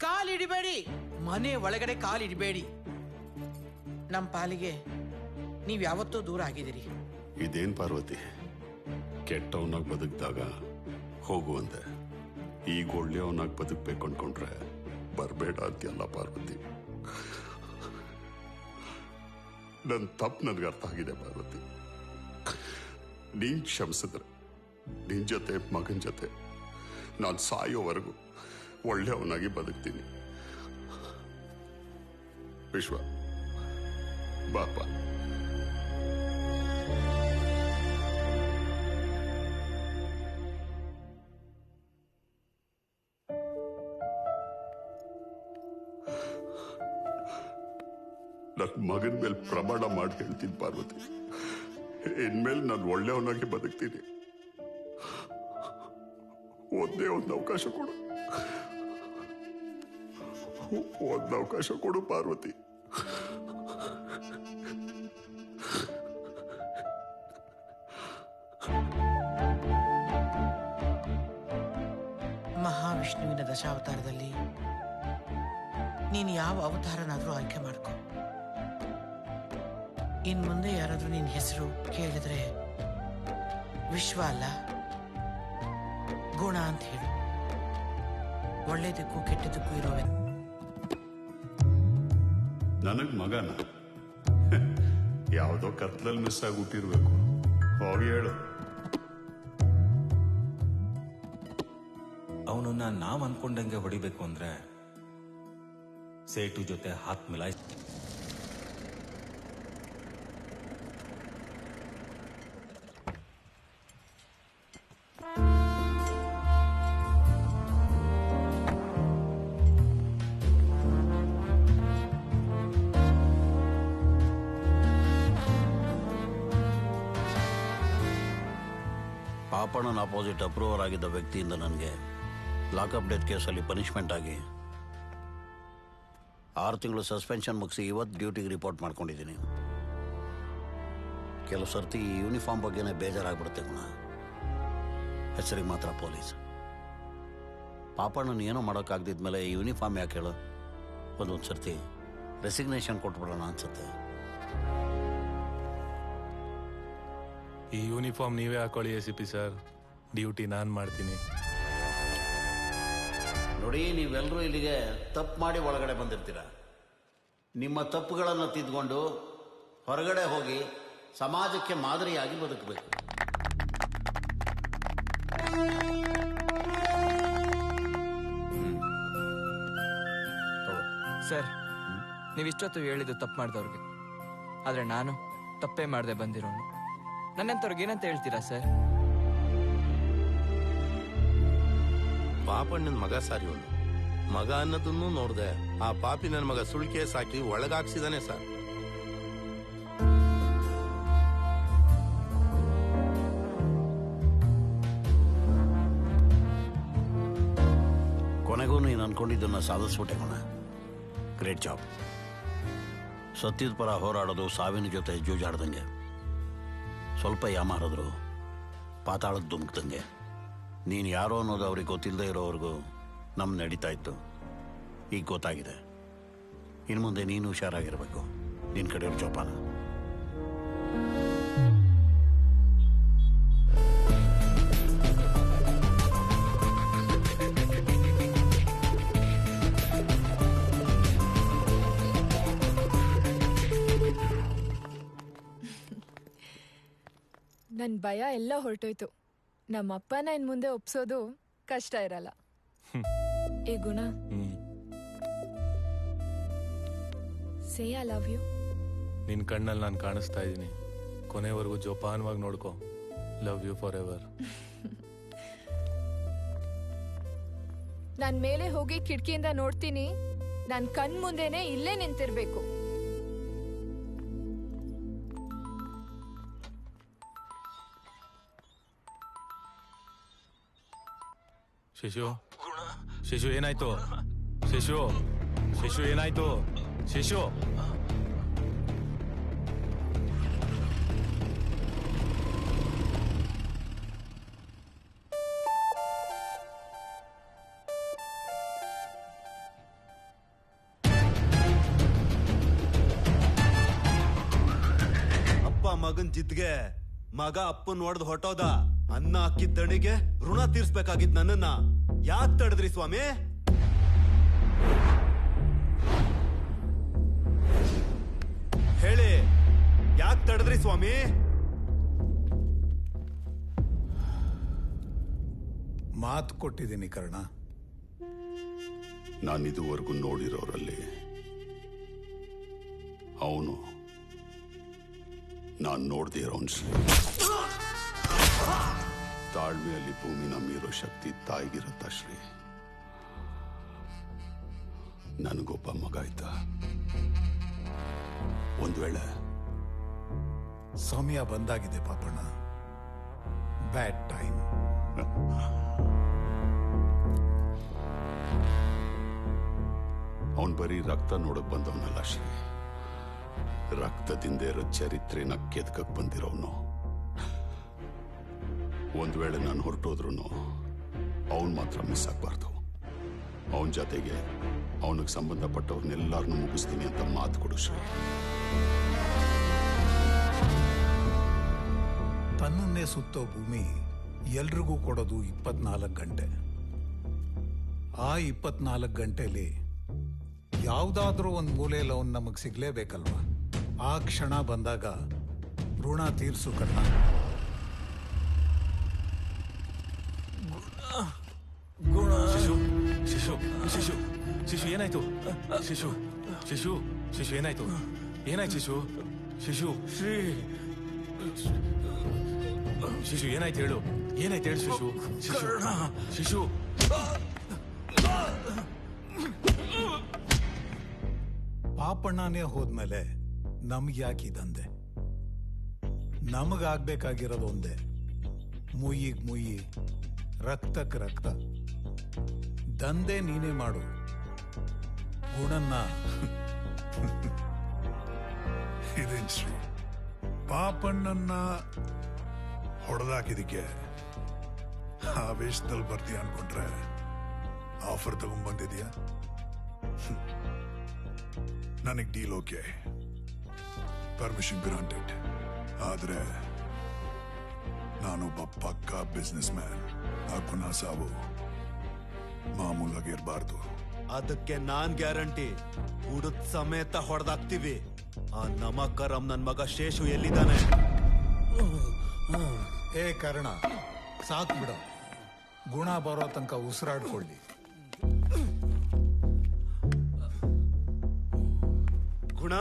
ಕಾಲಿಡಬೇಡಿ, ಮನೆ ಒಳಗಡೆ ಕಾಲಿಡಬೇಡಿ. ನಮ್ಮ ಪಾಲಿಗೆ ನೀವ್ ಯಾವತ್ತೂ ದೂರ ಆಗಿದ್ದೀರಿ. ಇದೇನ್ ಪಾರ್ವತಿ, ಕೆಟ್ಟವನಾಗಿ ಬದುಕಿದಾಗ ಹೋಗುವಂತೆ, ಈಗ ಒಳ್ಳೆಯವನಾಗಿ ಬದುಕ್ಬೇಕು ಅನ್ಕೊಂಡ್ರೆ ಬರಬೇಡ ಅಂತೆಲ್ಲ ಪಾರ್ವತಿ. ನನ್ನ ತಪ್ಪು ನನಗೆ ಅರ್ಥ ಆಗಿದೆ ಪಾರ್ವತಿ. ನೀನ್ ಕ್ಷಮಿಸಿದ್ರೆ ನಿನ್ ಜೊತೆ ಮಗನ ಜೊತೆ ನಾನು ಸಾಯೋವರೆಗೂ ಒಳ್ಳೆಯವನಾಗಿ ಬದುಕ್ತೀನಿ. ವಿಶ್ವ, ಬಾಪ. ನನ್ನ ಮಗನ ಮೇಲೆ ಪ್ರಮಾಣ ಮಾಡಿ ಹೇಳ್ತೀನಿ ಪಾರ್ವತಿ, ಇನ್ಮೇಲೆ ನಾನು ಒಳ್ಳೆಯವನಾಗಿ ಬದುಕ್ತೀನಿ. ಒಂದೇ ಒಂದು ಅವಕಾಶ ಕೊಡು, ಒಂದು ಅವಕಾಶ ಕೊಡು ಪಾರ್ವತಿ. ಮಹಾವಿಷ್ಣುವಿನ ದಶಾವತಾರದಲ್ಲಿ ನೀನು ಯಾವ ಅವತಾರನಾದ್ರೂ ಆಯ್ಕೆ ಮಾಡ್ಕೊ. ಇನ್ ಮುಂದೆ ಯಾರಾದ್ರೂ ನಿನ್ನ ಹೆಸರು ಕೇಳಿದ್ರೆ ವಿಶ್ವ ಅಲ್ಲ ಗುಣ ಅಂತ ಹೇಳು. ಒಳ್ಳೇದಕ್ಕೂ ಕೆಟ್ಟದಕ್ಕೂ ಇರೋವೆ. ನನಗ್ ಮಗನ ಯಾವುದೋ ಕತ್ಲಲ್ಲಿ ಮಿಸ್ ಆಗಿ ಹುಟ್ಟಿರ್ಬೇಕು. ಹೋಗಿ ಹೇಳು. ಅವನನ್ನ ನಾವ್ ಅನ್ಕೊಂಡಂಗೆ ಹೊಡಿಬೇಕು ಅಂದ್ರೆ ಸೇಟು ಜೊತೆ ಹಾತ್ ಮಿಲಾಯ್. ಪಾಪಣ್ಣನ ಅಪೋಸಿಟ್ ಅಪ್ರೂವರ್ ಆಗಿದ್ದ ವ್ಯಕ್ತಿಯಿಂದ ನನಗೆ ಲಾಕಪ್ ಡೆತ್ ಕೇಸಲ್ಲಿ ಪನಿಷ್ಮೆಂಟ್ ಆಗಿ 6 ತಿಂಗಳು ಸಸ್ಪೆನ್ಷನ್ ಮುಗಿಸಿ ಇವತ್ತು ಡ್ಯೂಟಿಗೆ ರಿಪೋರ್ಟ್ ಮಾಡ್ಕೊಂಡಿದ್ದೀನಿ. ಕೆಲವು ಸರ್ತಿ ಈ ಯೂನಿಫಾರ್ಮ್ ಬಗ್ಗೆನೇ ಬೇಜಾರಾಗ್ಬಿಡುತ್ತೆ ಗುಣ. ಹೆಸರಿಗೆ ಮಾತ್ರ ಪೊಲೀಸ್. ಪಾಪಣ್ಣನ ಏನೋ ಮಾಡೋಕ್ಕಾಗ್ದಿದ್ಮೇಲೆ ಈ ಯೂನಿಫಾರ್ಮ್ ಯಾಕೆ ಹೇಳು? ಒಂದೊಂದು ಸರ್ತಿ ರೆಸಿಗ್ನೇಷನ್ ಕೊಟ್ಬಿಡೋಣ ಅನ್ಸುತ್ತೆ. ಈ ಯೂನಿಫಾರ್ಮ್ ನೀವೇ ಹಾಕೊಳ್ಳಿ ACP ಸರ್. ಡ್ಯೂಟಿ ನಾನು ಮಾಡ್ತೀನಿ. ನೋಡಿ, ನೀವೆಲ್ಲರೂ ಇಲ್ಲಿಗೆ ತಪ್ಪು ಮಾಡಿ ಒಳಗಡೆ ಬಂದಿರ್ತೀರ. ನಿಮ್ಮ ತಪ್ಪುಗಳನ್ನು ತಿದ್ದುಕೊಂಡು ಹೊರಗಡೆ ಹೋಗಿ ಸಮಾಜಕ್ಕೆ ಮಾದರಿಯಾಗಿ ಬದುಕಬೇಕು. ಸರ್, ನೀವಿಷ್ಟೊತ್ತು ಹೇಳಿದ್ದು ತಪ್ಪು ಮಾಡಿದವ್ರಿಗೆ, ಆದ್ರೆ ನಾನು ತಪ್ಪೇ ಮಾಡದೆ ಬಂದಿರೋನು. ನನ್ನಂತವ್ರಿಗೆ ಏನಂತ ಹೇಳ್ತೀರಾ ಸರ್? ಪಾಪಣ್ಣನ ಮಗ ಸರ್ ಇವನು. ಮಗ ಅನ್ನೋದನ್ನು ನೋಡ್ದೆ ಆ ಪಾಪಿ ನನ್ನ ಮಗ ಸುಳ್ಳು ಕೇಸ್ ಹಾಕಿ ಒಳಗಾಕ್ಸಿದಾನೆ ಸರ್. ಕೊನೆಗೂ ನೀನು ಅನ್ಕೊಂಡಿದ್ದನ್ನ ಸಾಧಿಸ್ಬಿಟ್ಟೆ ಗುಣ. Great job. ಸತ್ಯದ ಪರ ಹೋರಾಡೋದು ಸಾವಿನ ಜೊತೆ ಜೂಜಾಡ್ದಂಗೆ. ಸ್ವಲ್ಪ ಯಾಮಾರಿದ್ರು ಪಾತಾಳಕ್ಕೆ ಧುಮುಕ್ದಂಗೆ. ನೀನು ಯಾರೋ ಅನ್ನೋದು ಅವ್ರಿಗೆ ಗೊತ್ತಿಲ್ಲದೆ ಇರೋವರೆಗೂ ನಮ್ಮ ನಡೀತಾ ಇತ್ತು. ಈಗ ಗೊತ್ತಾಗಿದೆ. ಇನ್ನು ಮುಂದೆ ನೀನು ಹುಷಾರಾಗಿರ್ಬೇಕು. ನಿನ್ನ ಕಡೆಯವ್ರ ಜೋಪಾನ. ನನ್ನ ಭಯ ಎಲ್ಲ ಹೊರಟೋಯ್ತು. ನಮ್ಮಪ್ಪನ ಇನ್ ಮುಂದೆ ಒಪ್ಸೋದು ಕಷ್ಟ ಇರಲ್ಲ. ಏ ಗುಣ, ಸೇ ಐ ಲವ್ ಯು. ನಿನ್ ಕಣ್ಣಲ್ಲಿ ನಾನು ಕಾಣಿಸ್ತಾ ಇದ್ದೀನಿ. ಕೊನೆವರೆಗೂ ಜೋಪಾನವಾಗಿ ನೋಡ್ಕೊ. Love you for ever. ನಾನ್ ಮೇಲೆ ಹೋಗಿ ಕಿಟಕಿಯಿಂದ ನೋಡ್ತೀನಿ. ನನ್ ಕಣ್ ಮುಂದೆನೆ ಇಲ್ಲೇ ನಿಂತಿರ್ಬೇಕು. ಶಿಶು ಏನಾಯ್ತು? ಶಿಶು ಏನಾಯ್ತು? ಶಿಶು ಅಪ್ಪ ಮಗನ್ ಜಿದ್ಗೆ ಮಗ ಅಪ್ಪನ್ ಹೊಡೆದು ಹೊಟ್ಟೋದ. ಅನ್ನ ಹಾಕಿದ ದಣಿಗೆ ಋಣ ತೀರ್ಸ್ಬೇಕಾಗಿದ್ ನನ್ನನ್ನ ಯಾಕೆ ತಡೆದ್ರಿ ಸ್ವಾಮಿ? ಹೇಳಿ, ಯಾಕೆ ತಡೆದ್ರಿ ಸ್ವಾಮಿ? ಮಾತು ಕೊಟ್ಟಿದ್ದೀನಿ ಕರ್ಣ. ನಾನಿದುವರೆಗೂ ನೋಡಿರೋರಲ್ಲಿ ಅವನು ನಾನು ನೋಡದೇ ಇರೋನ್ ಶ್ರೀ. ತಾಳ್ಮೆಯಲ್ಲಿ ಭೂಮಿನ ಮೀರೋ ಶಕ್ತಿ ತಾಯಿಗಿರುತ್ತ ಶ್ರೀ. ನನಗೊಬ್ಬ ಮಗ ಇದ್ದ. ಒಂದ್ ವೇಳೆ ಸಮಯ ಬಂದಾಗಿದೆ ಪಾಪಣ್ಣ. Bad time. ಅವನ್ ಬರೀ ರಕ್ತ ನೋಡಕ್ ಬಂದವನಲ್ಲ ಶ್ರೀ. ರಕ್ತದಿಂದ ಇರೋ ಚರಿತ್ರೆನ ಕೆದ್ಕಕ್ ಬಂದಿರೋನು. ಒಂದ್ ವೇಳೆ ನಾನು ಹೊರಟೋದ್ರು ಅವನ್ ಮಾತ್ರ ಮಿಸ್ ಆಗ್ಬಾರ್ದು. ಅವನ ಜೊತೆಗೆ ಅವನಿಗೆ ಸಂಬಂಧಪಟ್ಟವ್ರನ್ನೆಲ್ಲರನ್ನೂ ಮುಗಿಸ್ತೀನಿ ಅಂತ ಮಾತು ಕೊಡು ಶ್ರೀ. ತನ್ನನ್ನೇ ಸುತ್ತೋ ಭೂಮಿ ಎಲ್ರಿಗೂ ಕೊಡೋದು 24 ಗಂಟೆ. ಆ 24 ಗಂಟೆಲಿ ಯಾವುದಾದ್ರೂ ಒಂದು ಮೂಲೆಯಲ್ಲಿ ಅವನು ನಮಗೆ ಸಿಗ್ಲೇಬೇಕಲ್ವಾ? ಆ ಕ್ಷಣ ಬಂದಾಗ ಋಣ ತೀರ್ಸು ಕಣ್ಣ. ಶಿಶು ಏನಾಯ್ತು? ಶಿಶು ಏನಾಯ್ತು? ಏನಾಯ್ತು ಶಿಶು? ಶಿಶು ಏನಾಯ್ತು ಹೇಳು? ಏನಾಯ್ತು ಹೇಳು ಶಿಶು? ಪಾಪಣ್ಣನೇ ಹೋದ್ಮೇಲೆ ನಮ್ಗೆ ಯಾಕಿದಂದೆ? ನಮಗಾಗ್ಬೇಕಾಗಿರೋದು ಒಂದೇ, ಮುಯ್ಯಿಗ್ ಮುಯ್ಯಿ, ರಕ್ತಕ್ ರಕ್ತ. ದಂಧೆ ನೀನೇ ಮಾಡು, ಗುಣನ್ನ ಇದೇನ್ ಶ್ರೀ, ಪಾಪಣ್ಣನ್ನ ಹೊಡೆದಾಕಿದಕ್ಕೆ ಆವೇಶದಲ್ಲಿ ಬರ್ತೀಯ ಅನ್ಕೊಂಡ್ರೆ ಆಫರ್ ತಗೊಂಡ್ಬಂದಿದ್ಯಾ? ನನಗ್ ಡೀಲ್ ಓಕೆ, ಪರ್ಮಿಷನ್ ಗ್ರಾಂಟೆಡ್. ಆದ್ರೆ ನಾನೊಬ್ಬ ಪಕ್ಕಾ ಬಿಸ್ನೆಸ್ ಮ್ಯಾನ್. ಆ ಗುಣ ಸಾವು ಮಾಮೂಲಾಗಿರ್ಬಾರ್ದು. ಅದಕ್ಕೆ ನಾನ್ ಗ್ಯಾರಂಟಿ. ಹುಡುದ್ ಸಮೇತ ಹೊಡೆದಾಕ್ತಿವಿ. ಆ ನಮಕರಂ ನನ್ ಮಗ ಶೇಷು ಎಲ್ಲಿದ್ದಾನೆ? ಏ ಕರ್ಣ, ಸಾಕ್ ಬಿಡು. ಗುಣ ಬರೋ ತನಕ ಉಸಿರಾಡ್ಕೊಳ್ಳಿ. ಗುಣ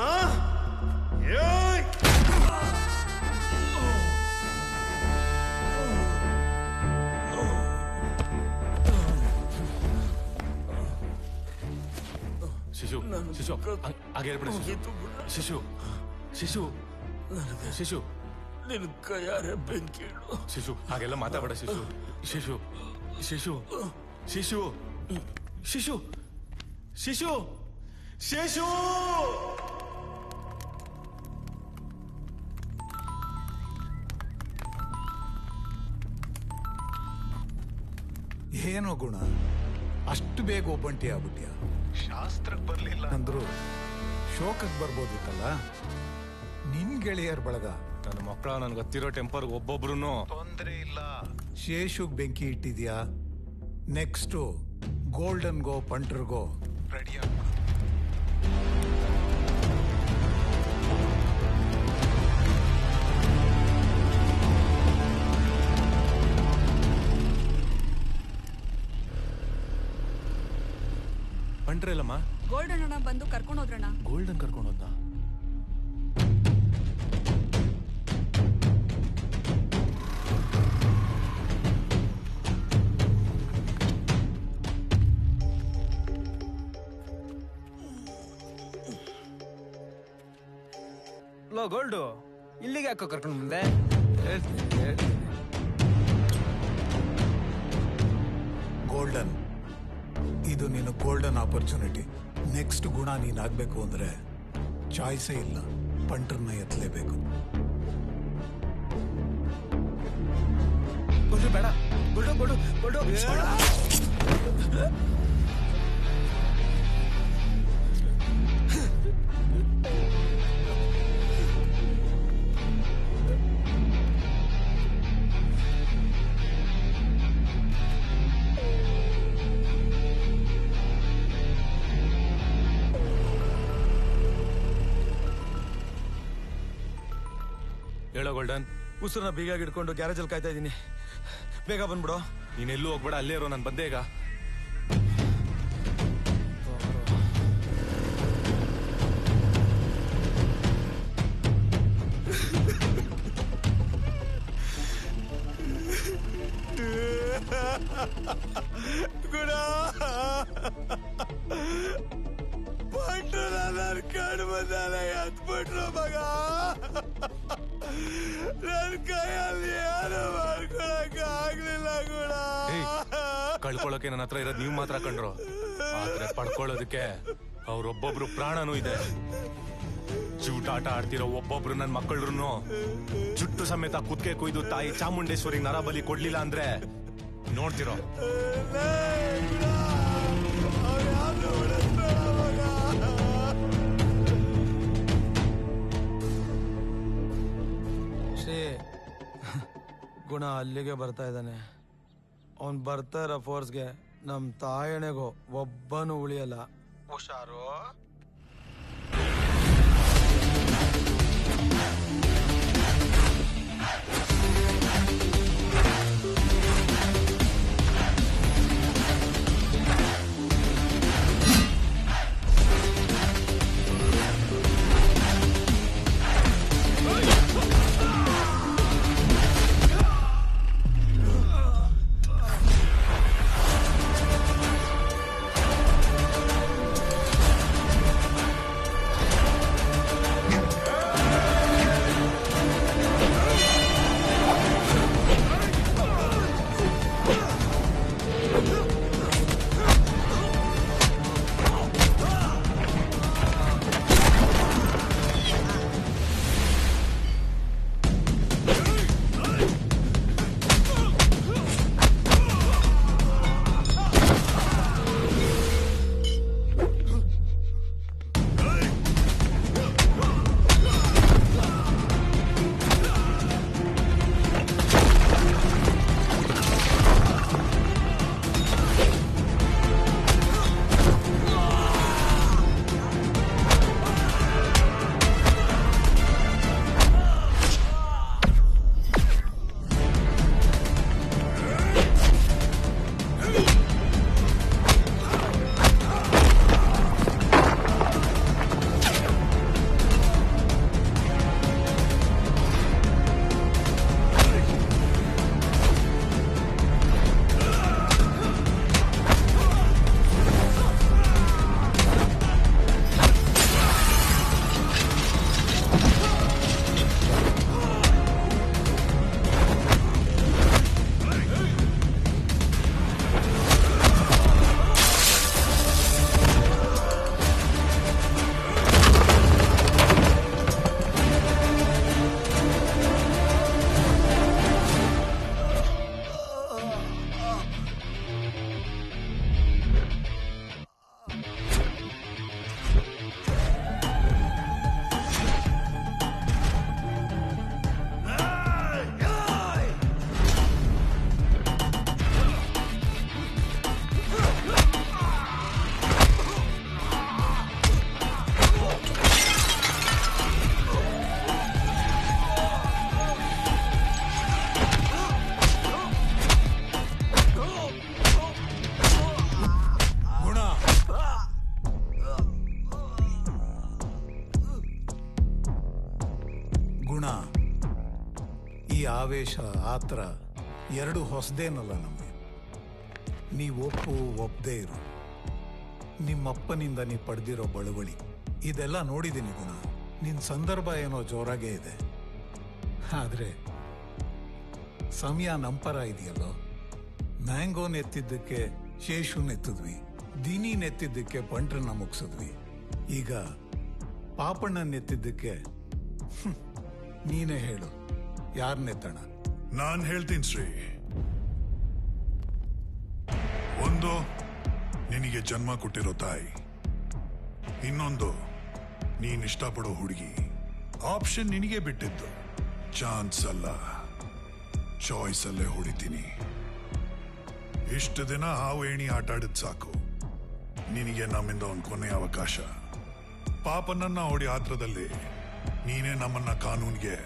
ಶಿಶು ಹಾಗೆ ಹೇಳ್ಬಿಡ. ಶಿಶು ನಿನ್ ಕೈಯಾರೆ ಬೆಂಕಿ. ಶಿಶು ಹಾಗೆಲ್ಲ ಮಾತಾಡ. ಶಿಶು ಏನೋ ಗುಣ, ಅಷ್ಟು ಬೇಗ ಒಬ್ಬಂಟಿ ಆಗ್ಬಿಟ್ಯಾ? ಶಾಸ್ತ್ರಕ್ಕೆ ಬರ್ಲಿಲ್ಲ ಅಂದ್ರು ಶೋಕಕ್ಕೆ ಬರ್ಬೋದಿತ್ತಲ್ಲ. ನಿನ್ ಗೆಳೆಯರ್ ಬಳಗ, ನನ್ನ ಮಕ್ಕಳ ನನ್ಗೆ ಗೊತ್ತಿರೋ ಟೆಂಪರ್ ಒಬ್ಬೊಬ್ರು ತೊಂದರೆ ಇಲ್ಲ. ಶೇಷುಗ್ ಬೆಂಕಿ ಇಟ್ಟಿದ್ಯಾ, ನೆಕ್ಸ್ಟು ಗೋಲ್ಡನ್ಗೋ ಪಂಟ್ರಿಗೋ ರೆಡಿ ಆಗ್ಬಿಡು. ಪಂಟ್ರಲ್ಲಮ್ಮ ಗೋಲ್ಡನ್ ಅಣ್ಣ ಬಂದು ಕರ್ಕೊಂಡು ಹೋದ್ರಣ್ಣ. ಗೋಲ್ಡನ್ ಕರ್ಕೊಂಡು ಹೋದ? ಲೋ ಗೋಲ್ಡು, ಇಲ್ಲಿಗೆ ಯಾಕೋ ಕರ್ಕೊಂಡು ಮುಂದೆ? ಗೋಲ್ಡನ್, ಇದು ನೀನು ಗೋಲ್ಡನ್ ಆಪರ್ಚುನಿಟಿ. ನೆಕ್ಸ್ಟ್ ಗುಣ ನೀನಾಗ್ಬೇಕು ಅಂದ್ರೆ ಚಾಯ್ಸೇ ಇಲ್ಲ, ಪಂಟ್ರನ್ನ ಎತ್ತಲೇಬೇಕು. ಬೇಡ ಗೋಲ್ಡು. ಹೇಳೋ ಗೋಲ್ಡನ್. ಉಸಿರನ್ನ ಬೀಗಾಗಿ ಹಿಡ್ಕೊಂಡು ಗ್ಯಾರೇಜಲ್ಲಿ ಕಾಯ್ತಾ ಇದ್ದೀನಿ. ಬೇಗ ಬಂದ್ಬಿಡು. ನೀನೆಲ್ಲೂ ಹೋಗ್ಬೇಡ, ಅಲ್ಲೇ ಇರೋ. ನಾನು ಬಂದೆ ಈಗ. ಗುಣ ಪಂಟ್ರು ನನ್ನ ಕಣ್ಣು ಬಂದಾನೆ ಎತ್ಬಿಟ್ರು ಮಗ. ನನ್ ಕೈಯಲ್ಲಿ ಏನು ಮಾಡ್ಕೊಳಕ್ ಆಗ್ಲಿಲ್ಲ ಗುಣ. ಕಳ್ಕೊಳಕ್ಕೆ ನನ್ನ ಹತ್ರ ಇರೋದು ನೀವು ಮಾತ್ರ ಕಂಡ್ರು, ಆದ್ರೆ ಪಡ್ಕೊಳ್ಳೋದಕ್ಕೆ ಅವ್ರೊಬ್ಬೊಬ್ರು ಪ್ರಾಣನೂ ಇದೆ. ಜೂಟಾಟ ಆಡ್ತಿರೋ ಒಬ್ಬೊಬ್ರು ನನ್ನ ಮಕ್ಕಳ್ರು ಜುಟ್ಟು ಸಮೇತ ಕುದ್ಕೆ ಕೊಯ್ದು ತಾಯಿ ಚಾಮುಂಡೇಶ್ವರಿ ನರಬಲಿ ಕೊಡ್ಲಿಲ್ಲ ಅಂದ್ರೆ ನೋಡ್ತಿರೋ. ಗುಣ ಅಲ್ಲಿಗೆ ಬರ್ತಾ ಇದ್ದಾನೆ. ಅವ್ನ್ ಬರ್ತಾ ಇರೋ ಫೋರ್ಸ್ಗೆ ನಮ್ ತಾಯಣೆಗೋ ಒಬ್ಬನು ಉಳಿಯಲ್ಲ. ಹುಷಾರು. ಆವೇಶ ಆತ್ರ ಎರಡು ಹೊಸದೇನಲ್ಲ ನಮಗೆ. ನೀವು ಒಪ್ಪದೇ ಇರು. ನಿಮ್ಮಪ್ಪನಿಂದ ನೀ ಪಡೆದಿರೋ ಬಳುವಳಿ ಇದೆಲ್ಲ ನೋಡಿದ್ದೀನಿ ಗುಣ. ನಿನ್ನ ಸಂದರ್ಭ ಏನೋ ಜೋರಾಗೇ ಇದೆ, ಆದರೆ ಸಮಯ ನಂಪರ ಇದೆಯಲ್ಲೋ. ಮ್ಯಾಂಗೋನ್ ಎತ್ತಿದ್ದಕ್ಕೆ ಶೇಷುನ್ ಎತ್ತಿದ್ವಿ, ದಿನೀನ್ ಎತ್ತಿದ್ದಕ್ಕೆ ಬಂಟ್ರನ್ನ ಮುಗಿಸಿದ್ವಿ. ಈಗ ಪಾಪಣ್ಣನ ಎತ್ತಿದ್ದಕ್ಕೆ ನೀನೇ ಹೇಳು, ಯಾರನ್ನೆತ್ತಣ? ನಾನ್ ಹೇಳ್ತೀನಿ ಶ್ರೀ. ಒಂದು, ನಿನಗೆ ಜನ್ಮ ಕೊಟ್ಟಿರೋ ತಾಯಿ. ಇನ್ನೊಂದು, ನೀನ್ ಇಷ್ಟಪಡೋ ಹುಡುಗಿ. ಆಪ್ಷನ್ ನಿನಗೆ ಬಿಟ್ಟಿದ್ದು. ಚಾನ್ಸ್ ಅಲ್ಲ, ಚಾಯ್ಸ್ ಅಲ್ಲೇ ಹೊಡಿತೀನಿ. ಇಷ್ಟು ದಿನ ಹಾವು ಏಣಿ ಆಟ ಆಡಿದ್ ಸಾಕು. ನಿನಗೆ ನಮ್ಮಿಂದ ಒಂದು ಕೊನೆಯ ಅವಕಾಶ. ಪಾಪನನ್ನ ಹೊಡಿ ಆತ್ರದಲ್ಲಿ ನೀನೇ ನಮ್ಮನ್ನ ಕಾನೂನ್ಗೆ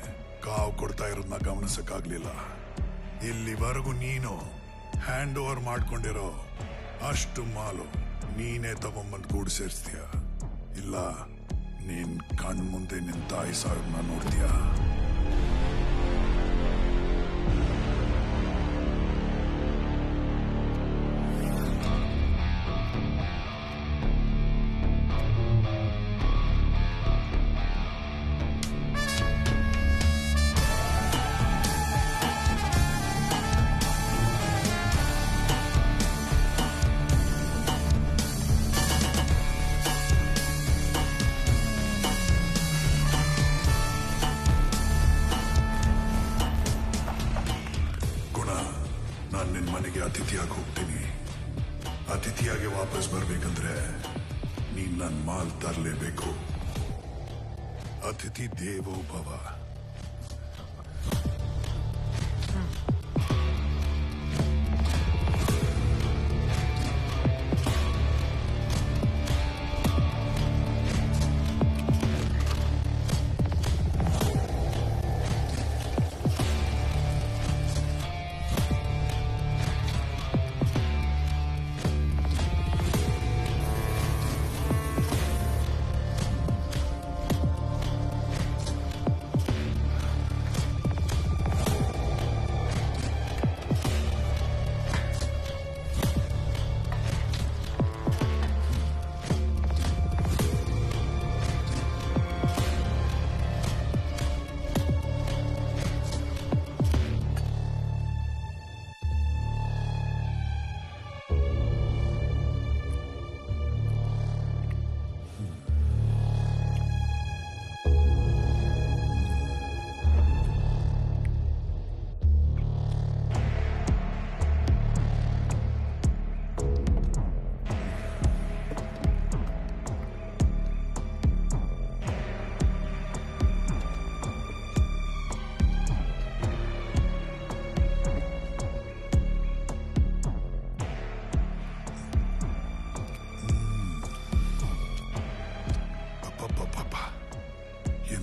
ಕಾವು ಕೊಡ್ತಾ ಇರೋದನ್ನ ಗಮನಿಸಕ್ಕಾಗ್ಲಿಲ್ಲ. ಇಲ್ಲಿವರೆಗೂ ನೀನು ಹ್ಯಾಂಡ್ ಓವರ್ ಮಾಡ್ಕೊಂಡಿರೋ ಅಷ್ಟು ಮಾಲು ನೀನೇ ತಗೊಂಬಂದು ಗೂಡು ಸೇರಿಸ್ತೀಯ, ಇಲ್ಲ ನೀನ್ ಕಣ್ ಮುಂದೆ ನಿನ್ ತಾಯಿ ಸಾರನ್ನ ನೋಡ್ತೀಯ. ಅತಿಥಿಯಾಗಿ ಹೋಗ್ತೀನಿ. ಅತಿಥಿಯಾಗಿ ವಾಪಸ್ ಬರ್ಬೇಕಂದ್ರೆ ನೀನ್ ನನ್ ಮಾಲ್ ತರಲೇಬೇಕು. ಅತಿಥಿ ದೇವೋ ಭವ.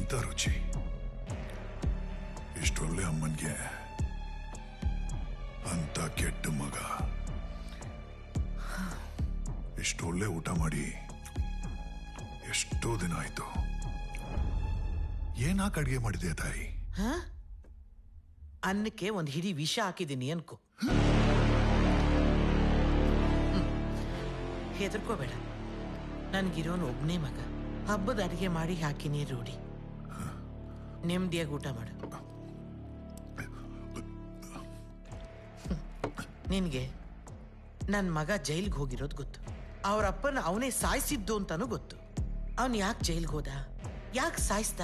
ಎಂತ ರುಚಿ. ಇಷ್ಟೊಳ್ಳೆ ಅಮ್ಮನ್ಗೆ ಅಂತ ಕೆಟ್ಟ ಮಗ. ಇಷ್ಟೊಳ್ಳೆ ಊಟ ಮಾಡಿ ಎಷ್ಟೋ ದಿನ ಆಯ್ತು. ಏನಾಕ ಅಡಿಗೆ ಮಾಡಿದೆ ತಾಯಿ? ಅನ್ನಕ್ಕೆ ಒಂದು ಹಿಡಿ ವಿಷ ಹಾಕಿದ್ದೀನಿ ಅನ್ಕೋ. ಹೆದರ್ಕೋಬೇಡ, ನನ್ಗಿರೋನು ಒಬ್ನೇ ಮಗ. ಹಬ್ಬದ ಅಡಿಗೆ ಮಾಡಿ ಹಾಕಿನಿ ರೂಢಿ. ನೆಮ್ಮದಿಯಾಗಿ ಊಟ ಮಾಡು. ನಿನ್ಗೆ ನನ್ನ ಮಗ ಜೈಲ್ಗೆ ಹೋಗಿರೋದು ಗೊತ್ತು. ಅವ್ರ ಅಪ್ಪನ ಅವನೇ ಸಾಯಿಸಿದ್ದು ಅಂತಾನು ಗೊತ್ತು. ಅವನು ಯಾಕೆ ಜೈಲ್ಗೆ ಹೋದ, ಯಾಕೆ ಸಾಯಿಸ್ದ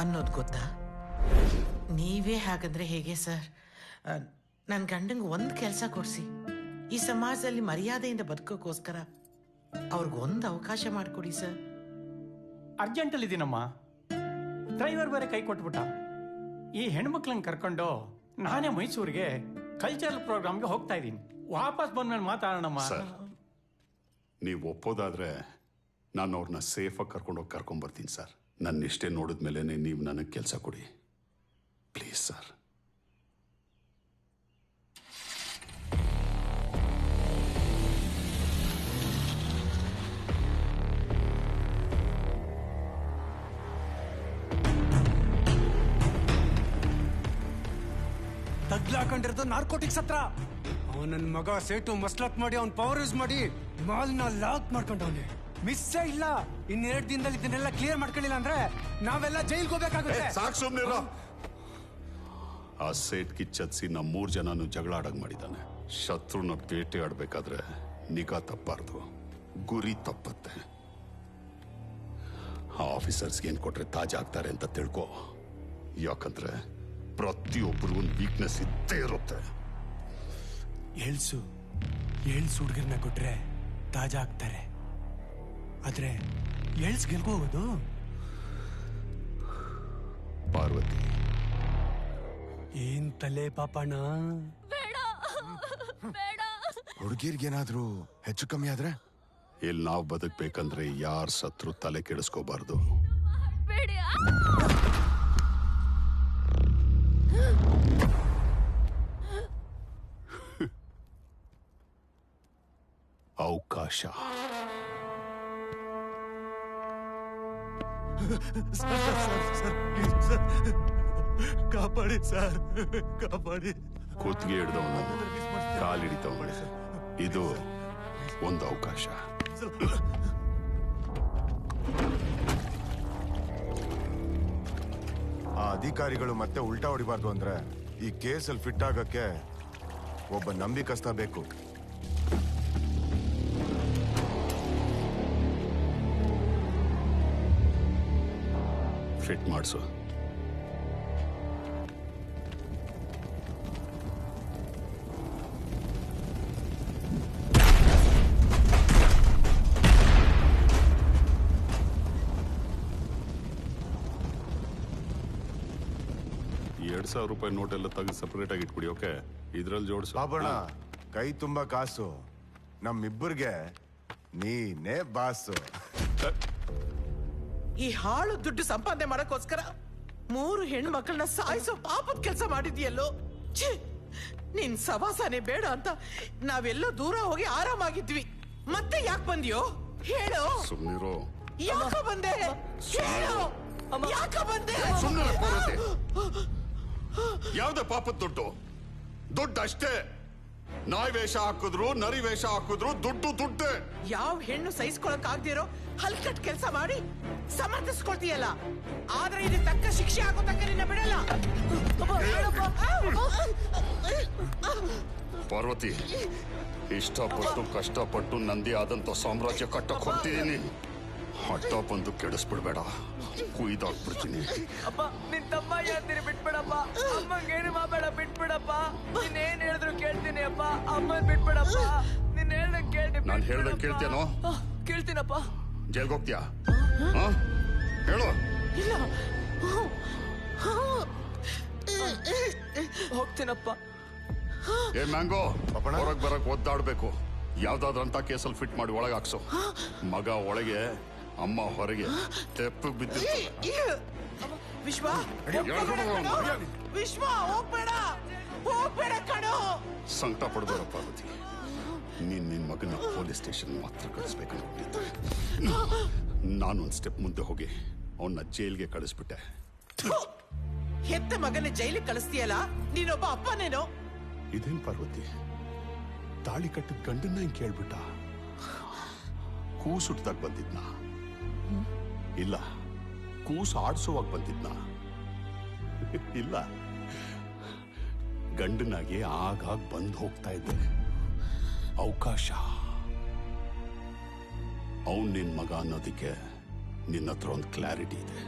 ಅನ್ನೋದು ಗೊತ್ತಾ? ನೀವೇ ಹಾಗಂದ್ರೆ ಹೇಗೆ ಸರ್? ನನ್ನ ಗಂಡಂಗೆ ಒಂದು ಕೆಲಸ ಕೊಡಿಸಿ, ಈ ಸಮಾಜದಲ್ಲಿ ಮರ್ಯಾದೆಯಿಂದ ಬದುಕೋಕ್ಕೋಸ್ಕರ ಅವ್ರಿಗೊಂದು ಅವಕಾಶ ಮಾಡಿಕೊಡಿ ಸರ್. ಅರ್ಜೆಂಟಲ್ಲಿದ್ದೀನಮ್ಮ. ಡ್ರೈವರ್ ಬೇರೆ ಕೈ ಕೊಟ್ಬಿಟ್ಟ. ಈ ಹೆಣ್ಮಕ್ಳನ್ನ ಕರ್ಕೊಂಡು ನಾನೇ ಮೈಸೂರಿಗೆ ಕಲ್ಚರಲ್ ಪ್ರೋಗ್ರಾಮ್ಗೆ ಹೋಗ್ತಾ ಇದ್ದೀನಿ. ವಾಪಸ್ ಬಂದ್ಮೇಲೆ ಮಾತಾಡೋಣಮ್ಮ. ನೀವು ಒಪ್ಪೋದಾದ್ರೆ ನಾನು ಅವ್ರನ್ನ ಸೇಫಾಗಿ ಕರ್ಕೊಂಡೋಗಿ ಕರ್ಕೊಂಡ್ಬರ್ತೀನಿ ಸರ್. ನನ್ನ ಇಷ್ಟೇ ನೋಡಿದ್ಮೇಲೆ ನೀವು ನನಗೆ ಕೆಲಸ ಕೊಡಿ ಪ್ಲೀಸ್ ಸರ್. ತಗ್ಲಾಕೊಂಡಿರೋದು ನಾರ್ಕೋಟಿಕ್ಸ್ ಹತ್ರ. ಅವನ ಮಗ ಸೇಟು ಮಸ್ಲತ್ ಮಾಡಿ ಅವ್ನ ಪವರ್ ಯೂಸ್ ಮಾಡಿ ಮಾಲ್ನ ಲಾಕ್ ಮಾಡ್ಕೊಂಡವನೆ. ಮಿಸ್ಸೇ ಇಲ್ಲ. 2 ದಿನದಲ್ಲಿ ಇದನ್ನೆಲ್ಲ ಕ್ಲಿಯರ್ ಮಾಡ್ಕೊಳ್ಳಿಲ್ಲ ಅಂದ್ರೆ ನಾವೆಲ್ಲ ಜೈಲ್ಗೆ ಹೋಗ್ಬೇಕಾಗುತ್ತೆ. ಸಾಕು ಸುಮ್ಮನಿರೋ. ಆ ಸೇಟ್ ಕಿಚ್ಚತ್ಸಿ ನಮ್ಮ 3 ಜನನು ಜಗಳ ಆಡಂಗ್ ಮಾಡಿದ್ದಾನೆ. ಶತ್ರುನ ಬೇಟೆ ಆಡ್ಬೇಕಾದ್ರೆ ನಿಗಾ ತಪ್ಪಾರ್ದು, ಗುರಿ ತಪ್ಪತ್ತೆ. ಆ ಆಫೀಸರ್ಸ್ಗೆ ಏನ್ ಕೊಟ್ರೆ ತಾಜಾಗ್ತಾರೆ ಅಂತ ತಿಳ್ಕೊ. ಯಾಕಂದ್ರೆ ಪ್ರತಿಯೊಬ್ಬರಿಗೂ ಒಂದು ವೀಕ್ನೆಸ್ ಇದ್ದೇ ಇರುತ್ತೆ. ಏಳ್ಸು ಹುಡುಗರನ್ನ ಕೊಟ್ರೆ ತಾಜಾ ಆಗ್ತಾರೆ. ಆದ್ರೆ ಏಳ್ಸ್ ಗೆಲ್ಕೋಗೋದು. ಪಾರ್ವತಿ ಏನ್ ತಲೆ ಪಾಪಣ್ಣ. ಹುಡುಗಿರ್ಗೇನಾದ್ರೂ ಹೆಚ್ಚು ಕಮ್ಮಿ ಆದ್ರೆ ಇಲ್ಲಿ ನಾವು ಬದುಕ್ಬೇಕಂದ್ರೆ ಯಾರ ಸತ್ರು ತಲೆ ಕೆಡಿಸ್ಕೋಬಾರ್ದು. ಅವಕಾಶ. ಕಾಪಾಡಿ ಸರ್, ಕಾಪಾಡಿ. ಕೂತ್ಗೆ ಹಿಡ್ದವನ ಕಾಲು ಹಿಡಿತವ. ಇದು ಒಂದು ಅವಕಾಶ. ಆ ಅಧಿಕಾರಿಗಳು ಮತ್ತೆ ಉಲ್ಟಾ ಹೊಡಿಬಾರ್ದು ಅಂದ್ರೆ ಈ ಕೇಸಲ್ಲಿ ಫಿಟ್ ಆಗಕ್ಕೆ ಒಬ್ಬ ನಂಬಿಕಸ್ತ ಬೇಕು. ಫಿಟ್ ಮಾಡಿಸು. ₹2,000 ನೋಟ್ ಎಲ್ಲ ತೆಗೆದು ಸಪರೇಟ್ ಆಗಿ ಇಟ್ಬಿಡಿ. ಓಕೆ, ಇದ್ರಲ್ಲಿ ಜೋಡಿಸು. ಬಾಬಣ್ಣ, ಕೈ ತುಂಬಾ ಕಾಸು. ನಮ್ಮಿಬ್ಬರಿಗೆ ನೀನೇ ಬಾಸು. ಈ ಹಾಳು ದುಡ್ಡು ಸಂಪಾದನೆ ಮಾಡಕ್ಕೋಸ್ಕರ 3 ಹೆಣ್ಮಕ್ಳನ್ನ ಸಾಯಿಸೋ ಪಾಪದ ಕೆಲಸ ಮಾಡಿದ್ಯಲ್ಲೋ. ನಿನ್ ಸವಾಸನೆ ಬೇಡ ಅಂತ ನಾವೆಲ್ಲ ದೂರ ಹೋಗಿ ಆರಾಮಾಗಿದ್ವಿ. ಮತ್ತೆ ಯಾಕೆ ಬಂದ್ಯೋ ಹೇಳು. ಸುಮ್ಮನಿರೋ. ಯಾಕ ಬಂದೆ ಹೇಳು. ಯಾಕ ಬಂದೆ? ಯಾವ್ದೇ ಪಾಪದ ದುಡ್ಡು? ದುಡ್ಡು ಅಷ್ಟೇ. ನಾಯಿ ವೇಷ ಹಾಕಿದ್ರು, ನರಿ ವೇಷ ಹಾಕಿದ್ರು ದುಡ್ಡೇ. ಯಾವ ಹೆಣ್ಣು ಸಹಿಸ್ಕೊಳಕ್ ಆಗ್ದಿರೋ ಹಲ್ಕಟ್ ಕೆಲಸ ಮಾಡಿ ಸಮರ್ಥಿಸ್ಕೊಳ್ತೀಯಲ್ಲ. ಆದ್ರೆ ಇದು ತಕ್ಕ ಶಿಕ್ಷೆ ಆಗೋ ತಕ್ಕ ನಿನ್ನ ಬಿಡಲ್ಲ. ಪಾರ್ವತಿ, ಇಷ್ಟಪಟ್ಟು ಕಷ್ಟಪಟ್ಟು ನಂದಿ ಆದಂತ ಸಾಮ್ರಾಜ್ಯ ಕಟ್ಟಕ್ ಹೋಗ್ತಿದ್ದೀನಿ. ಹಠ ಬಂದು ಕೆಡಿಸ್ಬಿಡ್ಬೇಡ, ಕುಯ್ದಾಕ್ಬಿಡ್ತೀನಿ. ಅಪ್ಪ, ನಿನ್ ತಮ್ಮ ಹೇಳ್ತೀನಿ, ಬಿಟ್ಬಿಡಪ್ಪ. ಅಮ್ಮಂಗೇನು ಮಾಡಬೇಡ, ಬಿಟ್ಬಿಡಪ್ಪ. ನೀನೇನ್ ಹೇಳಿದ್ರು ಕೇಳ್ತೀನಿ ಅಪ್ಪ. ಅಮ್ಮನ್ ಬಿಟ್ಬಿಡಪ್ಪ. ನೀನ್ ಹೇಳ್ದಂಗ್ ಕೇಳ್ತೀನಿ. ನಾನು ಹೇಳ್ದಂಗ್ ಕೇಳ್ತೇನೋ? ಕೇಳ್ತೀನಪ್ಪ. ಜೈಲ್ಗೆ ಹೋಗ್ತೀಯಾ? ಹೇಳು. ಇಲ್ಲ, ಹೋಗ್ತೀನಪ್ಪ. ಏ ಮ್ಯಾಂಗೋ, ಹೊರಗ್ ಬರಕ್ ಒದ್ದಾಡ್ಬೇಕು. ಯಾವ್ದಾದ್ರಂತ ಕೇಸಲ್ಲಿ ಫಿಟ್ ಮಾಡಿ ಒಳಗೆ ಹಾಕ್ಸು. ಮಗ ಒಳಗೆ ಅಮ್ಮ ಹೊರಗೆ ತೆಪ್ಪಗೆ ಬಿದ್ದಿರ್ತಾಳೆ. ವಿಶ್ವ ಹೋಗ್ಬೇಡ ಕಣೋ. ವಿಶ್ವ ಹೋಗ್ಬೇಡ ಹೋಗ್ಬೇಡ ಕಣೋ. ಸಂಕಟ ಪಡ್ಬೇಡ ಪಾರ್ವತಿ. ನಿನ್ನ ಮಗನ ಪೊಲೀಸ್ ಸ್ಟೇಷನ್ ಮಾತ್ರ ಕಳಿಸ್ಬೇಕು ಅನ್ಕೊಂಡಿದ್ದೆ. ನಾನೊಂದು ಸ್ಟೆಪ್ ಮುಂದೆ ಹೋಗಿ ಅವನ್ನ ಜೈಲ್ಗೆ ಕಳಿಸ್ಬಿಟ್ಟೆ. ಹೆತ್ತ ಮಗನ ಜೈಲಿಗೆ ಕಳಿಸ್ತೀಯಲ್ಲ, ನೀನೊಬ್ಬ ಅಪ್ಪನೇನೋ? ಇದೇನ್ ಪಾರ್ವತಿ, ತಾಳಿ ಕಟ್ಟಿದ ಗಂಡನ್ನ ಹಿಂಗ್ ಕೇಳ್ಬಿಟ್ಟ? ಕೂಸುಟ್ದಾಗ ಬಂದಿದ್ನ? ಇಲ್ಲ. ಕೂಸು ಆಡ್ಸೋವಾಗ ಬಂದಿದ್ನ? ಇಲ್ಲ. ಗಂಡನಾಗಿ ಆಗಾಗ ಬಂದು ಹೋಗ್ತಾ ಇದ್ದೆ. ಅವಕಾಶ. ಅವನ್ ನಿನ್ ಮಗ ಅನ್ನೋದಕ್ಕೆ ನಿನ್ನ ಹತ್ರ ಒಂದು ಕ್ಲಾರಿಟಿ ಇದೆ,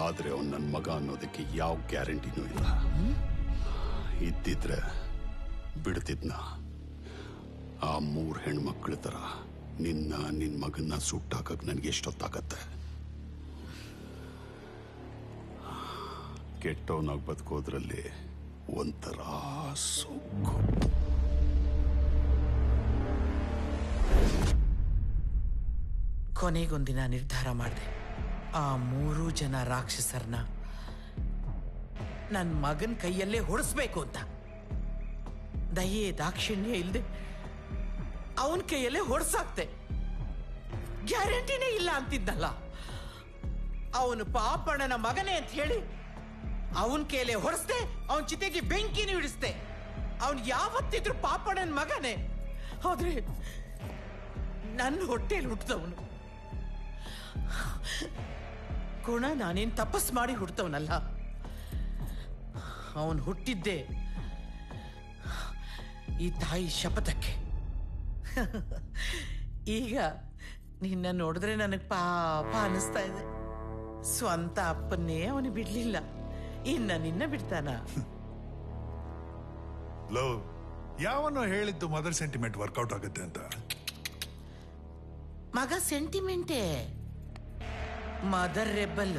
ಆದ್ರೆ ಅವನ್ ನನ್ನ ಮಗ ಅನ್ನೋದಕ್ಕೆ ಯಾವ ಗ್ಯಾರಂಟಿನೂ ಇಲ್ಲ. ಇದ್ದಿದ್ರೆ ಬಿಡ್ತಿದ್ನ. ಆ 3 ಹೆಣ್ಮಕ್ಳ ತರ ನಿನ್ನ ಮಗನ್ನ ಸುಟ್ಟಾಕಕ್ ನನಗೆ ಎಷ್ಟೊತ್ತಾಗತ್ತೆ. ಕೆಟ್ಟವನಾಗಿ ಬದುಕೋದ್ರಲ್ಲಿ ಒಂಥರ ಸುಖ. ಕೊನೆಗೊಂದಿನ ನಿರ್ಧಾರ ಮಾಡಿದೆ, ಆ 3 ಜನ ರಾಕ್ಷಸರನ್ನ ನನ್ನ ಮಗನ ಕೈಯಲ್ಲೇ ಹೊಡೆಸ್ಬೇಕು ಅಂತ. ದಯೆ ದಾಕ್ಷಿಣ್ಯ ಇಲ್ಲದೆ ಅವನ ಕೈಯಲ್ಲೇ ಹೊಡೆಸಾಕ್ತೆ. ಗ್ಯಾರಂಟಿನೇ ಇಲ್ಲ ಅಂತಿದ್ದಲ್ಲ. ಅವನು ಪಾಪಣ್ಣನ ಮಗನೇ ಅಂತ ಹೇಳಿ ಅವನ ಕೈಯಲ್ಲೇ ಹೊಡೆಸ್ದೆ, ಅವನ ಚಿತೆಗೆ ಬೆಂಕಿನೂ ಇಡಿಸ್ದೆ. ಅವನು ಯಾವತ್ತಿದ್ರು ಪಾಪಣ್ಣನ ಮಗನೇ. ಆದ್ರೆ ನನ್ನ ಹೊಟ್ಟೆಯಲ್ಲಿ ಹುಟ್ಟಿದವನು. ಗುಣ ನಾನೇನ್ ತಪಸ್ ಮಾಡಿ ಹುಟ್ಟವನಲ್ಲ. ಅವನು ಹುಟ್ಟಿದ್ದೆ ಈ ತಾಯಿ ಶಪಥಕ್ಕೆ. ಈಗ ನಿನ್ನ ನೋಡಿದ್ರೆ ನನಗೆ ಪಾಪ ಅನಿಸ್ತಾ ಇದೆ. ಸ್ವಂತ ಅಪ್ಪನ್ನೇ ಅವನು ಬಿಡ್ಲಿಲ್ಲ, ಇನ್ನ ನಿನ್ನ ಬಿಡ್ತಾನ? ಲವ್ ಯಾವನೋ ಹೇಳಿದ್ದು ಮದರ್ ಸೆಂಟಿಮೆಂಟ್ ವರ್ಕೌಟ್ ಆಗುತ್ತೆ ಅಂತ. ಮಗ ಸೆಂಟಿಮೆಂಟೇ, ಮದರ್ ರೆಬಲ್.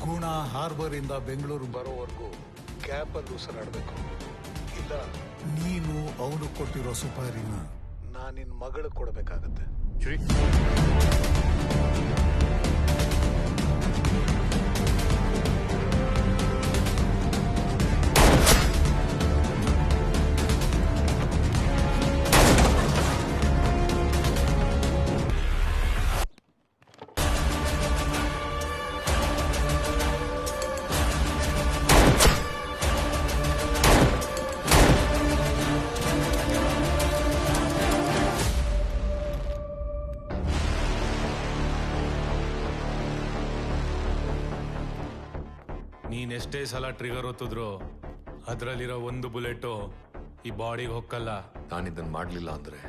ಗುಣ ಹಾರ್ಬರ್ ಇಂದ ಬೆಂಗಳೂರು ಬರೋವರೆಗೂ ಕ್ಯಾಪ್ ಅಲ್ಲಿ ಉಸಿರಾಡ್ಬೇಕು. ಇಲ್ಲ ನೀನು ಅವನು ಕೊಟ್ಟಿರೋ ಸುಪಾರಿನ ನಾನು ನಿನ್ ಮಗಳು ಕೊಡ್ಬೇಕಾಗತ್ತೆ. ನೀನೆಷ್ಟೇ ಸಲ ಟ್ರಿಗರ್ ಒತ್ತಿದ್ರು ಅದರಲ್ಲಿರೋ ಒಂದು ಬುಲೆಟು ಈ ಬಾಡಿಗೆ ಹೊಕ್ಕಲ್ಲ. ನಾನಿದ್ದನ್ನು ಮಾಡಲಿಲ್ಲ ಅಂದ್ರೆ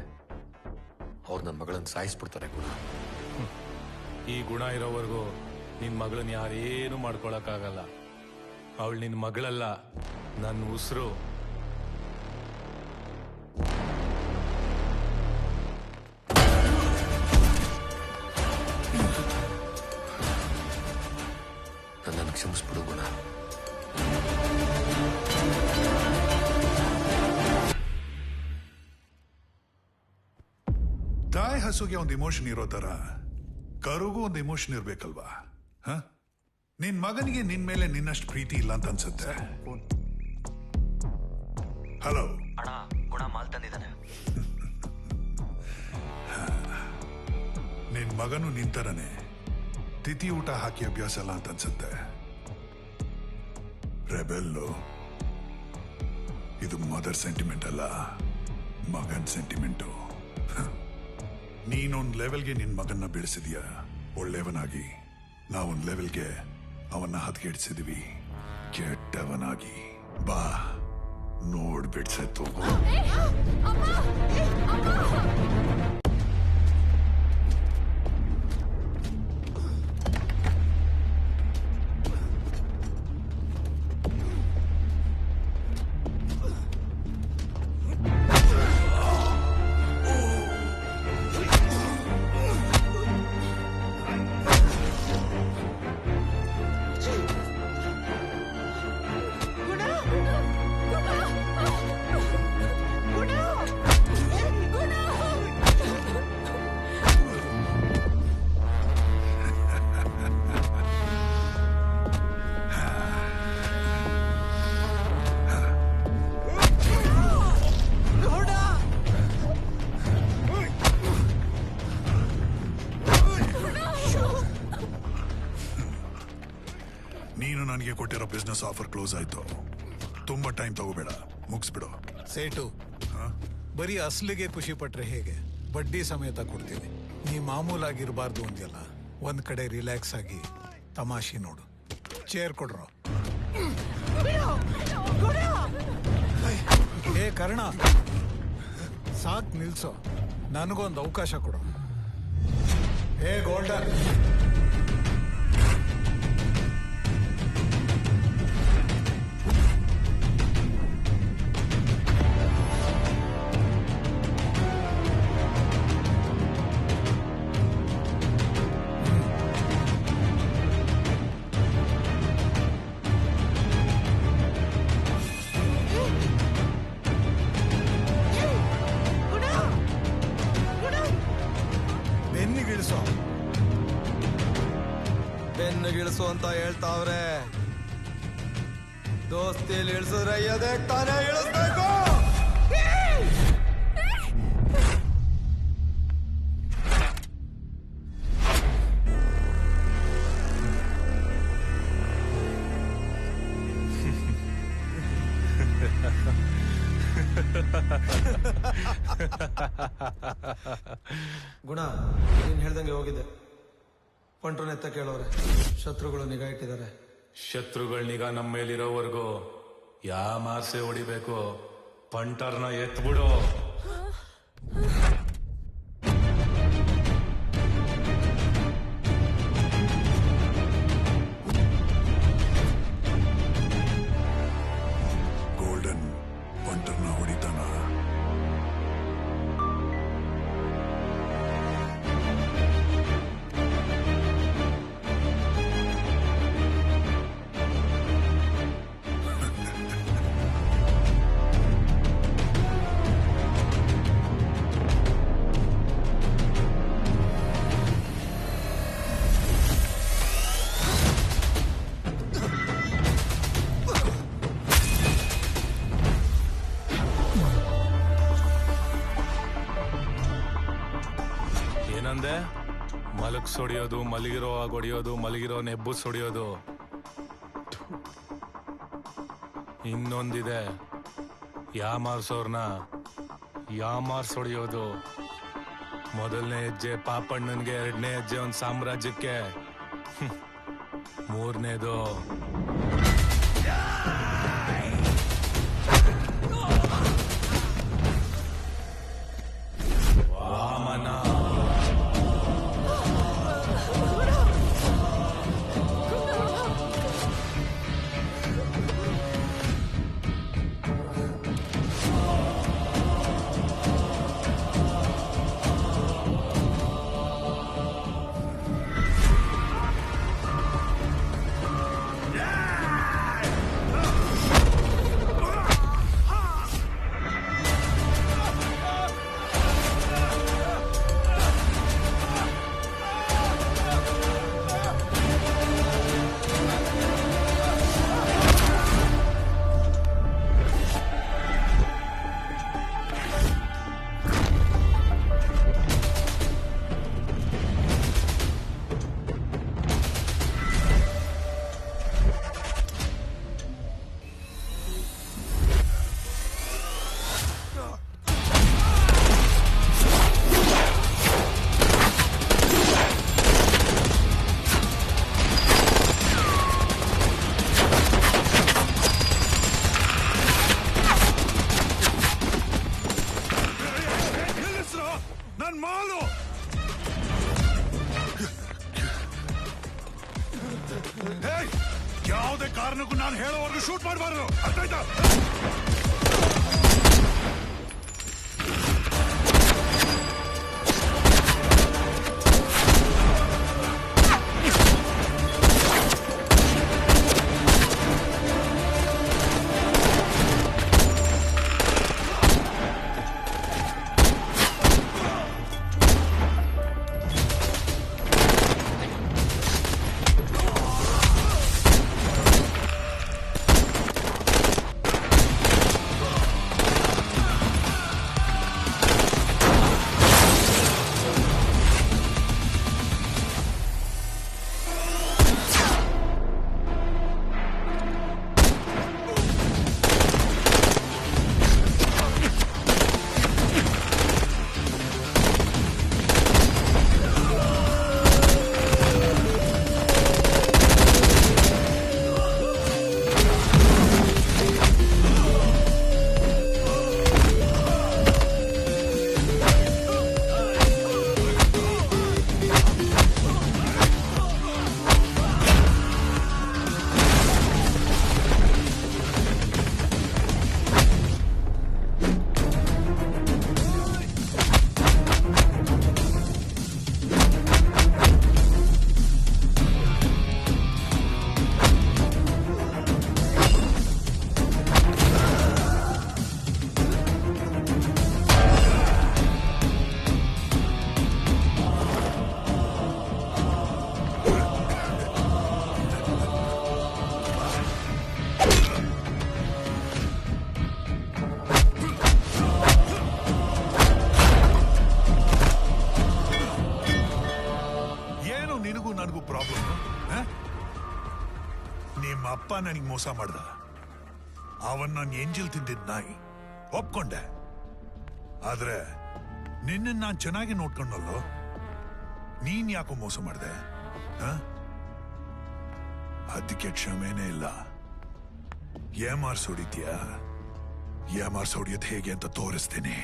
ಅವ್ರು ನನ್ನ ಮಗಳನ್ನ ಸಾಯಿಸ್ಬಿಡ್ತಾರೆ. ಗುಣ ಈ ಗುಣ ಇರೋವರೆಗೂ ನಿನ್ ಮಗಳನ್ನ ಯಾರೇನು ಮಾಡ್ಕೊಳಕ್ಕಾಗಲ್ಲ. ಅವಳು ನಿನ್ ಮಗಳಲ್ಲ, ನನ್ನ ಉಸಿರು. ನನ್ನನ್ನು ಕ್ಷಮಿಸ್ಬಿಡು ಗುಣ. ತಾಯಿ ಹಸುಗೆ ಒಂದು ಇಮೋಷನ್ ಇರೋ ತರ ಕರುಗೂ ಒಂದು ಇಮೋಷನ್ ಇರ್ಬೇಕಲ್ವಾ? ನಿನ್ ಮಗನಿಗೆ ನಿನ್ ಮೇಲೆ ನಿನ್ನಷ್ಟು ಪ್ರೀತಿ ಇಲ್ಲ ಅಂತ ಅನ್ಸುತ್ತೆ. ಹಲೋ ಅಣ್ಣ, ಗುಣ ಮಾಲ್ ತಂದಿದ್ದಾನೆ. ನಿನ್ ಮಗನು ನಿಂತರನೆ ತಿಥಿ ಊಟ ಹಾಕಿ ಅಭ್ಯಾಸ ಅಲ್ಲ ಅಂತ ಅನ್ಸುತ್ತೆ. ರೆಬೆಲ್ಲು, ಇದು ಮದರ್ ಸೆಂಟಿಮೆಂಟ್ ಅಲ್ಲ, ಮಗನ್ ಸೆಂಟಿಮೆಂಟು. ನೀನೊಂದ್ ಲೆವೆಲ್ಗೆ ನಿನ್ ಮಗನ್ನ ಬೆಳೆಸಿದ್ಯಾ ಒಳ್ಳೆಯವನಾಗಿ. ನಾವೊಂದ್ ಲೆವೆಲ್ಗೆ ಅವನ್ನ ಹದ್ಗೆಡ್ಸಿದ್ವಿ ಕೆಟ್ಟವನಾಗಿ. ಬಾ ನೋಡ್ಬಿಡ್ಸತ್ತು. ಕೊಟ್ಟಿರೋ ಬಿಸ್ನೆಸ್ ಆಫರ್ ಕ್ಲೋಸ್ ಆಯ್ತು. ತುಂಬಾ ಟೈಮ್ ತಗೋಬೇಡ, ಮುಗಿಸ್ಬಿಡು. ಸೇಟು, ಬರೀ ಅಸ್ಲಿಗೆ ಖುಷಿ ಪಟ್ರೆ ಹೇಗೆ? ಬಡ್ಡಿ ಸಮೇತ ಕೊಡ್ತೀನಿ. ನೀ ಮಾಮೂಲಾಗಿರ್ಬಾರ್ದು ಅಂದ್ಯಲ್ಲ, ಒಂದ್ ಕಡೆ ರಿಲ್ಯಾಕ್ಸ್ ಆಗಿ ತಮಾಷೆ ನೋಡು. ಚೇರ್ ಕೊಡ್ರೋ. ಏ ಕರ್ಣ, ಸಾಕ್ ನಿಲ್ಸೋ, ನನಗೊಂದು ಅವಕಾಶ ಕೊಡು. ಏ ಗೋಲ್ಡನ್, ಬೆನ್ನಿಗಿಳಿಸು ಅಂತ ಹೇಳ್ತಾವ್ರೆ. ದೋಸ್ತಿಲಿ ಇಳಿಸಿದ್ರೆ ಎದೆಗ್ ತಾನೇ ಇಳಿಸ್ಬೇಕು. ಗುಣ, ನೀನ್ ಹೇಳ್ದಂಗೆ ಹೋಗಿದೆ. ಪಂಟ್ರನ ಎತ್ತ ಕೇಳೋರೆ, ಶತ್ರುಗಳು ನಿಗಾ ಇಟ್ಟಿದ್ದಾರೆ. ಶತ್ರುಗಳ ನಿಗಾ ನಮ್ಮ ಮೇಲಿರೋವರೆಗೂ ಯಾ ಮಾರ್ಸೆ ಹೊಡಿಬೇಕು, ಪಂಟರ್ನ ಎತ್ಬಿಡು. ಗೋಲ್ಡನ್ ಪಂಟರ್ನ ಹೊಡಿತಾನ. ಏನಂದೆ? ಮಲಗ್ಸ್ ಹೊಡಿಯೋದು, ಮಲಗಿರೋ ಆಗ ಹೊಡಿಯೋದು, ಮಲಗಿರೋ ನೆಬ್ಬುಸ್ ಹೊಡಿಯೋದು. ಇನ್ನೊಂದಿದೆ, ಯಾಮಾರ್ಸೋರ್ನ ಯಾಮಾರ್ಸ್ ಹೊಡಿಯೋದು. ಮೊದಲನೇ ಹೆಜ್ಜೆ ಪಾಪಣ್ಣನ್ಗೆ, ಎರಡನೇ ಹೆಜ್ಜೆ ಒಂದು ಸಾಮ್ರಾಜ್ಯಕ್ಕೆ, ಮೂರನೇದು ವಾಮನ. ಯಾವುದೇ ಕಾರಣಕ್ಕೂ ನಾನು ಹೇಳೋವರೆಗೂ ಶೂಟ್ ಮಾಡಬಾರ್ದು, ಅರ್ಥ ಆಯ್ತಾ? ನನಗೆ ಮೋಸ ಮಾಡ್ದ. ಅವನ್ ನಾನು ಎಂಜಿಲ್ ತಿಂದಿದ್ ನಾಯಿ ಒಪ್ಕೊಂಡೆ. ಆದ್ರೆ ನಿನ್ನ ನಾನು ಚೆನ್ನಾಗಿ ನೋಡ್ಕೊಂಡಲ್ಲೋ, ನೀನ್ ಯಾಕೋ ಮೋಸ ಮಾಡ್ದೆ? ಅದಕ್ಕೆ ಕ್ಷಮೆನೇ ಇಲ್ಲ. ಏಮಾರ್ಸೋಡಿದ್ಯಾ? ಏಮಾರ್ಸೋಡಿಯೋದು ಹೇಗೆ ಅಂತ ತೋರಿಸ್ತೀನಿ.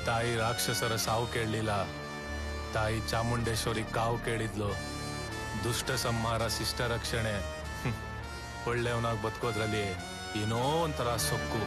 ತಾಯಿ ರಾಕ್ಷಸರ ಸಾವು ಕೇಳಲಿಲ್ಲ, ತಾಯಿ ಚಾಮುಂಡೇಶ್ವರಿ ಕಾವು ಕೇಳಿದ್ಲು. ದುಷ್ಟ ಸಂಹಾರ, ಶಿಷ್ಟ ರಕ್ಷಣೆ, ಒಳ್ಳೆಯವನಾಗಿ ಬದುಕೋದ್ರಲ್ಲಿ ಏನೋ ಒಂಥರ ಸೊಕ್ಕು.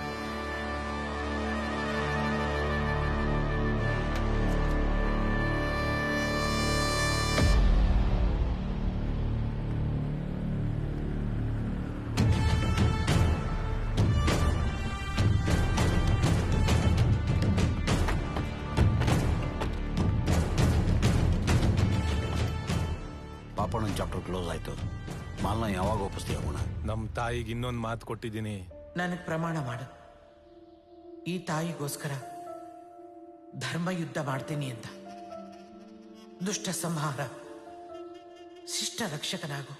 ಪಾಪಣ್ಣನ ಚಾಪ್ಟರ್ ಕ್ಲೋಸ್ ಆಯ್ತು. ಮಾಲ್ನ ಯಾವಾಗ ಒಪ್ಪಿಸ್ತೀಯ ಗುಣ? ನಮ್ಮ ತಾಯಿಗೆ ಇನ್ನೊಂದು ಮಾತು ಕೊಟ್ಟಿದ್ದೀನಿ. ನನಗೆ ಪ್ರಮಾಣ ಮಾಡು, ಈ ತಾಯಿಗೋಸ್ಕರ ಧರ್ಮ ಯುದ್ಧ ಮಾಡ್ತೀನಿ ಅಂತ. ದುಷ್ಟ ಸಂಹಾರ, ಶಿಷ್ಟ ರಕ್ಷಕನಾಗು.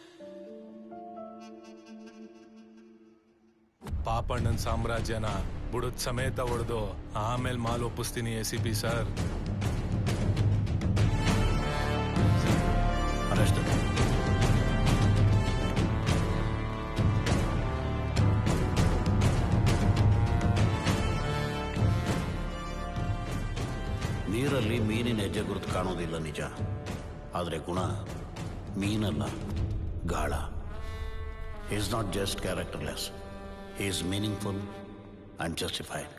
ಪಾಪಣ್ಣನ ಸಾಮ್ರಾಜ್ಯನ ಬುಡದ್ ಸಮೇತ ಹೊಡೆದು ಆಮೇಲೆ ಮಾಲ್ ಒಪ್ಪಿಸ್ತೀನಿ ACP ಸರ್. ನೀರಲ್ಲಿ ಮೀನಿನ ಹೆಜ್ಜೆ ಗುರುತು ಕಾಣೋದಿಲ್ಲ ನಿಜ, ಆದರೆ ಗುಣ ಮೀನಲ್ಲ, ಗಾಳ. Is not just characterless, is meaningful and justified.